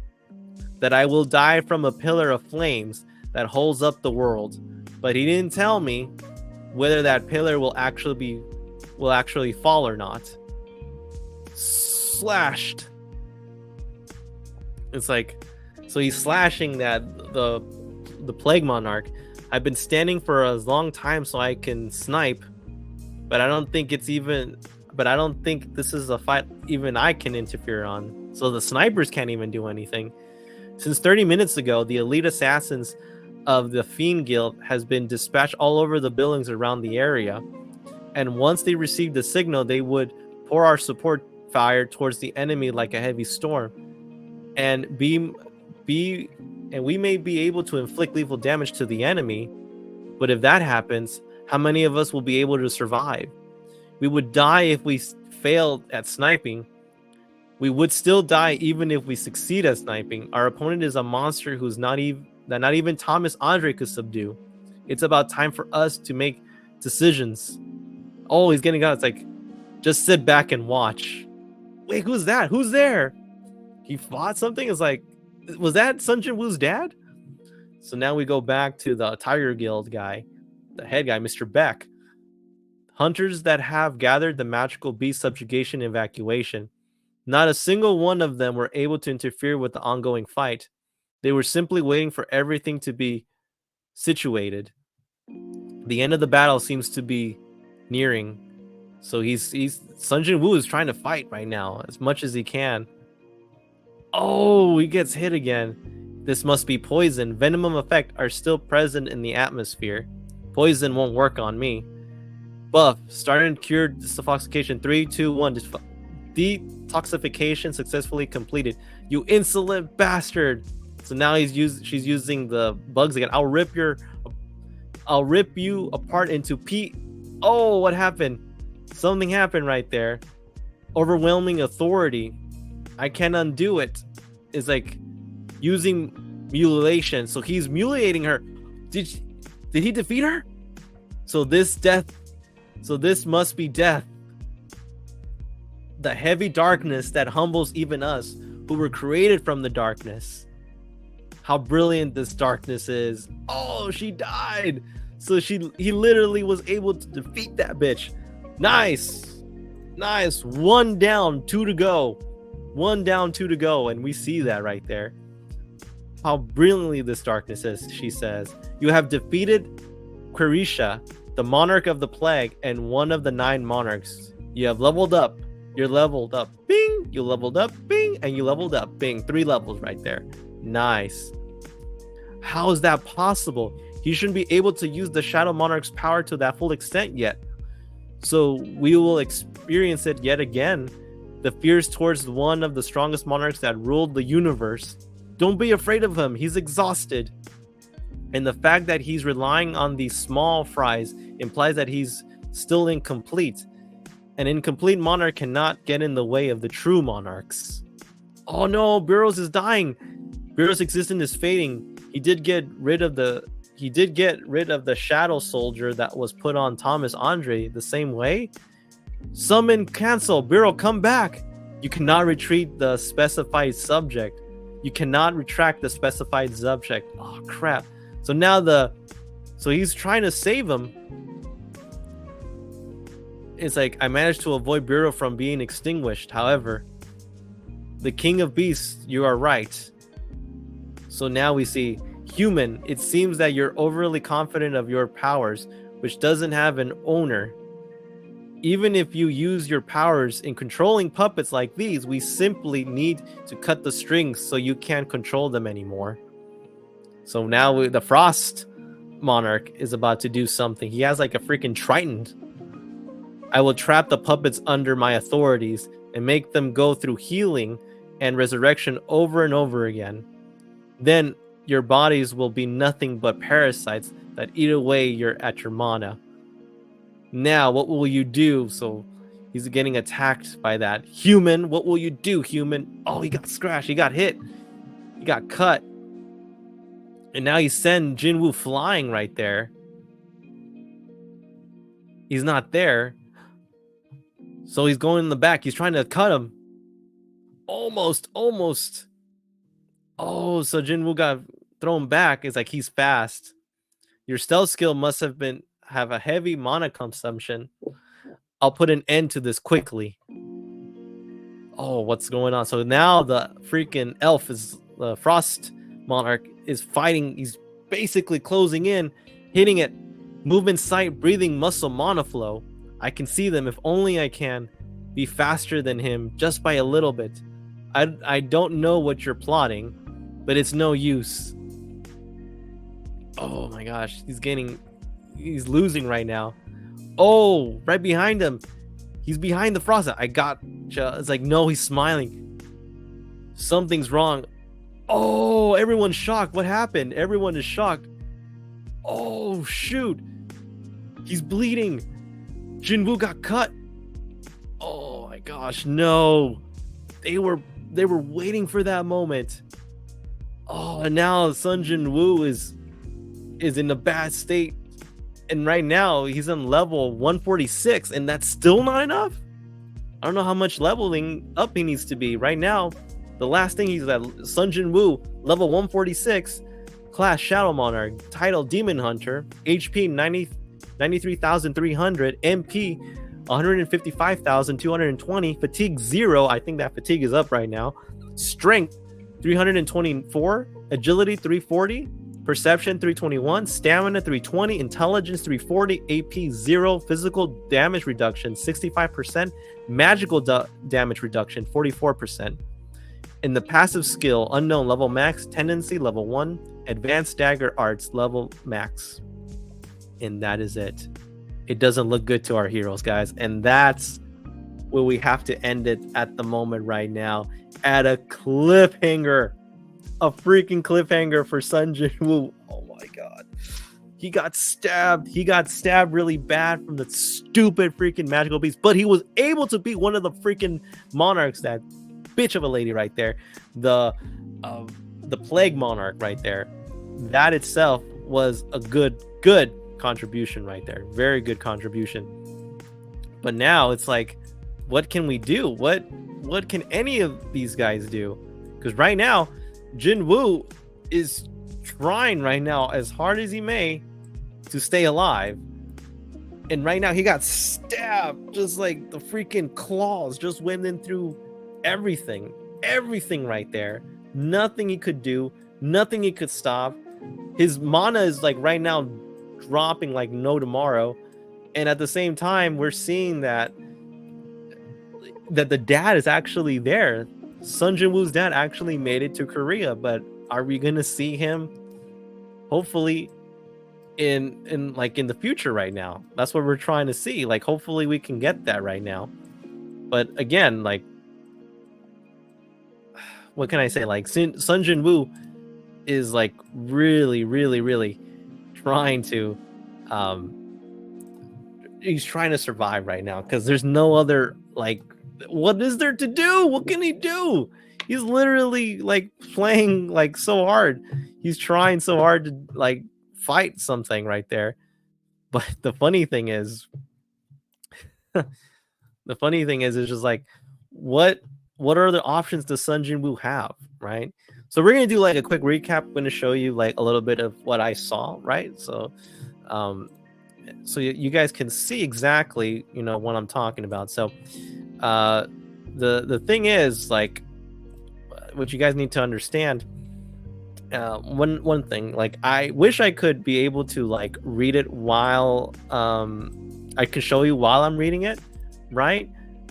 that I will die from a pillar of flames that holds up the world, but he didn't tell me whether that pillar will actually fall or not. Slashed. It's like, so he's slashing that the plague monarch. I've been standing for a long time so I can snipe, but I don't think this is a fight even I can interfere on. So the snipers can't even do anything. Since 30 minutes ago, the elite assassins of the Fiend Guild has been dispatched all over the buildings around the area. And once they received the signal, they would pour our support fire towards the enemy like a heavy storm. And we may be able to inflict lethal damage to the enemy, but if that happens, how many of us will be able to survive? We would die if we failed at sniping. We would still die even if we succeed at sniping. Our opponent is a monster who's not even Thomas Andre could subdue. It's about time for us to make decisions. Oh, he's getting out. It's like, just sit back and watch. Wait, who's that? Who's there? He fought something? It's like, was that Sun Jinwoo's dad? So now we go back to the Tiger Guild guy, the head guy, Mr. Beck. Hunters that have gathered the magical beast subjugation evacuation. Not a single one of them were able to interfere with the ongoing fight. They were simply waiting for everything to be situated. The end of the battle seems to be nearing. So he's Sun Jinwoo is trying to fight right now as much as he can. Oh, he gets hit again. This must be poison. Venom effect are still present in the atmosphere. Poison won't work on me. Buff, starting cured suffocation. 3, 2, 1. Detoxification successfully completed. You insolent bastard. So now she's using the bugs again. I'll rip you apart into pea. Oh, what happened? Something happened right there. Overwhelming authority. I can undo it. It's like using mutilation. So he's mutilating her. Did he defeat her? So this must be death. The heavy darkness that humbles even us, who were created from the darkness. How brilliant this darkness is. Oh, she died. So he literally was able to defeat that bitch. Nice. 1 down, 2 to go. 1 down, 2 to go. And we see that right there. How brilliantly this darkness is, she says. You have defeated Querisha, the monarch of the plague, and one of the 9 monarchs. You have leveled up. You're leveled up. Bing. You leveled up. Bing. And you leveled up. Bing. 3 levels right there. Nice. How is that possible? He shouldn't be able to use the Shadow Monarch's power to that full extent yet. So we will experience it yet again. The fears towards one of the strongest monarchs that ruled the universe. Don't be afraid of him. He's exhausted. And the fact that he's relying on these small fries implies that he's still incomplete. An incomplete monarch cannot get in the way of the true monarchs. Oh no, Burroughs is dying. Burroughs' existence is fading. He did get rid of the shadow soldier that was put on Thomas Andre the same way. Summon, cancel. Burrow, come back. You cannot retreat the specified subject. You cannot retract the specified subject. Oh crap. So now so he's trying to save him. It's like, I managed to avoid Bureau from being extinguished. However, the King of Beasts, you are right. So now we see, human, it seems that you're overly confident of your powers, which doesn't have an owner. Even if you use your powers in controlling puppets like these, we simply need to cut the strings so you can't control them anymore. So now the Frost Monarch is about to do something. He has like a freaking trident. I will trap the puppets under my authorities and make them go through healing and resurrection over and over again. Then your bodies will be nothing but parasites that eat away at your mana. Now, what will you do? So he's getting attacked by that. Human, what will you do, human? Oh, he got scratched. He got hit. He got cut. And now he sent Jinwoo flying right there. He's not there. So he's going in the back. He's trying to cut him. Almost. Oh, so Jinwoo got thrown back. It's like, he's fast. Your stealth skill must have a heavy mana consumption. I'll put an end to this quickly. Oh, what's going on? So now the freaking elf is the Frost Monarch is fighting. He's basically closing in, hitting it. Movement, sight, breathing, muscle, mana flow. I can see them. If only I can be faster than him just by a little bit. I don't know what you're plotting, but it's no use. Oh my gosh, he's losing right now. Oh, right behind him. He's behind the frost. I got. It's like, no, he's smiling. Something's wrong. Oh, everyone's shocked. What happened? Everyone is shocked. Oh shoot, he's bleeding. Jinwoo got cut. Oh my gosh, no. They were waiting for that moment. Oh, and now Sun Jinwoo is in a bad state. And right now he's on level 146, and that's still not enough. I don't know how much leveling up he needs to be. Right now, the last thing he's at, Sun Jinwoo, level 146, class Shadow Monarch, title Demon Hunter, HP 93,300, MP 155,220, fatigue 0. I think that fatigue is up right now. Strength 324, agility 340, perception 321, stamina 320, intelligence 340, AP 0, physical damage reduction 65%, magical damage reduction 44%. In the passive skill, unknown level max, tendency level 1, advanced dagger arts level max. And that is it. It doesn't look good to our heroes, guys. And that's where we have to end it at the moment right now. At a cliffhanger. A freaking cliffhanger for Sun Jinwoo. Oh my god. He got stabbed. He got stabbed really bad from the stupid freaking magical beast. But he was able to beat one of the freaking monarchs, that bitch of a lady right there. The plague monarch right there. That itself was a good contribution right there. Very good contribution. But now it's like, what can we do? What can any of these guys do? Because right now, Jinwoo is trying right now as hard as he may to stay alive. And right now he got stabbed, just like the freaking claws just went in through everything right there. Nothing he could do, nothing he could stop. His mana is like right now dropping like no tomorrow. And at the same time, we're seeing that the dad is actually there. Sun Jinwoo's dad actually made it to Korea, but are we gonna see him hopefully in the future right now? That's what we're trying to see. Like, hopefully we can get that right now. But again, like, what can I say? Like, Sun Jinwoo is like really trying to he's trying to survive right now, because there's no other, like, what is there to do? What can he do? He's literally like playing like so hard. He's trying so hard to like fight something right there. But the funny thing is it's just like, what are the options does Sun Jinwoo have, right? So we're gonna do like a quick recap. I'm gonna show you like a little bit of what I saw, right? So so you guys can see exactly, you know, what I'm talking about. So the thing is, like, what you guys need to understand, one thing, like, I wish I could be able to like read it while I could show you while I'm reading it, right?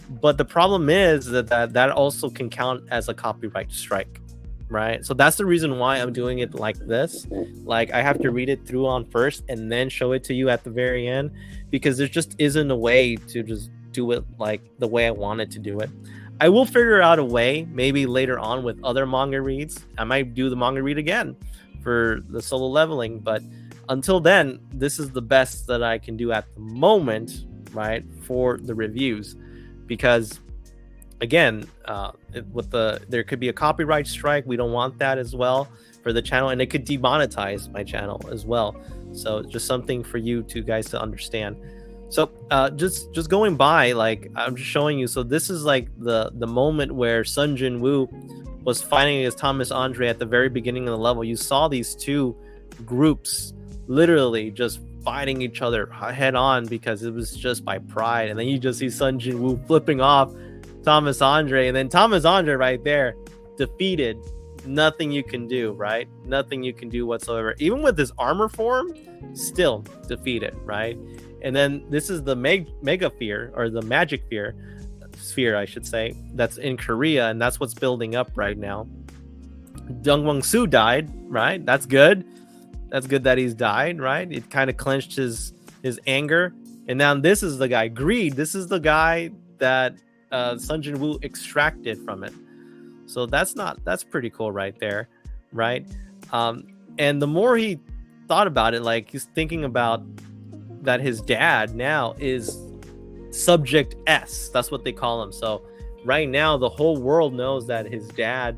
But the problem is that also can count as a copyright strike, right? So that's the reason why I'm doing it like this. Like, I have to read it through on first and then show it to you at the very end, because there just isn't a way to just do it like the way I wanted to do it. I will figure out a way, maybe later on with other manga reads. I might do the manga read again for the solo leveling, but until then, this is the best that I can do at the moment, right, for the reviews. Because again, there could be a copyright strike. We don't want that as well for the channel, and it could demonetize my channel as well. So just something for you guys to understand. So just going by, like, I'm just showing you. So this is like the moment where Sun Jinwoo was fighting against Thomas Andre at the very beginning of the level. You saw these two groups literally just fighting each other head on, because it was just by pride. And then you just see Sun Jinwoo flipping off Thomas Andre, and then Thomas Andre right there defeated. Nothing you can do, right? Nothing you can do whatsoever. Even with his armor form, still defeated, right? And then this is the mega fear, or the magic fear. sphere, I should say, that's in Korea, and that's what's building up right now. Jung Soo died, right? That's good. That's good that he's died, right? It kind of clenched his anger. And now this is the guy, Greed. This is the guy that Sun Jin-woo extracted from it. So that's pretty cool right there, right? And the more he thought about it, like he's thinking about that his dad now is Subject S. That's what they call him. So right now, the whole world knows that his dad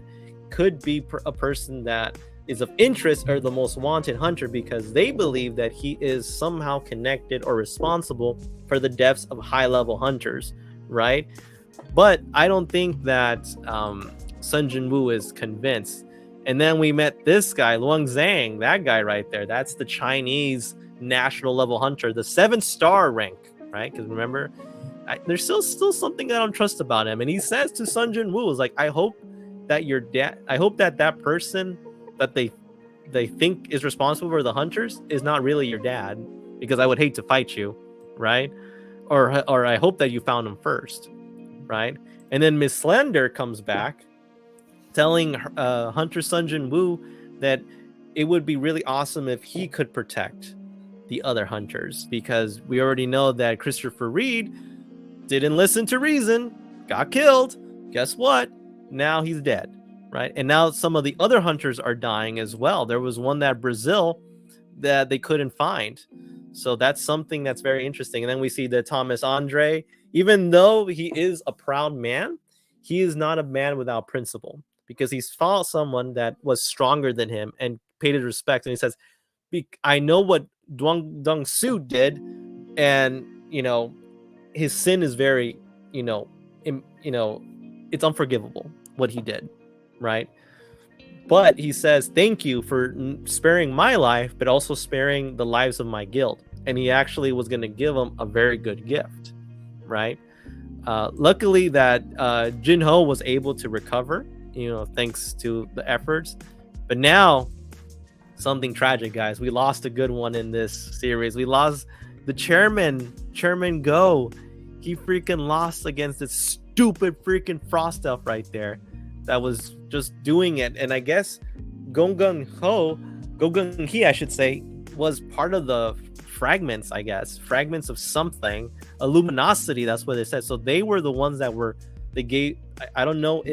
could be a person that is of interest or the most wanted hunter, because they believe that he is somehow connected or responsible for the deaths of high-level hunters, right? But I don't think that Sun Jin-woo is convinced. And then we met this guy, Luang Zhang, that guy right there. That's the Chinese national level hunter, the 7-star rank, right? Because remember, there's still something I don't trust about him. And he says to Sun Jin-woo, is like, I hope that your dad, I hope that person that they think is responsible for the hunters is not really your dad, because I would hate to fight you, right? Or I hope that you found him first, right? And then Miss Slender comes back, telling Hunter Sun Jin-woo that it would be really awesome if he could protect the other hunters, because we already know that Christopher Reed didn't listen to reason, got killed. Guess what? Now he's dead, right? And now some of the other hunters are dying as well. There was one that Brazil that they couldn't find. So that's something that's very interesting. And then we see that Thomas Andre, even though he is a proud man, he is not a man without principle, because he's fought someone that was stronger than him and paid his respect. And he says, I know what Dong Su did, and his sin is very, it's unforgivable what he did, right? But he says, thank you for sparing my life, but also sparing the lives of my guild. And he actually was going to give him a very good gift, right? Luckily that Jin-ho was able to recover, thanks to the efforts. But now, something tragic, guys. We lost a good one in this series. We lost the Chairman Go. He freaking lost against this stupid freaking Frost Elf right there that was just doing it. And I guess Gong Hee, I should say, was part of the fragments of something, a luminosity. That's what they said. So they were the ones that they gave. I don't know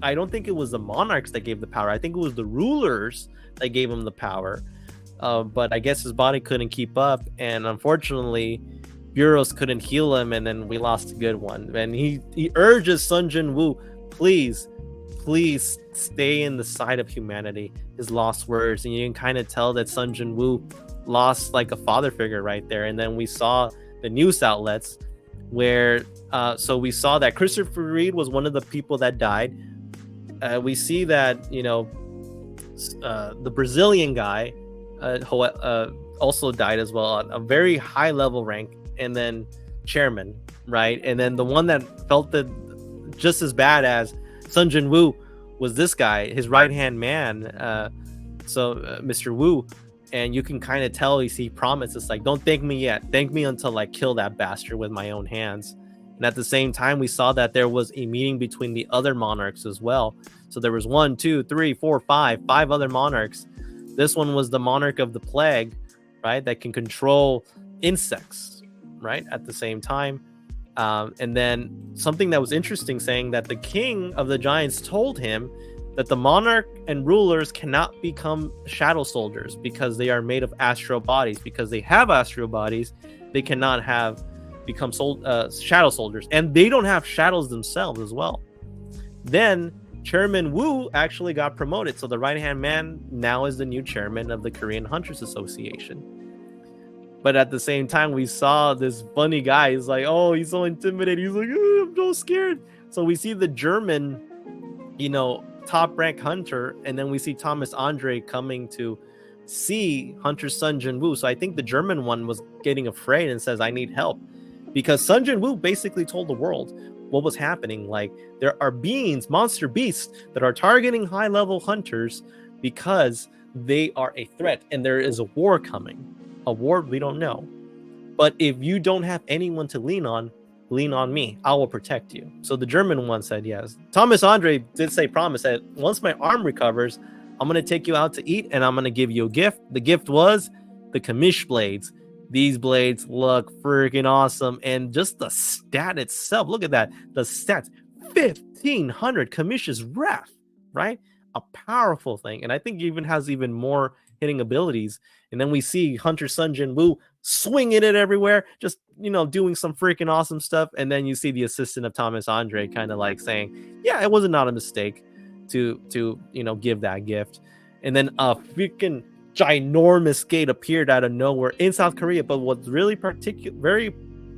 I don't think it was the monarchs that gave the power. I think it was the rulers that gave him the power. But I guess his body couldn't keep up, and unfortunately Bureaus couldn't heal him, and then we lost a good one. And he urges Sun Jin-woo, please stay in the side of humanity, his lost words. And you can kind of tell that Sun Jin-woo lost like a father figure right there. And then we saw the news outlets where so we saw that Christopher Reed was one of the people that died. We see that the Brazilian guy also died as well, on a very high level rank. And then Chairman, right? And then the one that felt that just as bad as Sun Jin-woo was this guy, his right hand man, Mr. Woo. And you can kind of tell he promises, like, don't thank me yet, thank me until I kill that bastard with my own hands. And at the same time, we saw that there was a meeting between the other monarchs as well. So there was 1, 2, 3, 4, 5 other monarchs. This one was the monarch of the plague, right? That can control insects, right? At the same time. And then something that was interesting, saying that the king of the giants told him that the monarch and rulers cannot become shadow soldiers because they are made of astral bodies. Because they have astral bodies, they cannot become shadow soldiers, and they don't have shadows themselves as well. Then Chairman Woo actually got promoted, so the right hand man now is the new chairman of the Korean Hunters Association. But at the same time, we saw this funny guy. He's like, oh, he's so intimidated. He's like, oh, I'm so scared. So we see the German, top rank hunter, and then we see Thomas Andre coming to see Hunter Sun Jin-woo. So I think the German one was getting afraid and says, I need help, because Sun Jin-woo basically told the world what was happening. Like, there are monster beasts that are targeting high level hunters because they are a threat, and there is a war coming. A war we don't know. But if you don't have anyone to lean on, lean on me, I will protect you. So the German one said yes. Thomas Andre did say promise that once my arm recovers, I'm going to take you out to eat and I'm going to give you a gift. The gift was the Kamish blades. These blades look freaking awesome. And just the stat itself, look at that. The stats, 1,500 Kamish's wrath, right? A powerful thing. And I think it even has even more hitting abilities. And then we see Hunter Sun Jinwoo swinging it everywhere, just, doing some freaking awesome stuff. And then you see the assistant of Thomas Andre kind of like saying, yeah, it was not a mistake to give that gift. And then a freaking ginormous gate appeared out of nowhere in South Korea. But what's really very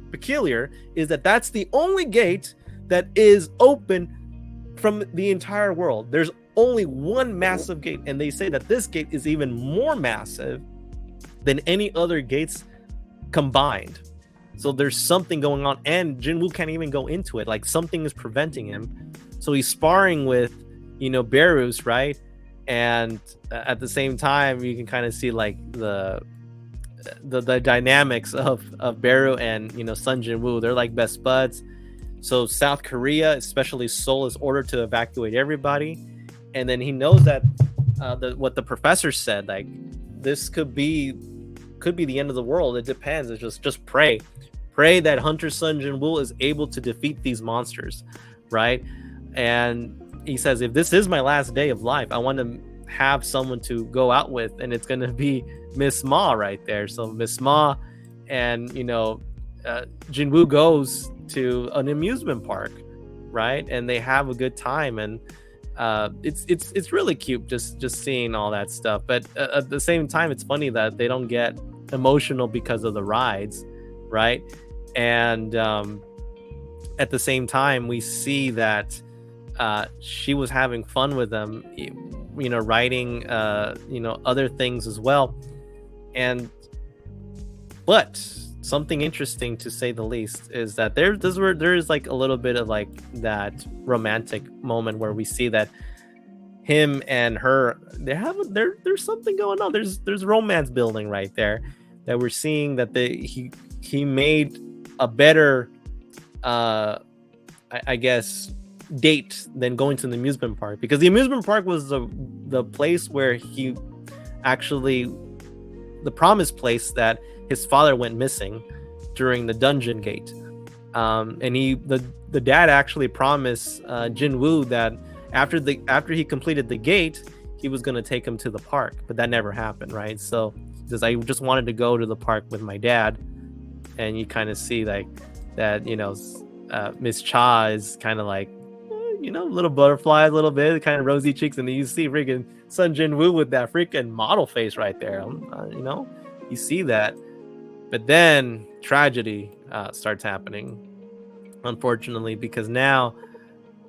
peculiar is that that's the only gate that is open from the entire world. There's only one massive gate, and they say that this gate is even more massive than any other gates combined. So there's something going on, and Jinwoo can't even go into it. Like, something is preventing him. So he's sparring with, Berus, right? And at the same time, you can kind of see like the dynamics of Beru and Sun Jinwoo. They're like best buds. So South Korea, especially Seoul, is ordered to evacuate everybody. And then he knows that what the professor said, like, this could be the end of the world. It depends. It's just pray that Hunter Sun Jinwoo is able to defeat these monsters, right? And he says, if this is my last day of life, I want to have someone to go out with, and it's going to be Miss Ma right there. So Miss Ma and Jinwoo goes to an amusement park, right? And they have a good time, and it's really cute just seeing all that stuff. But at the same time, it's funny that they don't get emotional because of the rides, right? And at the same time, we see that she was having fun with them, writing other things as well. But something interesting, to say the least, is that there is like a little bit of like that romantic moment where we see that him and her, there's something going on. There's romance building right there, that we're seeing that he made a better I guess date than going to the amusement park, because the amusement park was the place where he actually, the promised place that his father went missing during the dungeon gate. And the dad actually promised Jinwoo that after he completed the gate, he was going to take him to the park, but that never happened, right? So because I just wanted to go to the park with my dad. And you kind of see like that, Miss Cha is kind of like, little butterfly a little bit, kind of rosy cheeks, and then you see freaking Sun Jinwoo with that freaking model face right there. You see that. But then tragedy starts happening, unfortunately, because now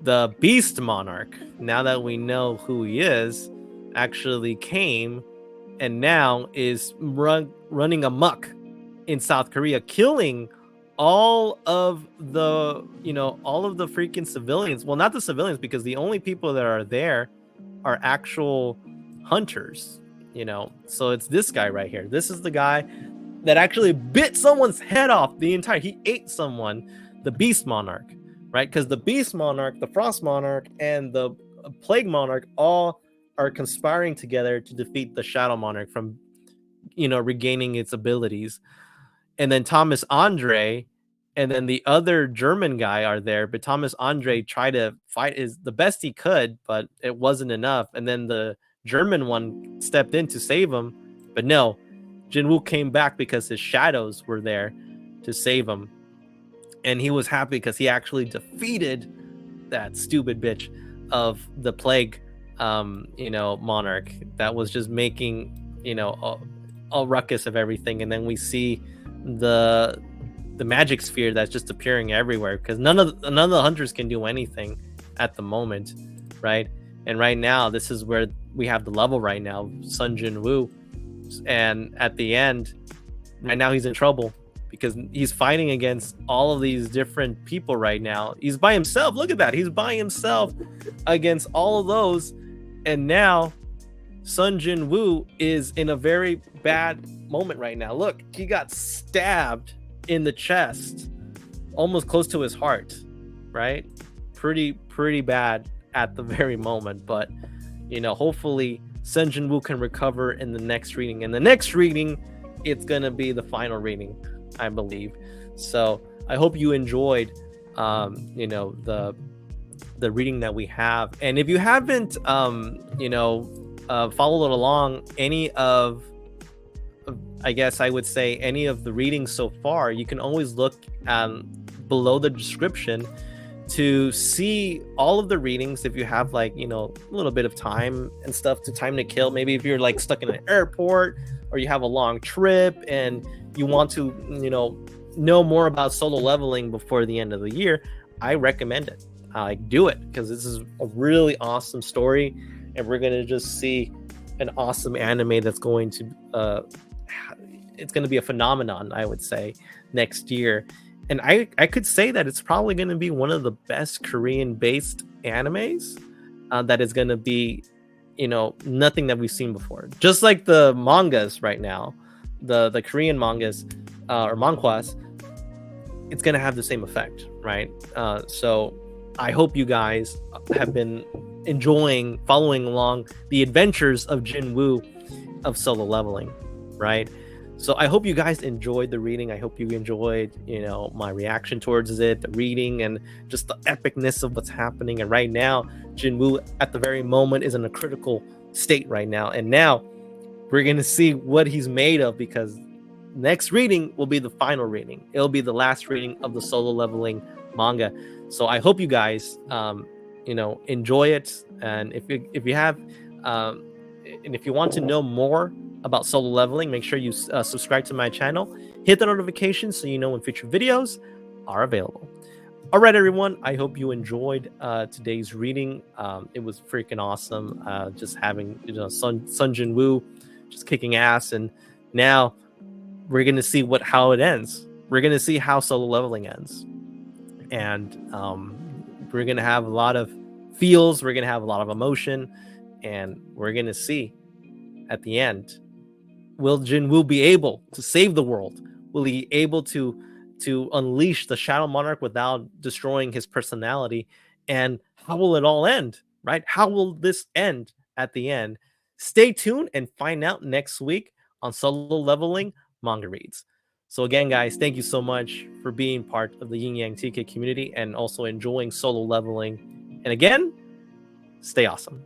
the Beast Monarch, now that we know who he is, actually came and now is running amok in South Korea, killing all of the freaking civilians. Well, not the civilians, because the only people that are there are actual hunters, So it's this guy right here. This is the guy that actually bit someone's head off. He ate someone, the Beast Monarch, right? Because the Beast Monarch, the Frost Monarch, and the Plague Monarch all are conspiring together to defeat the Shadow Monarch from, regaining its abilities. And then Thomas Andre and then the other German guy are there, but Thomas Andre tried to fight the best he could, but it wasn't enough. And then the German one stepped in to save him, but no, Jinwoo came back because his shadows were there to save him. And he was happy because he actually defeated that stupid bitch of the Plague, Monarch that was just making, a ruckus of everything. And then we see the magic sphere that's just appearing everywhere, because none of the hunters can do anything at the moment, right? And right now, this is where we have the level right now, Sun Jinwoo. And at the end, right now he's in trouble because he's fighting against all of these different people right now. He's by himself. Look at that. He's by himself against all of those. And now Sun Jinwoo is in a very bad moment right now. Look, he got stabbed in the chest almost close to his heart, right? Pretty bad at the very moment, but hopefully Sun Jinwoo can recover in the next reading. In the next reading, it's gonna be the final reading, I believe. So I hope you enjoyed, the reading that we have. And if you haven't, followed along any of, I guess I would say, any of the readings so far, you can always look below the description to see all of the readings. If you have a little bit of time and stuff to kill, maybe if you're like stuck in an airport or you have a long trip and you want to know more about Solo Leveling before the end of the year, I recommend it. Do it, because this is a really awesome story, and we're gonna just see an awesome anime that's going to it's going to be a phenomenon, I would say, next year. And I could say that it's probably going to be one of the best Korean-based animes that is going to be, nothing that we've seen before. Just like the mangas right now, the Korean mangas or manhwas, it's going to have the same effect, right? So I hope you guys have been enjoying following along the adventures of Jinwoo of Solo Leveling, right? So I hope you guys enjoyed the reading. I hope you enjoyed, my reaction towards it, the reading, and just the epicness of what's happening. And right now, Jinwoo at the very moment is in a critical state right now. And now we're going to see what he's made of, because next reading will be the final reading. It'll be the last reading of the Solo Leveling manga. So I hope you guys, enjoy it. And if you have, and if you want to know more about Solo Leveling, make sure you subscribe to my channel, hit the notifications so you know when future videos are available. All right, everyone, I hope you enjoyed today's reading. It was freaking awesome, just having Sun Jinwoo just kicking ass, and now we're gonna see how it ends. We're gonna see how Solo Leveling ends, and we're gonna have a lot of feels, we're gonna have a lot of emotion, and we're gonna see at the end, will Jinwoo be able to save the world? Will he be able to unleash the Shadow Monarch without destroying his personality? And how will it all end, right? How will this end at the end? Stay tuned and find out next week on Solo Leveling Manga Reads. So again, guys, thank you so much for being part of the YinYangTK community and also enjoying Solo Leveling. And again, stay awesome.